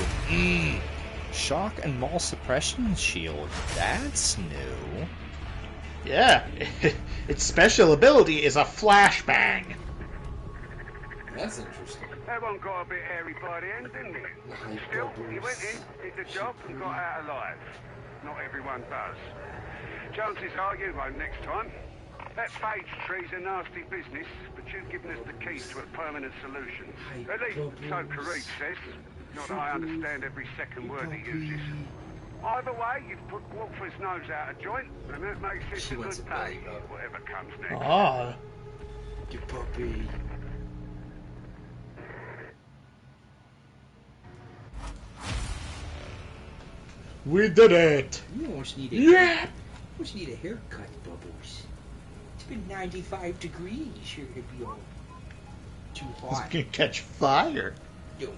Shock and maul suppression shield. That's new. Yeah. Its special ability is a flashbang. That's interesting. That one got a bit hairy by the end, didn't it? Still, he went in, did the job, and got out alive. Not everyone does. Chances are you won't next time. That phage tree's a nasty business, but you've given us the keys to a permanent solution. At least, so Karid says. Not that I understand every second word he uses. Either way, you've put Wolfer's nose out of joint, and that makes this a good day, whatever comes next. Ah. You puppy. We did it! You almost need a almost need a haircut, Bubbles. It's been 95 degrees. You're gonna be all too hot. It's gonna catch fire. Yo,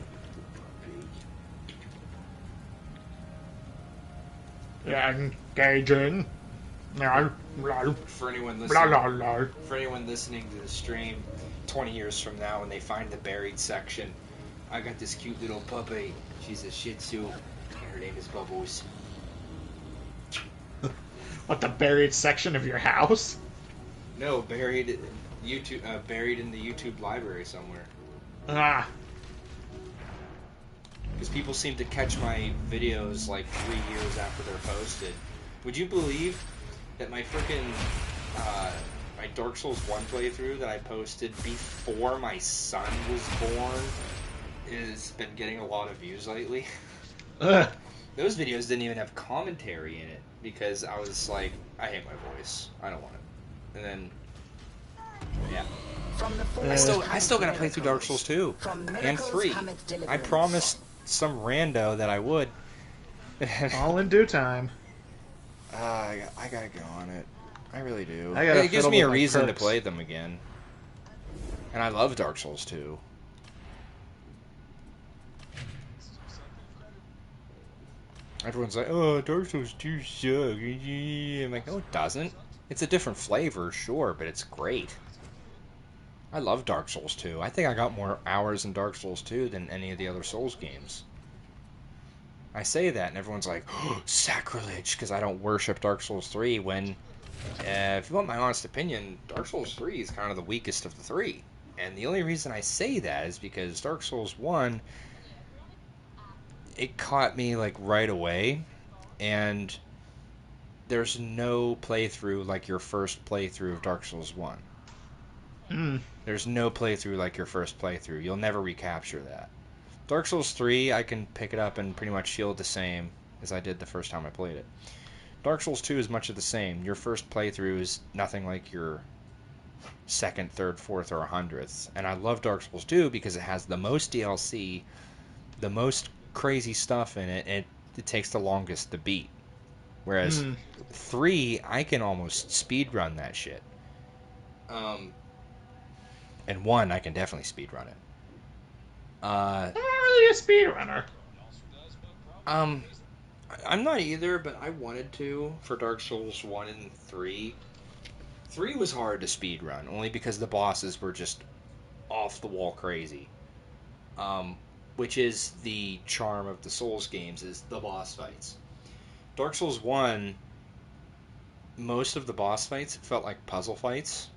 Engaging. For anyone listening, for anyone listening to the stream, 20 years from now, when they find the buried section, I got this cute little puppy. She's a Shih Tzu. Her name is Bubbles. What, the buried section of your house? No, buried in YouTube. Buried in the YouTube library somewhere. Ah. Because people seem to catch my videos like 3 years after they're posted, Would you believe that my freaking my Dark Souls 1 playthrough that I posted before my son was born has been getting a lot of views lately? Those videos didn't even have commentary in it because I was like, I hate my voice. I don't want it. And then, yeah. I still gotta play through Dark Souls 2 and 3. I promised some rando that I would. All in due time. I gotta go on it. I really do. It gives me a reason to play them again. And I love Dark Souls 2. Everyone's like, oh, Dark Souls 2 sucks. I'm like, no, it doesn't. It's a different flavor, sure, but it's great. I love Dark Souls 2. I think I got more hours in Dark Souls 2 than any of the other Souls games. I say that, and everyone's like, oh, sacrilege, because I don't worship Dark Souls 3, when, if you want my honest opinion, Dark Souls 3 is kind of the weakest of the three. And the only reason I say that is because Dark Souls 1, it caught me, like, right away, and there's no playthrough like your first playthrough of Dark Souls 1. There's no playthrough like your first playthrough. You'll never recapture that. Dark Souls 3, I can pick it up and pretty much feel the same as I did the first time I played it. Dark Souls 2 is much of the same. Your first playthrough is nothing like your second, third, fourth, or 100th. And I love Dark Souls 2 because it has the most DLC, the most crazy stuff in it, and it takes the longest to beat. Whereas 3, I can almost speedrun that shit. And 1, I can definitely speedrun it. I'm not really a speedrunner. I'm not either, but I wanted to for Dark Souls 1 and 3. 3 was hard to speedrun, only because the bosses were just off the wall crazy. Which is the charm of the Souls games, is the boss fights. Dark Souls 1, most of the boss fights felt like puzzle fights.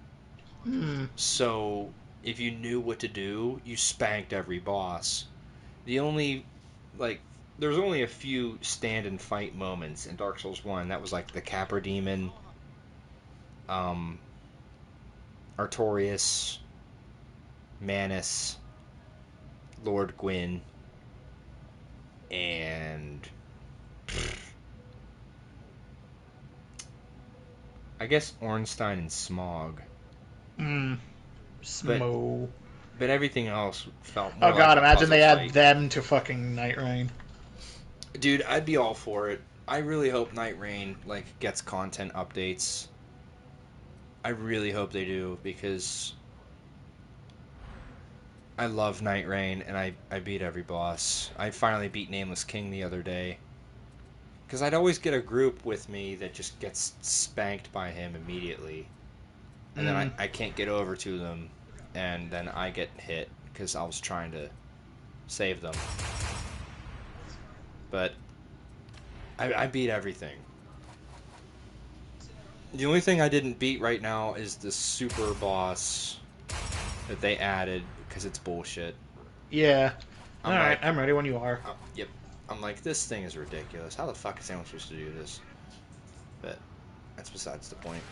So if you knew what to do, you spanked every boss. The only, like, there was only a few stand and fight moments in Dark Souls 1. That was like the Capra Demon, Artorias, Manus, Lord Gwyn, and I guess Ornstein and Smog. Smo. But everything else felt more Oh god, like a imagine they puzzle add fight. them to fucking Night Rain. Dude, I'd be all for it. I really hope Night Rain, like, gets content updates. I really hope they do, because I love Night Rain, and I beat every boss. I finally beat Nameless King the other day. Because I'd always get a group with me that just gets spanked by him immediately. And then I can't get over to them, and then I get hit, because I was trying to save them. But I beat everything. The only thing I didn't beat right now is the super boss that they added, because it's bullshit. Yeah. Alright, I'm ready when you are. Yep. I'm like, this thing is ridiculous. How the fuck is anyone supposed to do this? But that's besides the point.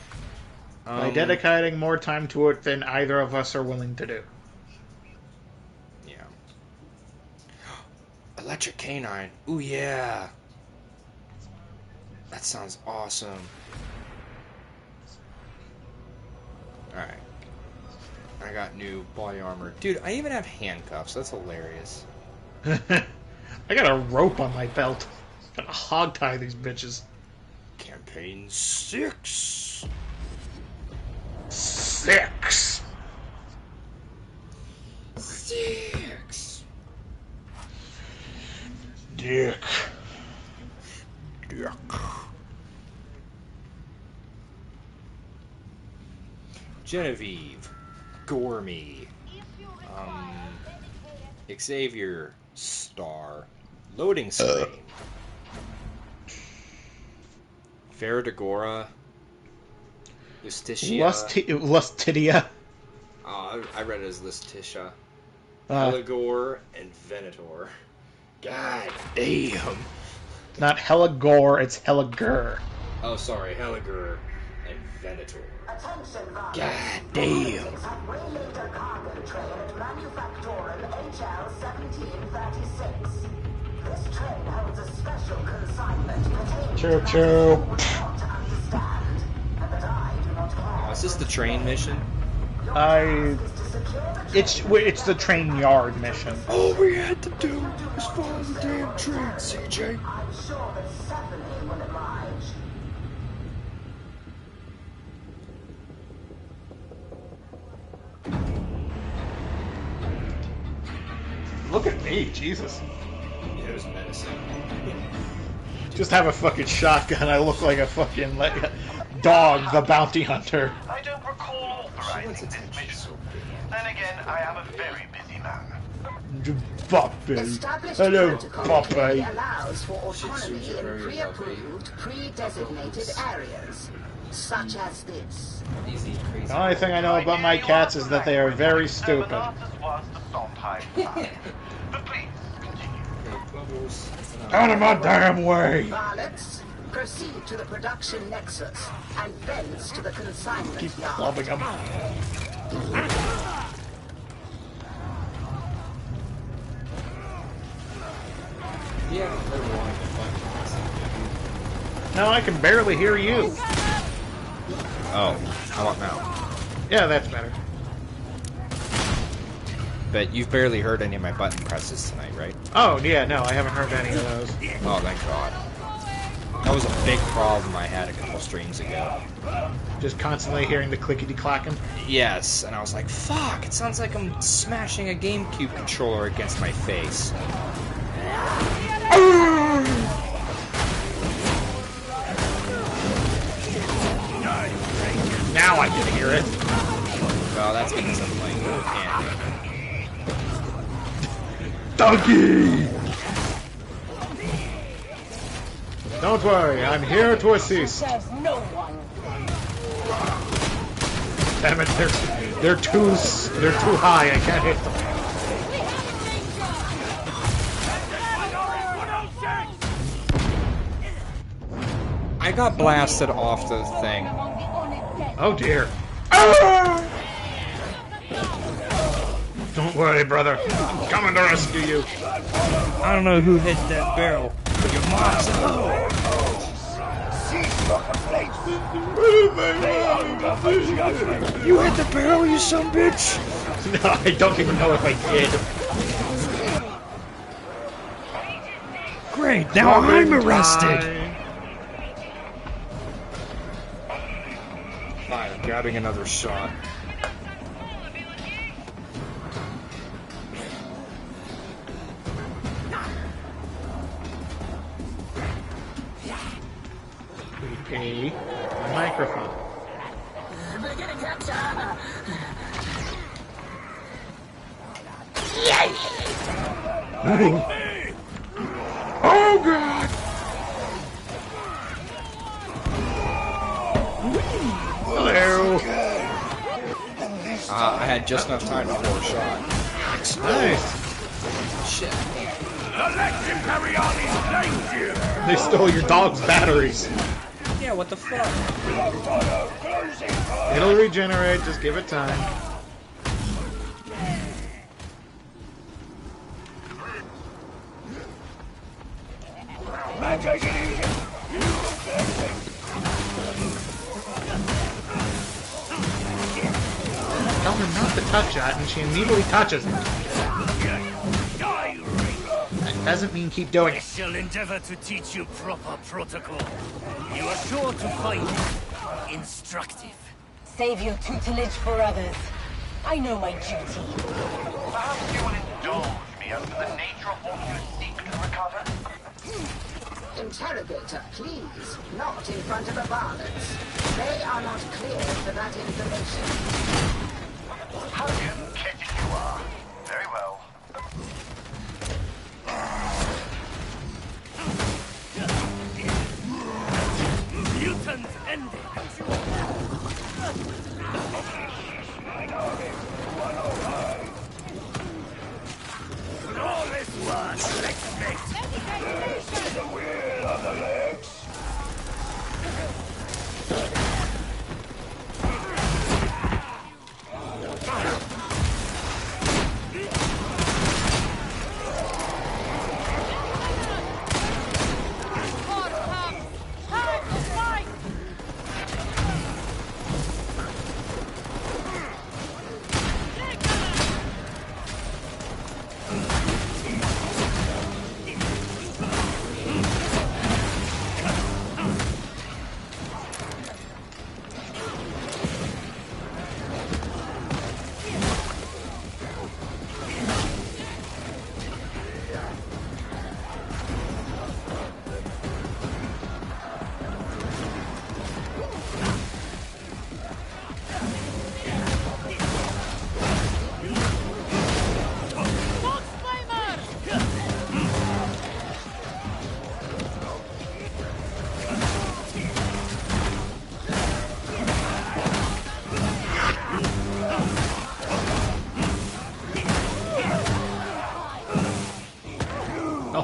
By dedicating more time to it than either of us are willing to do. Yeah. Electric Canine. Ooh, yeah. That sounds awesome. Alright. I got new body armor. Dude, I even have handcuffs. That's hilarious. I got a rope on my belt. Gotta hog tie these bitches. Campaign 6. 6. Dick. Genevieve. Gormy. Xavier. Star. Loading screen. Faradagora. Lustitia. Lustitia. I read it as Lustitia. Eligor and Venator. God damn. Not Helagor, it's Helagur. Oh, sorry, Helliger and Venator. Attention, God damn. damn. Have waylaid a cargo train at Manufactorum HL 1736. This train holds a special consignment pertaining Choo to choo. matters you will not understand, and that I do not care. Oh, is this the train mission? It's the train yard mission. All we had to do was follow the damn train, CJ. I'm sure that Stephanie will oblige. Look at me, Jesus. Yeah, it was menacing. Just have a fucking shotgun. I look like a fucking dog, the bounty hunter. I don't recall authorizing this mission. Then again, I am a very busy man. Puppy. Established Hello, protocol puppy. allows for autonomy in pre-approved, pre-designated areas, such as this. The only thing I know about my cats is that they are very stupid. But please, Out of my damn way! Varlets, proceed to the production nexus, and thence to the consignment Keep yard. clubbing them. Yeah, No, I can barely hear you. Oh, how about now? Yeah, that's better. But you've barely heard any of my button presses tonight, right? Oh, yeah, no, I haven't heard any of those. Oh, thank God. That was a big problem I had a couple streams ago. Just constantly hearing the clickety-clacking? Yes, and I was like, fuck, it sounds like I'm smashing a GameCube controller against my face. Now I can hear it. Well, that's because I'm playing candy. Donkey! Don't worry, I'm here to assist. There's no one. Damn it, they're too high. I can't hit them. I got blasted off the thing. Oh dear. Don't worry, brother. I'm coming to rescue you. I don't know who hit that barrel. Your mom's You hit the barrel, you son of a bitch! No, I don't even know if I did. Great, now I'm arrested! Fine, I'm grabbing another shot. Okay, microphone. Oh God! Hello. I had just enough time before a shot. Nice. Shit. They stole your dog's batteries. Yeah, what the fuck? It'll regenerate. Just give it time. Tell her not to touch that, and she immediately touches it. That doesn't mean keep doing I it. shall endeavor to teach you proper protocol. You are sure to find it instructive. Save your tutelage for others. I know my duty. Perhaps you will indulge me as to the nature of what you seek to recover? Interrogator, please. Not in front of the varlets. They are not cleared for that information. How catchy you are. Very well. Mutants ended. Flawless work, let's make. The wheel on the legs.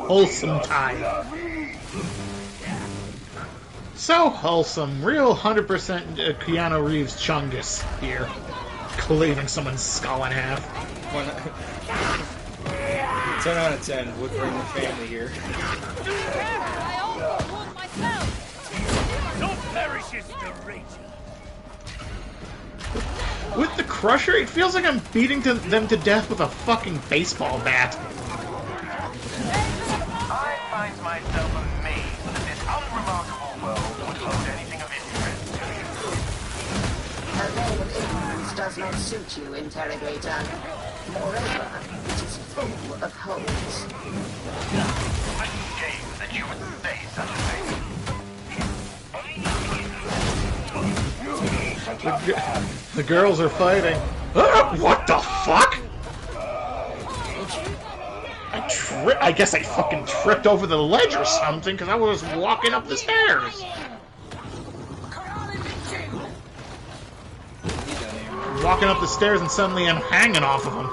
wholesome time. So wholesome. Real 100% Keanu Reeves Chungus here. Cleaving someone's skull in half. 10 out of 10 would bring the family here. No perishes the ranger. With the Crusher, it feels like I'm beating them to death with a fucking baseball bat. I find myself amazed that this unremarkable world would hold anything of interest to you. A veil of ignorance does not suit you, interrogator. Moreover, it is full of holes. I'm ashamed that you would say such a thing. The girls are fighting. What the fuck? I guess I fucking tripped over the ledge or something because I was walking up the stairs. Walking up the stairs and suddenly I'm hanging off of them.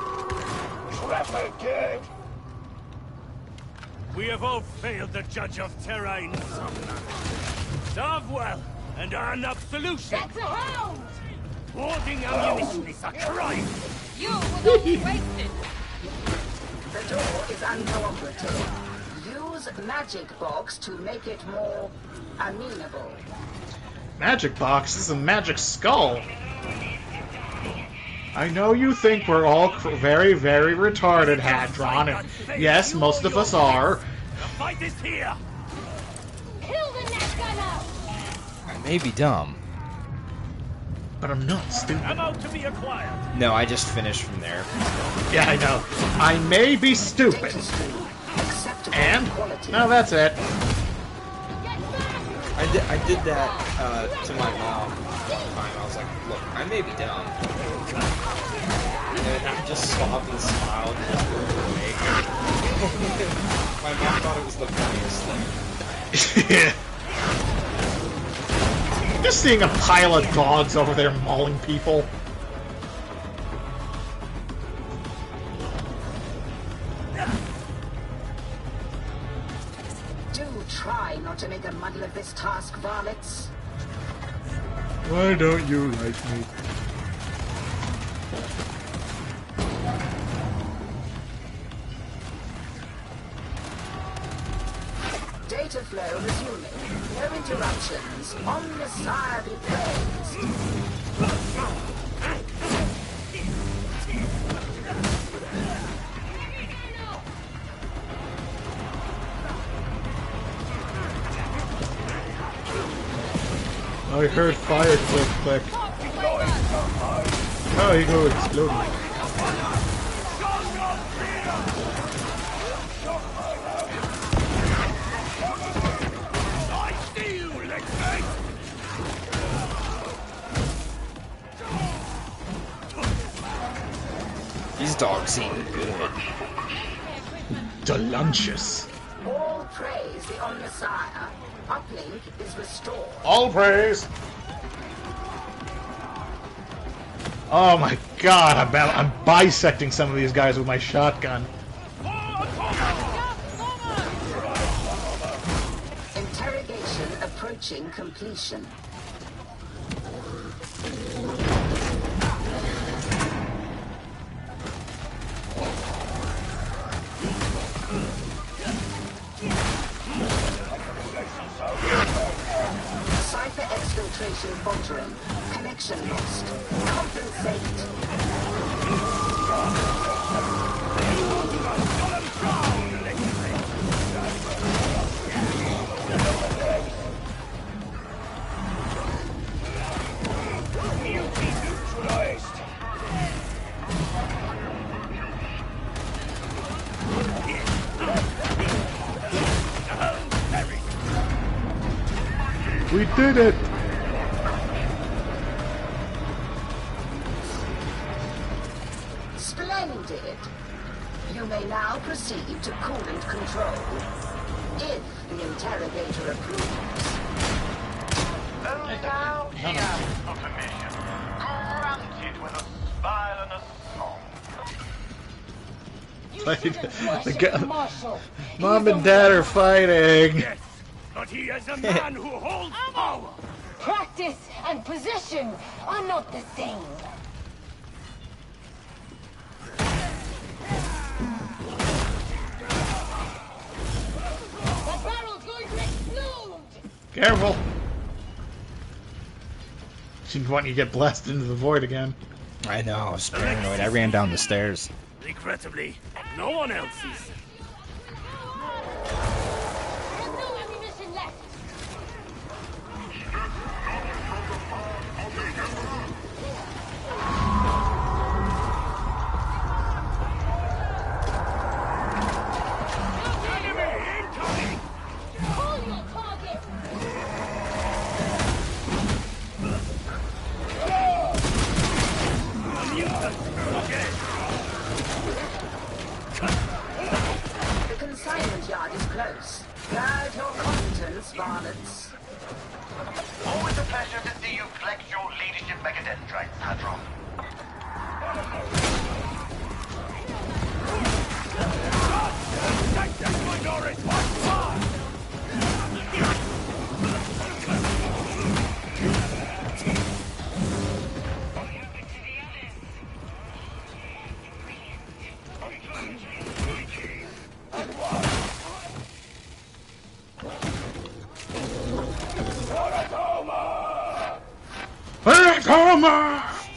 We have all failed the judge of terrain. Serve well and earn absolution. That's a hound! Hoarding ammunition is a crime. You will not waste it. The door is uncooperative. Use magic box to make it more amenable. Magic box? This is a magic skull. I know you think we're all very, very retarded, Hadron. And yes, most of us are. The fight is here. Kill the neck gunner! I may be dumb. But I'm not stupid. I'm out to be acquired. No, I just finished from there. Yeah, I know. I may be stupid. And? No, that's it. I did that to my mom one time. I was like, look, I may be dumb. And I just stopped and smiled and just looked away. My mom thought it was the funniest thing. Yeah. Just seeing a pile of dogs over there mauling people. Do try not to make a muddle of this task, varlets. Why don't you like me? Data flow resuming. No interruptions. On Messiah be praised. I heard fire click. Oh, he goes exploding. These dogs seem good. Delicious. All praise the Omnissiah. Uplink is restored. All praise. Oh my god, I'm bisecting some of these guys with my shotgun. Interrogation approaching completion. Cipher exfiltration faltering. Connection lost. Compensate. We did it! Splendid! You may now proceed to coolant control. If the interrogator approves. And now he asks for permission. Granted with a smile and a song. You Mom and Dad are fighting. Yes, but he is a man who holds power. Practice and position are not the same. The barrel's going to explode! Careful. She didn't want you to get blasted into the void again. I know, I was paranoid. I ran down the stairs. Regrettably, no one else is. There's no ammunition left! Pull your target! The consignment yard is close. Guard your competence, varlets. Always a pleasure to see you flex your leadership megadendrite, Hadron.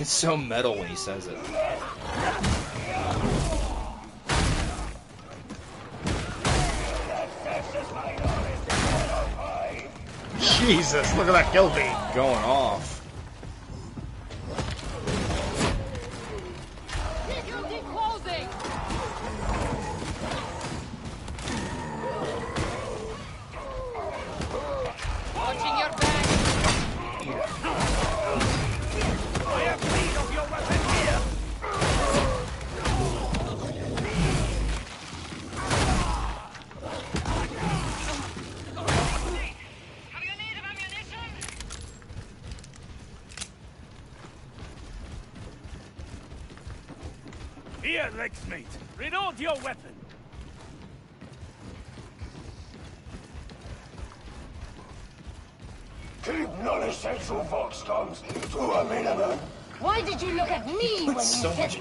It's so metal when he says it. Jesus, look at that kill feed. Going off. Closing! Watching your back! I have need of your weapon here! Here, Lexmate. Reload your weapon. Keep non-essential vox comms to a minimum. Why did you look at me when you said that?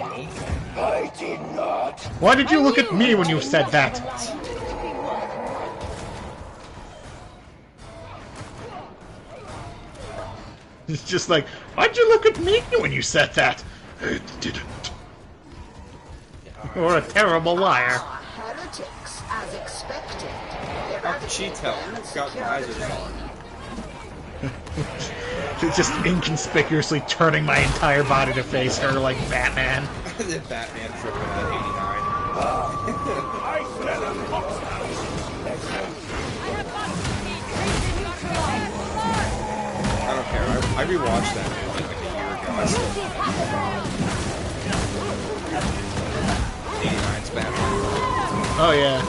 I did not. Why did you look at me when you said that? It's just like, why'd you look at me when you said that? I didn't. You're a terrible liar. Heretics, as expected. How could she tell? Got visors on. Just inconspicuously turning my entire body to face her like Batman. The Batman tripping at 89. I smell a fox house. I don't care. I rewatched that movie like a year ago. 89's Batman. Oh yeah.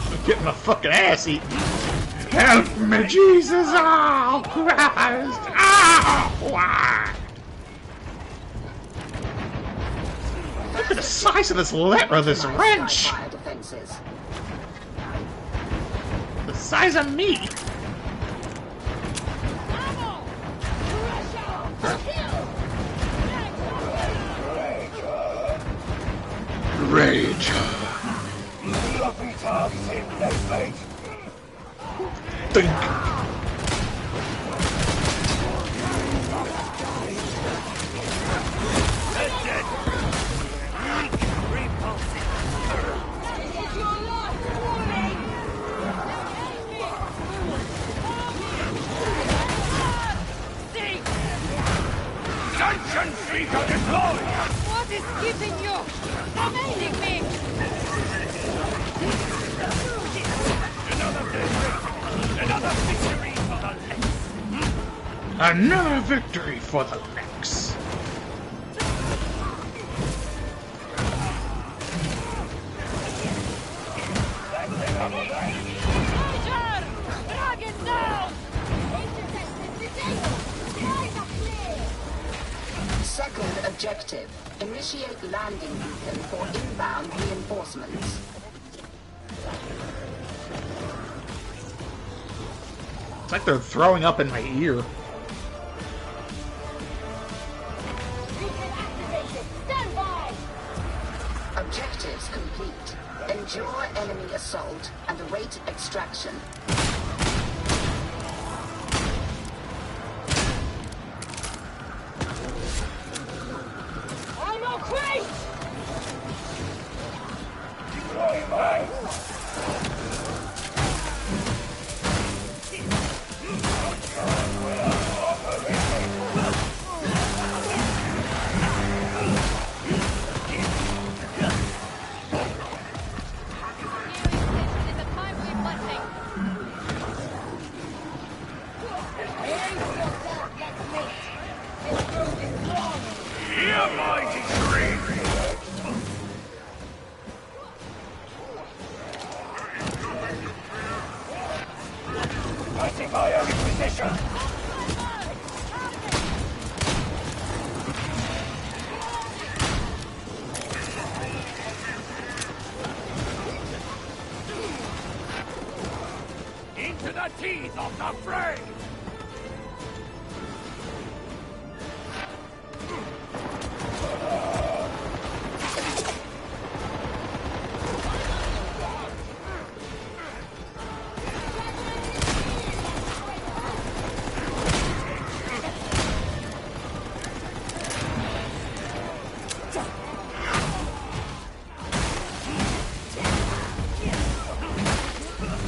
I'm getting my fucking ass eaten. Help me, Jesus! Oh, Christ! Oh, why? Look at the size of this letter, this wrench! The size of me! Rage! Lucky targets in, Lexmate. Think! What is keeping you? Evading me! Another victory for the Lex. Second objective, initiate landing beacon for inbound reinforcements. It's like they're throwing up in my ear. Stand by! Objectives complete. Endure enemy assault and await extraction. I'm okay! Into the teeth of the fray!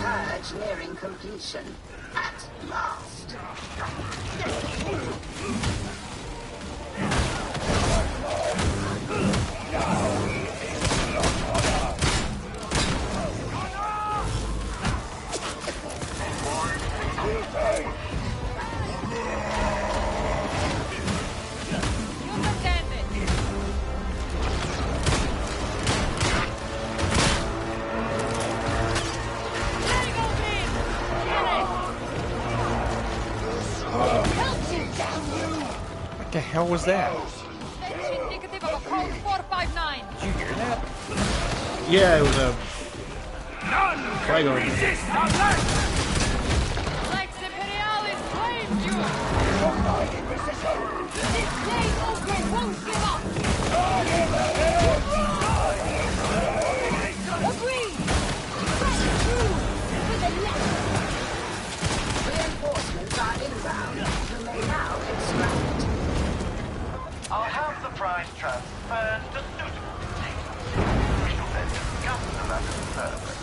Purge nearing completion. At last. What the hell was that? That's indicative of a code 459. Did you hear that? Yeah, it was a... None Lego. can resist unless... Lex Imperialis claims you! This blade open won't give up! Agreed! Press through! To the left! Reinforcements are inbound. You may now extract. I'll have the prize transferred to suitable places. We shall then discuss the matter further.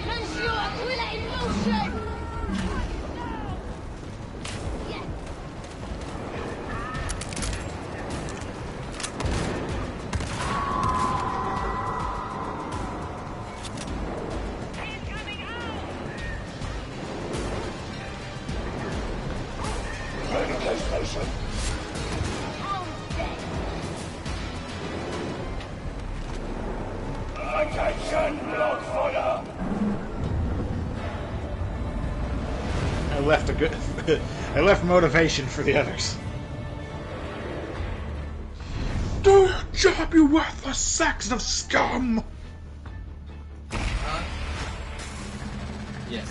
Monsieur Aquila in motion! Attention, blood fire! I left a good... I left motivation for the others. Do your job, you worthless sacks of scum! Yes.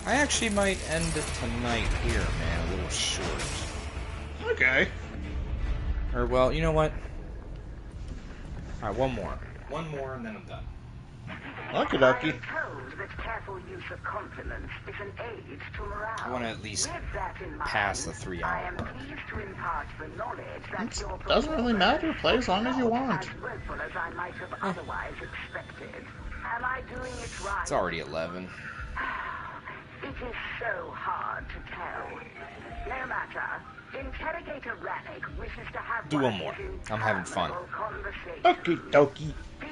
I actually might end it tonight here, man. A little short. Okay. Or, well, you know what? Alright, one more. One more, and then I'm done. Okie I dokie. am told that careful use of compliments is an aid to morale. I want to at least With that in mind, pass the I 3-hour am mark. pleased to impart the knowledge that your Doesn't really matter. Play as long as you want. as woeful as I might have otherwise expected. Am I doing it right? It's already 11. It is so hard to tell. No matter. Interrogator Rannick wishes to have Do one one of more. his I'm having fun. interminable conversations. Okie dokie. Be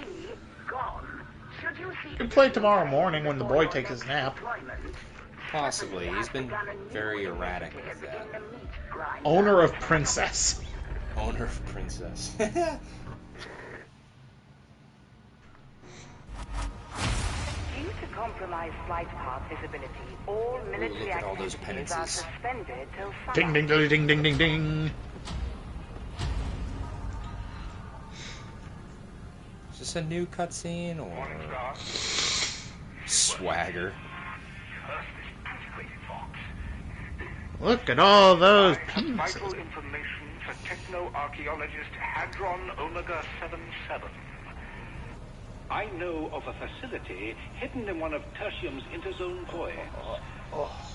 gone. Should you see You can play tomorrow morning when the boy takes his nap. deployment, Possibly. He's been very erratic with that. Owner of Princess. Owner of Princess. Due to compromised flight path visibility, all military look at all those activities are penances. suspended till sunup. Ding ding ding ding ding ding ding. Is this a new cutscene or swagger? Look at all those Vital penises. information for techno-archaeologist Hadron Omega 77. I know of a facility hidden in one of Tertium's interzone voids.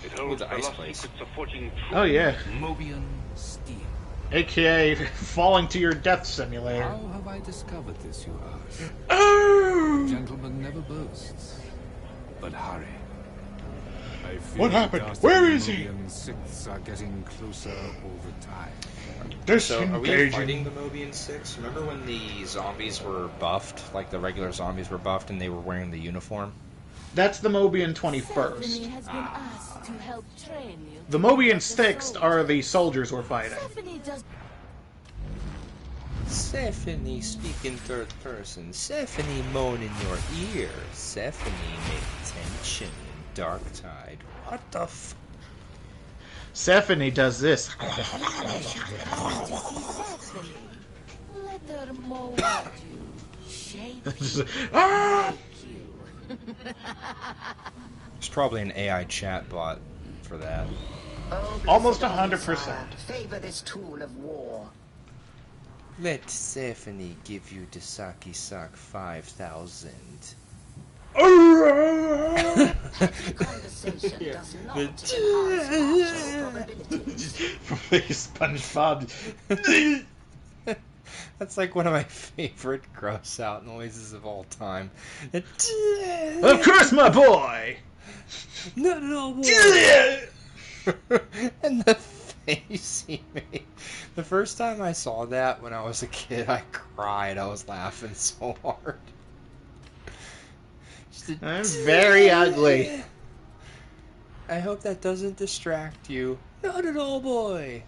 It holds the the ice lost place. secrets of forging Oh yeah. Mobian steel. AKA falling to your death simulator. How have I discovered this, you ask? Oh! Gentleman never boasts. But hurry. I fear What the happened? dastardly Where is he? Mobian Sixths are getting closer all the time. So, are we Disengaging. fighting the Mobian 6? Remember when the zombies were buffed? Like the regular zombies were buffed and they were wearing the uniform? That's the Mobian 21st. The Mobian 6th are the soldiers we're fighting. Stephanie, speak in third person. Stephanie, moan in your ear. Stephanie, make tension in Darktide. What the f... Stephanie does this. Let her mold you, shape Ah! you. There's probably an AI chatbot for that. Almost 100%. Favor this tool of war. Let Stephanie give you the Saki Sak 5000. Conversation does not enhance SpongeBob. That's like one of my favorite gross out noises of all time. Of course, my boy! Not at all, boy! And the face he made. The first time I saw that when I was a kid, I cried. I was laughing so hard. I'm very ugly. I hope that doesn't distract you. Not at all, boy.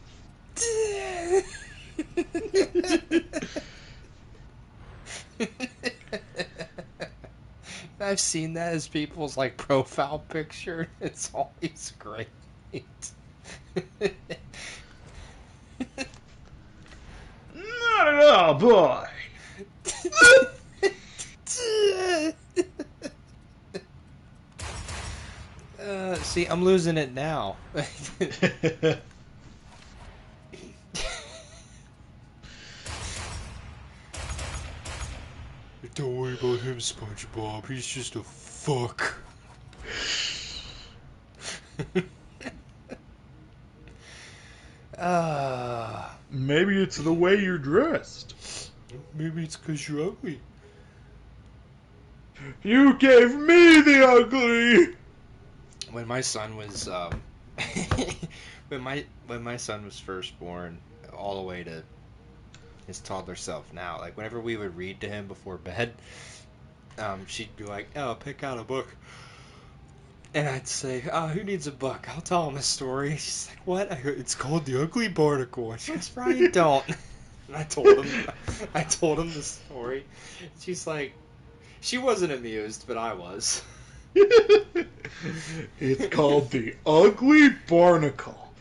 I've seen that as people's like profile picture. It's always great. Not at all, boy. See, I'm losing it now. Don't worry about him, SpongeBob. He's just a fuck. Maybe it's the way you're dressed. Maybe it's because you're ugly. You gave me the ugly. When my son was when my son was first born, all the way to his toddler self now, like whenever we would read to him before bed, she'd be like, "Oh, pick out a book," and I'd say, "Who needs a book? I'll tell him a story." She's like, "What?" I go, "It's called The Ugly Barnacle." And she goes, "Ryan, don't." And I told him the story. She's like, she wasn't amused, but I was. It's called The Ugly Barnacle.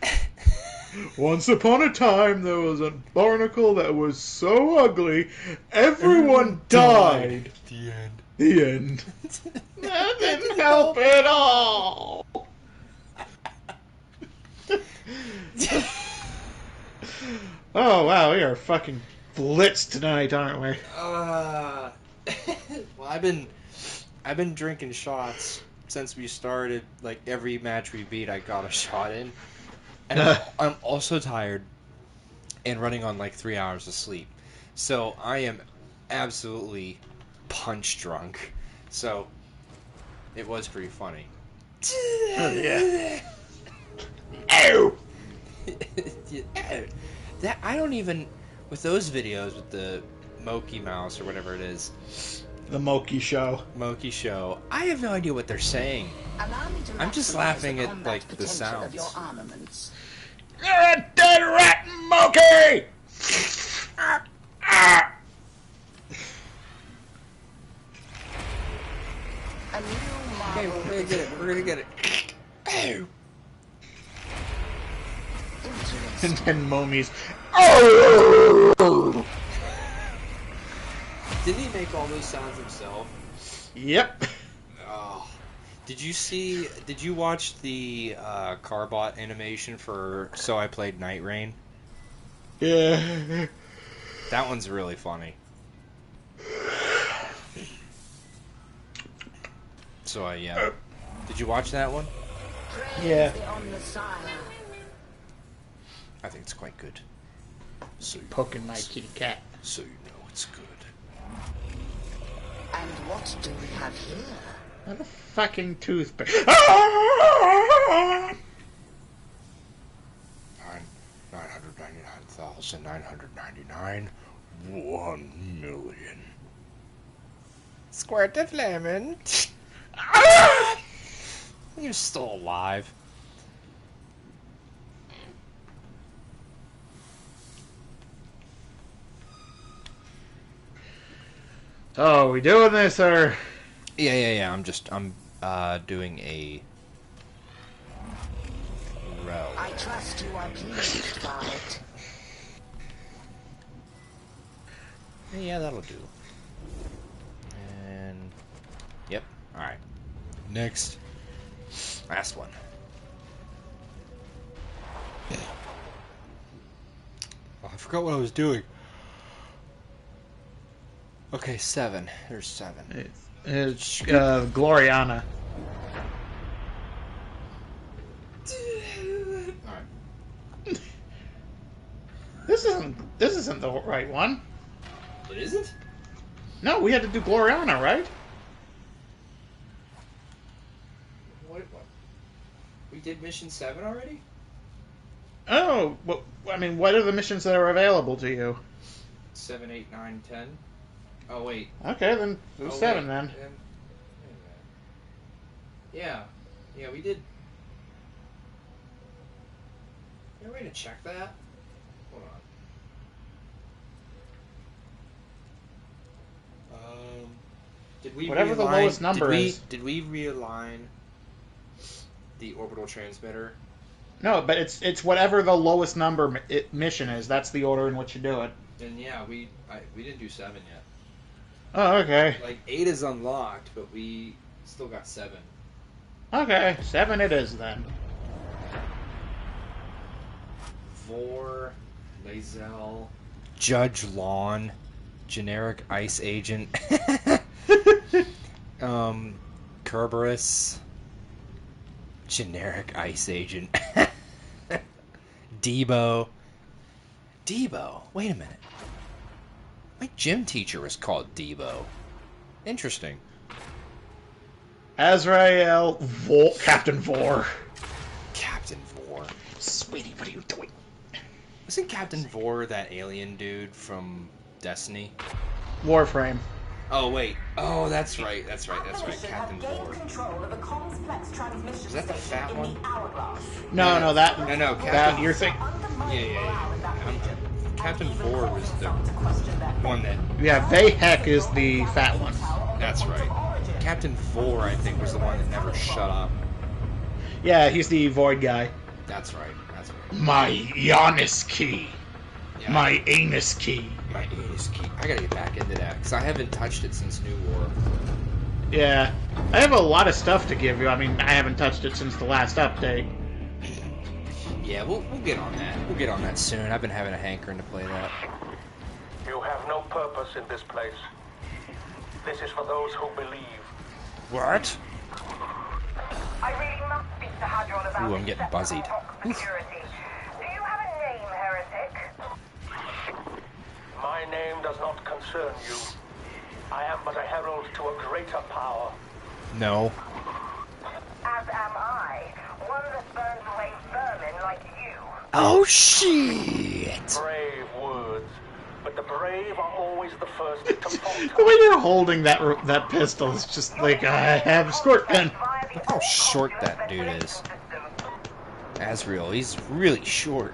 Once upon a time, there was a barnacle that was so ugly, everyone died. The end. The end. That didn't help at all. Oh, wow, we are fucking blitzed tonight, aren't we? Well, I've been drinking shots since we started. Like every match we beat, I got a shot in, and I'm also tired and running on like 3 hours of sleep, so I am absolutely punch drunk. So it was pretty funny. Oh, yeah. Ow! That I don't even with those videos with the Moki Mouse or whatever it is. The Moki Show. Moki Show. I have no idea what they're saying I'm just laughing at, like, the sounds. Your armaments. You're a dead rat monkey! Okay, we're gonna get it. We're gonna get it. And then Momi's. Oh! Didn't he make all those sounds himself? Yep. Oh. Did you watch the Carbot animation for So I Played Night Rain? Yeah. That one's really funny. So yeah. Did you watch that one? Yeah. I think it's quite good. So Poking my kitty cat. So you know it's good. And what do we have here? What a fucking toothpick. 999,999. 1 million. Squirt of lemon. You're still alive. Oh, we doing this or? Yeah. I'm doing a row. I trust you are pleased by it. Yeah, that'll do. And yep. All right. Next. Last one. Oh, I forgot what I was doing. Okay, 7. There's 7. It's Gloriana. Alright. This isn't the right one. It isn't? No, we had to do Gloriana, right? What? We did mission 7 already? Oh, well, I mean, what are the missions that are available to you? 7, 8, 9, 10. Oh wait. Okay, then do 7 wait. then. Yeah, we did. Is there a way to check that? Hold on. Did we Whatever the lowest number is. Did we realign the orbital transmitter? No, but it's whatever the lowest number mission is. That's the order in which you do it. Then yeah, we didn't do 7 yet. Oh, okay. Like 8 is unlocked, but we still got 7. Okay, 7 it is then. Vor, Lae'zel, Judge Lawn, generic ice agent, Kerberos, generic ice agent, Debo. Wait a minute. My gym teacher was called Debo. Interesting. Azrael, Captain Vor. Captain Vor. Sweetie, what are you doing? Wasn't Captain Vor that alien dude from Destiny? Warframe. Oh, wait. Oh, that's right. Captain Vor. Is that the fat one? No, that... No, Captain... That, you're thinking... Yeah. Captain Vor was the one that... Yeah, Vahek is the fat one. That's right. Captain Vor, I think, was the one that never shut up. Yeah, he's the void guy. That's right. My Giannis key. Yeah. My anus key. My anus key. I gotta get back into that, because I haven't touched it since New War. Yeah. I have a lot of stuff to give you. I mean, I haven't touched it since the last update. Yeah, we'll get on that. We'll get on that soon. I've been having a hankering to play that. You have no purpose in this place. This is for those who believe. What? I really must speak to Hadron about Ooh, I'm getting buzzied. security. Do you have a name, heretic? My name does not concern you. I am but a herald to a greater power. No. As am I. One that burns away vermin like you. Oh, shit! Brave words. But the brave are always the first to falter. The way you're holding that pistol is just like, I have a squirt gun. Look how short that dude is. Asriel, he's really short.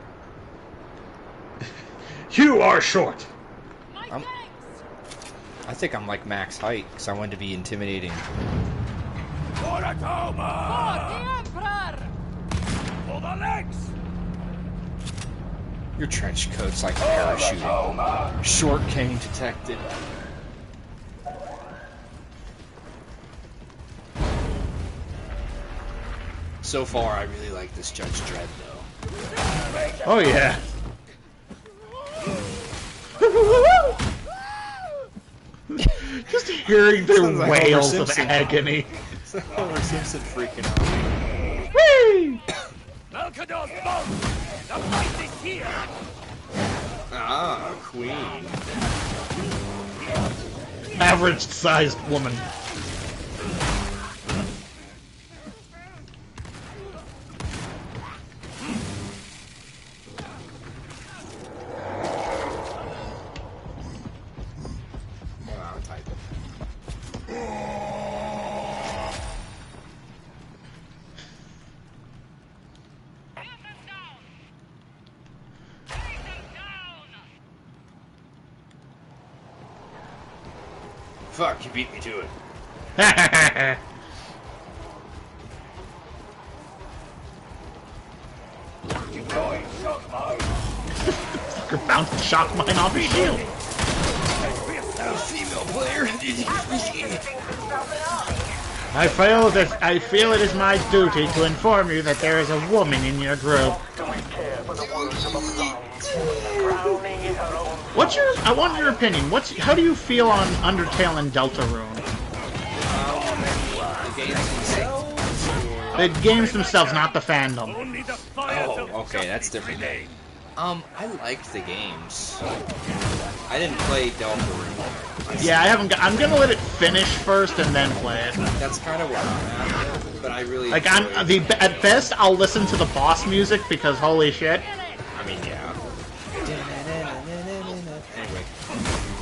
You are short. I think I'm like max height because I wanted to be intimidating. For the Emperor! For the legs! Your trench coat's like parachuting. Short cane detected. So far, I really like this Judge Dredd, though. Oh, yeah. Just hearing their Sounds like wails Homer of Simpson. agony. It's like Homer Simpson freaking out. Whee! Malcador's boat! The fight is here! Ah, Queen. Average-sized woman. Fuck, you beat me to it. You're bouncing shock mine off his shield. Female player. I feel it is my duty to inform you that there is a woman in your group. I want your opinion. How do you feel on Undertale and Deltarune? The games themselves, not the fandom. Oh, okay, that's different. I liked the games. I didn't play Deltarune. Yeah, I haven't. I'm gonna let it finish first and then play it. That's kind of where I'm at, but I really like. At best, I'll listen to the boss music because holy shit. I mean, yeah. Anyway.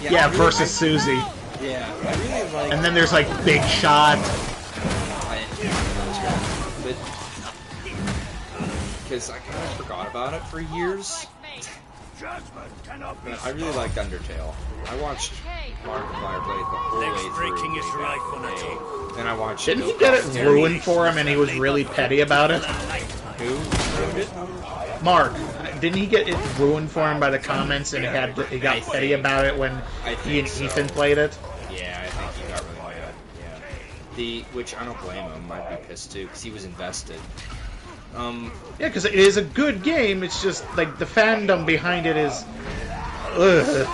Yeah, really versus Susie. Yeah, I really like. And then there's like Big Shot. Because I kind of forgot about it for years. But I really liked Undertale. I watched Markiplier play it the whole way through. Then I watched. Didn't he get it ruined for him, and he was really petty about it? Who ruined it? Mark. Didn't he get it ruined for him by the comments, and he got petty about it when he and Ethan played it? Yeah, I think he got really mad. Yeah. Which I don't blame him. I'd be pissed too, because he was invested. Yeah, because it is a good game. It's just like the fandom behind it is. Ugh.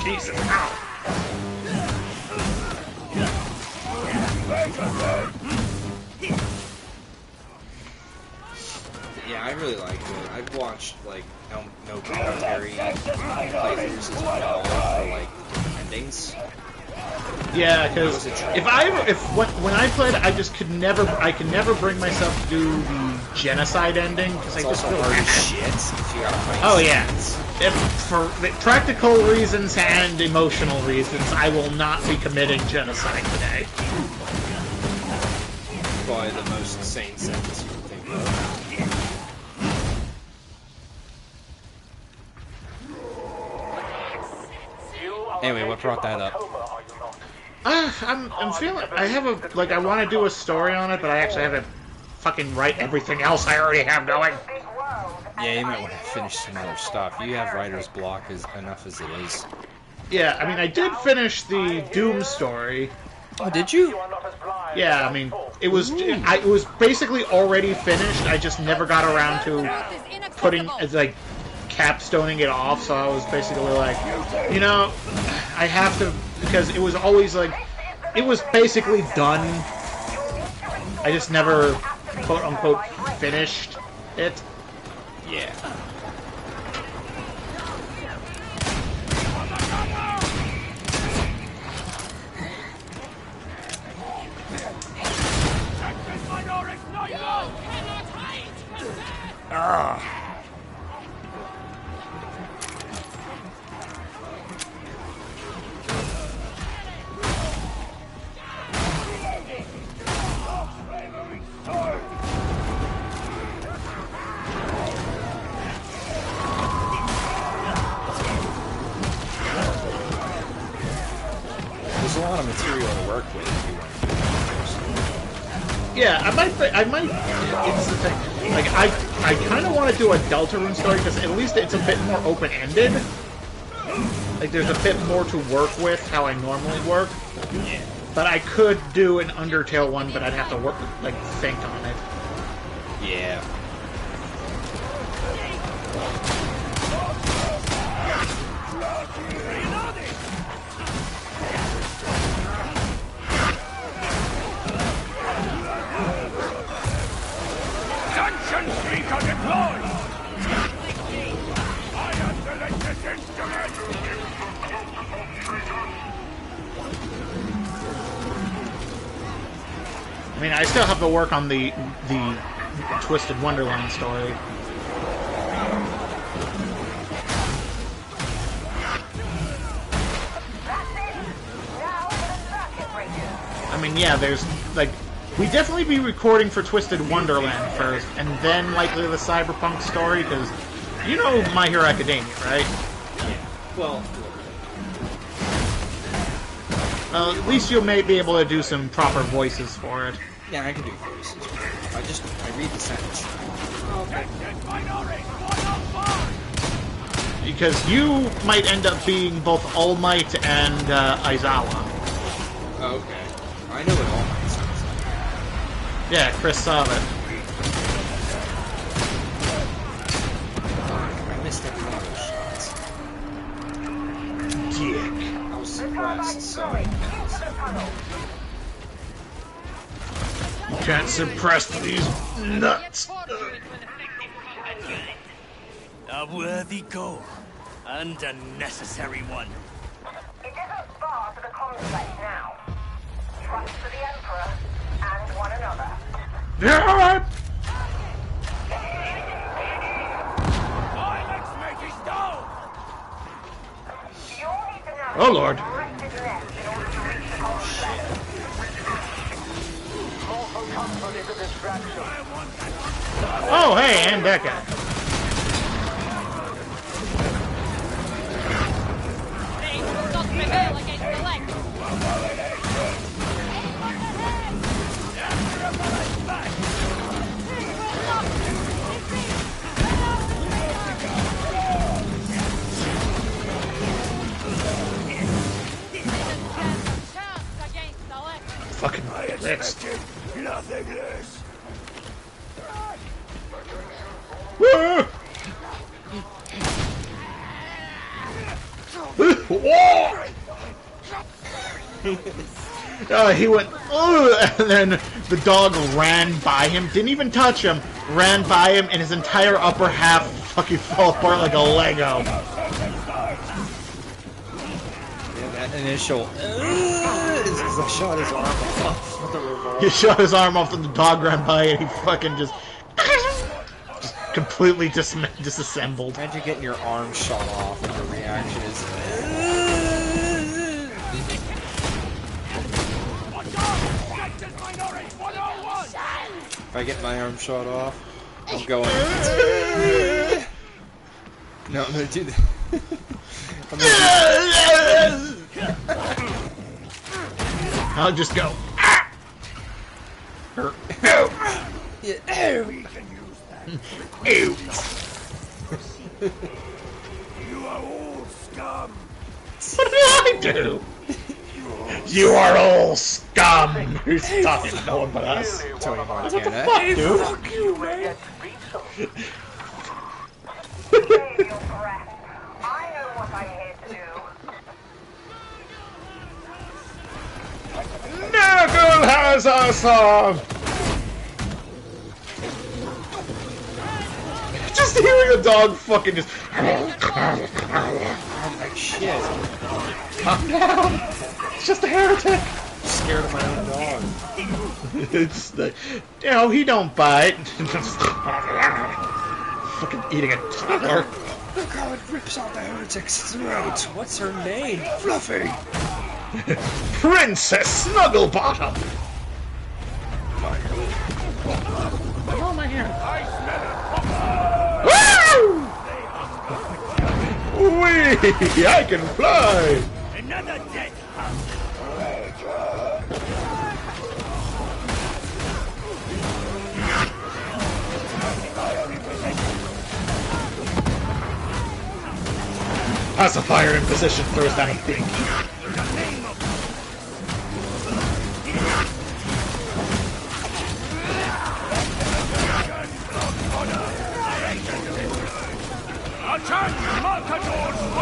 Jesus! Ow. Yeah, I really liked it. I've watched like no commentary playthroughs as well for like endings. Yeah, because when I played, I could never bring myself to do the genocide ending because I just feel hard as shit. Oh yeah, for practical reasons and emotional reasons, I will not be committing genocide today. Probably the most sane sentence you can think of. Anyway, what brought that up? I'm feeling. I want to do a story on it, but I actually have to fucking write everything else I already have going. Yeah, you might want to finish some other stuff. You have writer's block enough as it is. Yeah, I mean, I did finish the Doom story. Oh, did you? Yeah, I mean, it was basically already finished. I just never got around to putting capstoning it off. So I was basically like, I have to, because it was always like, it was basically done. I just never quote unquote finished it. Yeah. a lot of material to work with if you want to do that. Yeah, I might. It's the thing. Like, I kind of want to do a Deltarune story because at least it's a bit more open-ended. Like, there's a bit more to work with how I normally work. Yeah. But I could do an Undertale one, but I'd have to work, like, think on it. Yeah. Dungeon Seeker deployed! I am the latest instrument! I mean, I still have to work on the Twisted Wonderland story. I mean, yeah, there's, like, we'd definitely be recording for Twisted Wonderland first, and then likely the Cyberpunk story, because you know My Hero Academia, right? Yeah. Well, at least you may be able to do some proper voices for it. yeah, I can do voices. I read the sentence. Okay. Because you might end up being both All Might and Aizawa. Okay. I know what All Might sounds like. Yeah, Chris saw it. I missed every one of those shots. Dick. I was suppressed, so I Can't suppress these nuts. A worthy goal, and a necessary one. It isn't far to the complex now. Trust for the Emperor and one another. Yeah. Oh Lord. Oh hey, and that guy. Fucking rats. Nothing less. He went, and then the dog ran by him, didn't even touch him, ran by him, and his entire upper half fucking fell apart like a Lego. Yeah, that initial is I shot his arm off with the revolver. He shot his arm off, and the dog ran by, and he fucking just completely disassembled. Imagine getting your arm shot off, and your reaction is. If I get my arm shot off, I'm going. No, I'm gonna do that. I'll just go. Yeah. We can use that. Ew. You are all scum. What did I do? You are all scum. Who's talking to no one but us? Tony What the Montana. fuck, dude? Fuck you, man. Save your breath. I know what I'm here to do. Nagel has a song. Just hearing a dog fucking just. Like shit. Calm down. It's just a heretic. I'm scared of my own dog. It's like, you know, he don't bite. Fucking eating a toddler. Look how it rips out the heretic's throat. What's her name? Fluffy. Princess Snugglebottom. Oh my hair. Woo! Wee! I can fly. Another death hunt. Pacifier in position, throws down a thing.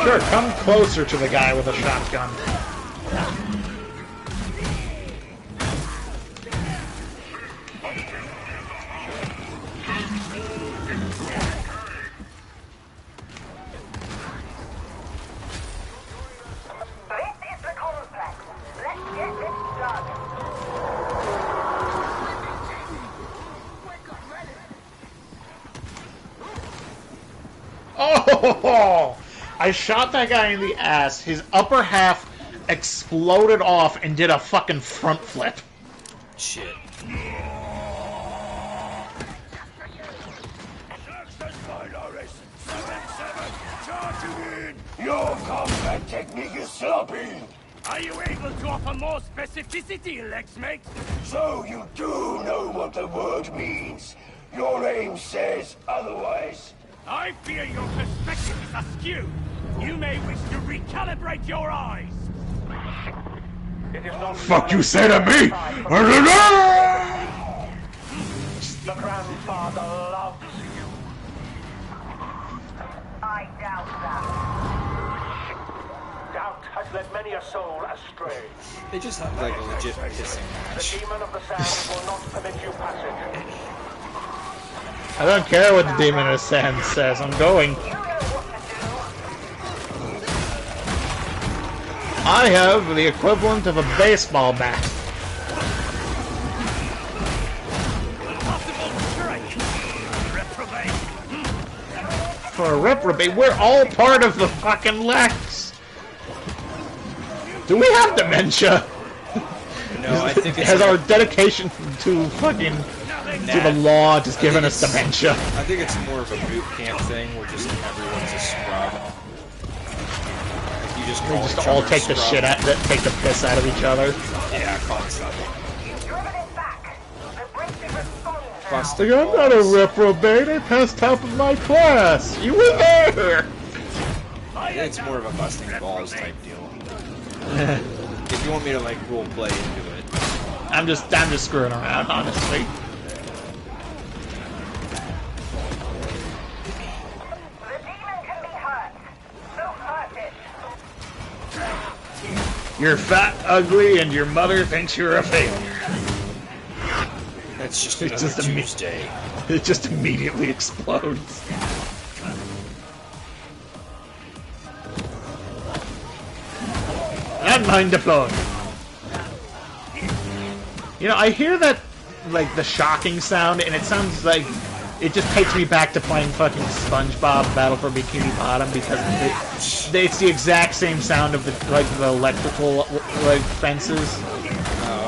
Sure, come closer to the guy with a shotgun. Oh! I shot that guy in the ass. His upper half exploded off and did a fucking front flip. Shit. Your combat technique is sloppy. Are you able to offer more specificity, Lexmate? So you do know what the word means. Your aim says otherwise. I fear your perspective is askew. You may wish to recalibrate your eyes. Fuck you say to me! The grandfather loves you. I doubt that. Doubt has led many a soul astray. They just have like a legit pissing match. The demon of the sand will not permit you passage. I don't care what the Demon of the Sand says, I'm going. I have the equivalent of a baseball bat. For a reprobate, we're all part of the fucking Lex. Do we have dementia? No, I think it's has our dedication to fucking to the law just given us dementia. I think it's more of a boot camp thing where just everyone's a scrub. Like you just call We just each all other take the scrub. shit out, take the piss out of each other. Yeah, constantly. Like, I'm not a reprobate. I passed top of my class. You were there. I think it's more of a busting balls type deal. If you want me to like role play into it, I'm just screwing around, honestly. You're fat, ugly, and your mother thinks you're a failure. That's just another Tuesday. It just immediately explodes. Landmine deployed. You know, I hear that, like, the shocking sound, and it sounds like it just takes me back to playing fucking SpongeBob Battle for Bikini Bottom because it's the exact same sound of the electrical like fences. Oh,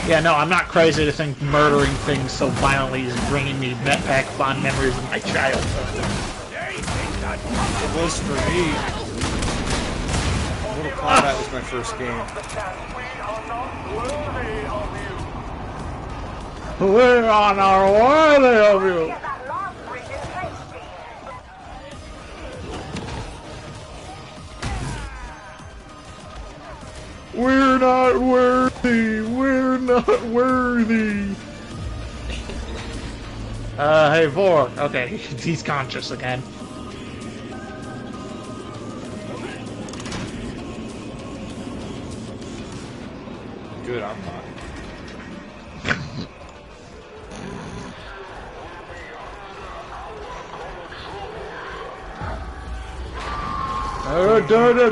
okay. Yeah, no, I'm not crazy to think murdering things so violently is bringing me back fond memories of my childhood. It was for me. Mortal Kombat was my first game. We're on our way of you. We're not worthy. We're not worthy. Hey, Vork. Okay, he's conscious again. Good, I'm not.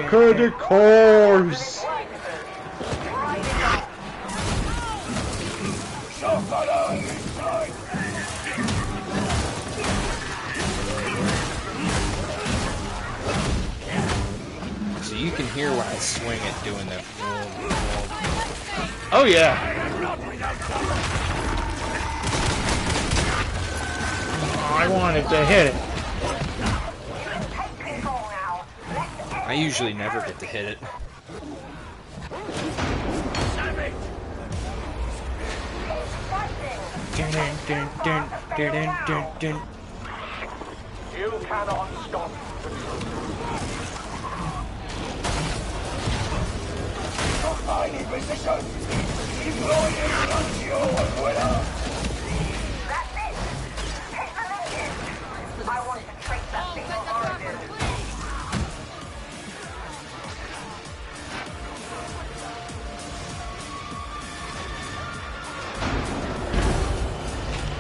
The course. So you can hear when I swing it doing the. Oh yeah. I wanted to hit it. I usually never get to hit it. You cannot stop the truth. Mighty position! Deploying Clumsy winner! That's it! Hit the linkage! I want to trace that signal's origin.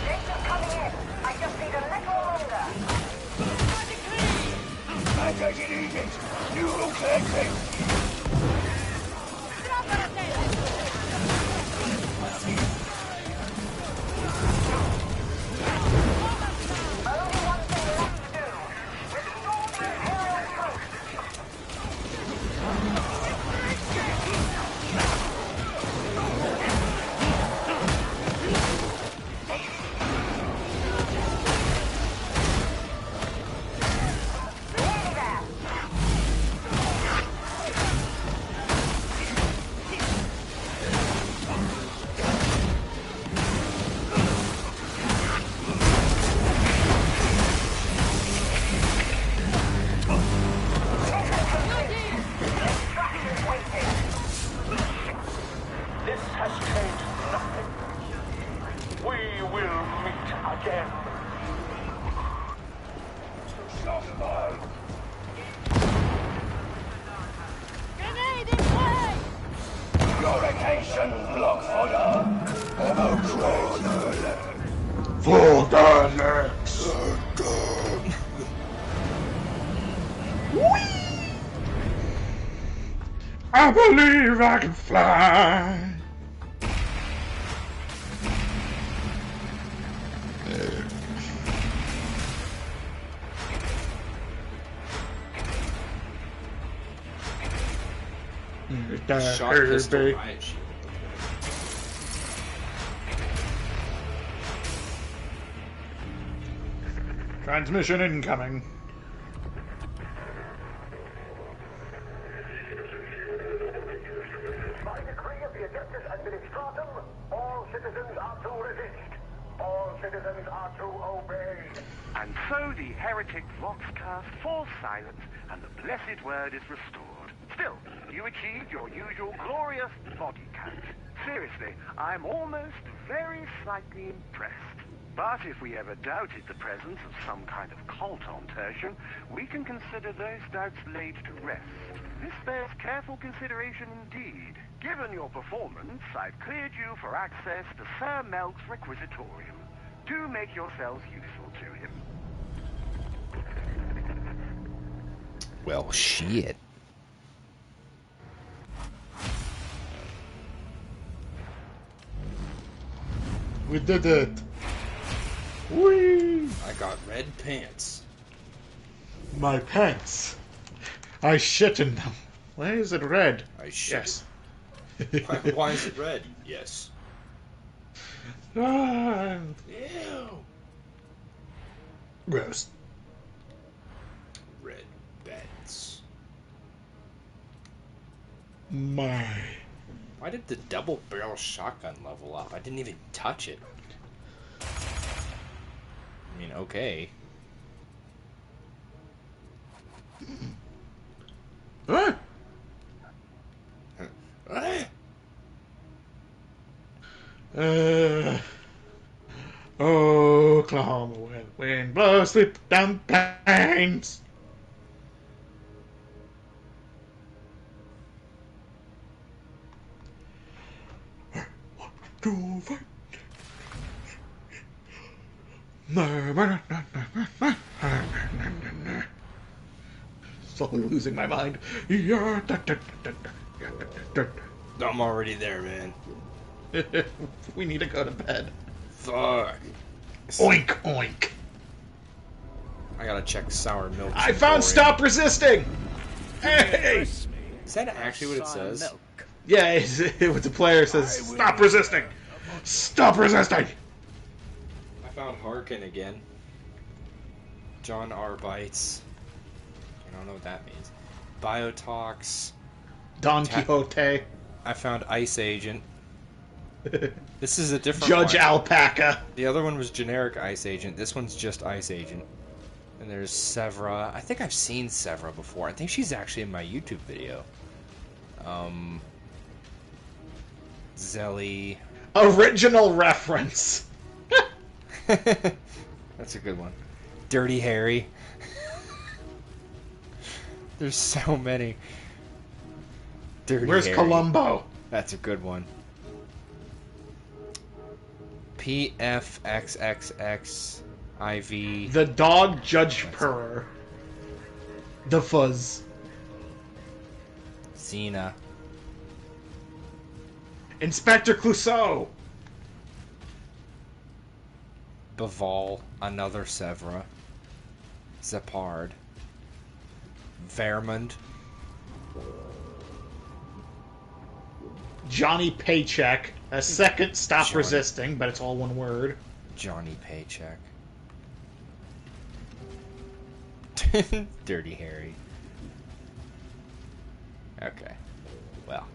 Jason's coming in. I just need a little longer. I take it easy. You will collect it. This has changed nothing. We will meet again. Glorification block fodder. For the next. I believe I can fly. Shot pistol riot shield. Transmission incoming. By decree of the Adeptus Administratum, all citizens are to resist. All citizens are to obey. And so the heretic Vox cast falls silent, and the blessed word is restored. Still, you achieved your usual glorious body count. Seriously, I'm almost very slightly impressed. But if we ever doubted the presence of some kind of cult on Tertium, we can consider those doubts laid to rest. This bears careful consideration indeed. Given your performance, I've cleared you for access to Sir Melk's Requisitorium. Do make yourselves useful to him. Well, shit. We did it. Whee! I got red pants. My pants. I shit in them. Why is it red? I shit. Yes. Why is it red? Yes. Ah, Ew. gross. Red beds. My. Why did the double barrel shotgun level up? I didn't even touch it. I mean, okay. Huh? Oklahoma wind blows sweep down plains. To fight. Slowly losing my mind. I'm already there, man. We need to go to bed. Fuck. Oink, oink. I gotta check sour milk. I found stop resisting! Hey! Is that actually what it says? Yeah, it's a player says, stop resisting! Stop resisting! I found Harkin again. John Arbites. I don't know what that means. Biotox. Don Quixote. I found Ice Agent. This is a different Judge one. Alpaca. The other one was generic Ice Agent. This one's just Ice Agent. And there's Severa. I think I've seen Severa before. I think she's actually in my YouTube video. Zelly. Original reference. That's a good one. Dirty Harry. There's so many. Dirty Where's Harry. Columbo? That's a good one. PFXXXIV. The dog Judge Purr. The Fuzz. Xena. Inspector Clouseau. Baval. Another Severa. Zepard. Vermund. Johnny Paycheck. A second Stop Johnny. Resisting, but it's all one word. Johnny Paycheck. Dirty Harry. Okay. Well.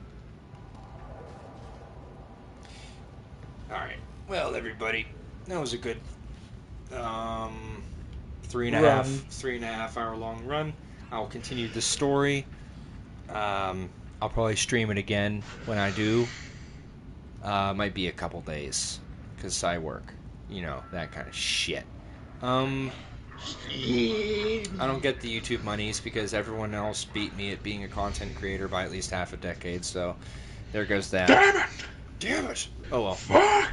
Alright. Well, everybody. That was a good 3.5 hour long run. I'll continue the story. I'll probably stream it again when I do. Might be a couple days because I work, you know, that kind of shit. I don't get the YouTube monies because everyone else beat me at being a content creator by at least half a decade. So there goes that. Damn it! Oh well. Fuck.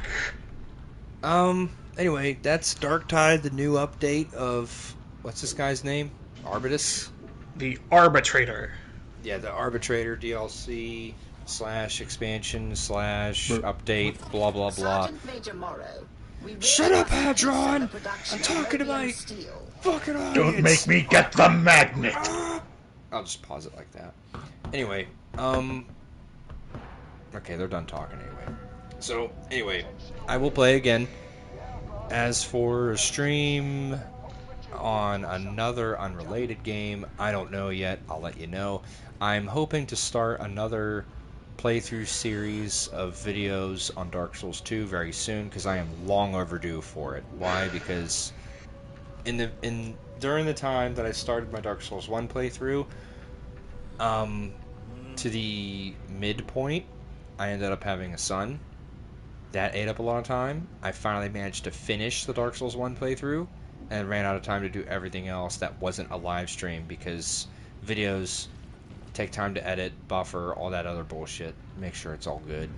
Anyway, that's Darktide, the new update of what's this guy's name? Arbites? The Arbitrator. Yeah, the Arbitrator DLC / expansion / update, blah blah blah. Sergeant Major Morrow, we Shut up, really Hadron! the production I'm of talking to my radium steel. fucking audience! Don't make me get the magnet! I'll just pause it like that. Anyway, okay, they're done talking anyway. So, anyway, I will play again. As for a stream on another unrelated game, I don't know yet. I'll let you know. I'm hoping to start another playthrough series of videos on Dark Souls 2 very soon because I am long overdue for it. Why? Because during the time that I started my Dark Souls 1 playthrough, to the midpoint, I ended up having a son. That ate up a lot of time. I finally managed to finish the Dark Souls 1 playthrough and ran out of time to do everything else that wasn't a live stream because videos take time to edit, buffer, all that other bullshit. Make sure it's all good.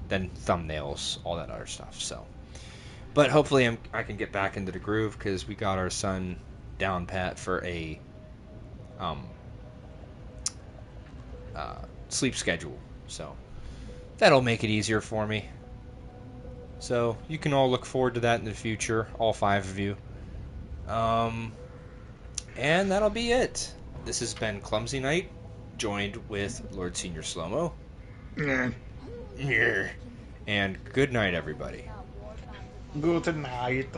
Then thumbnails, all that other stuff. So, but hopefully I can get back into the groove because we got our son down pat for a sleep schedule. So that'll make it easier for me. So you can all look forward to that in the future, all 5 of you. And that'll be it. This has been Clumsy Night, joined with LordSenorSlowMo. Yeah. And good night, everybody. Good night.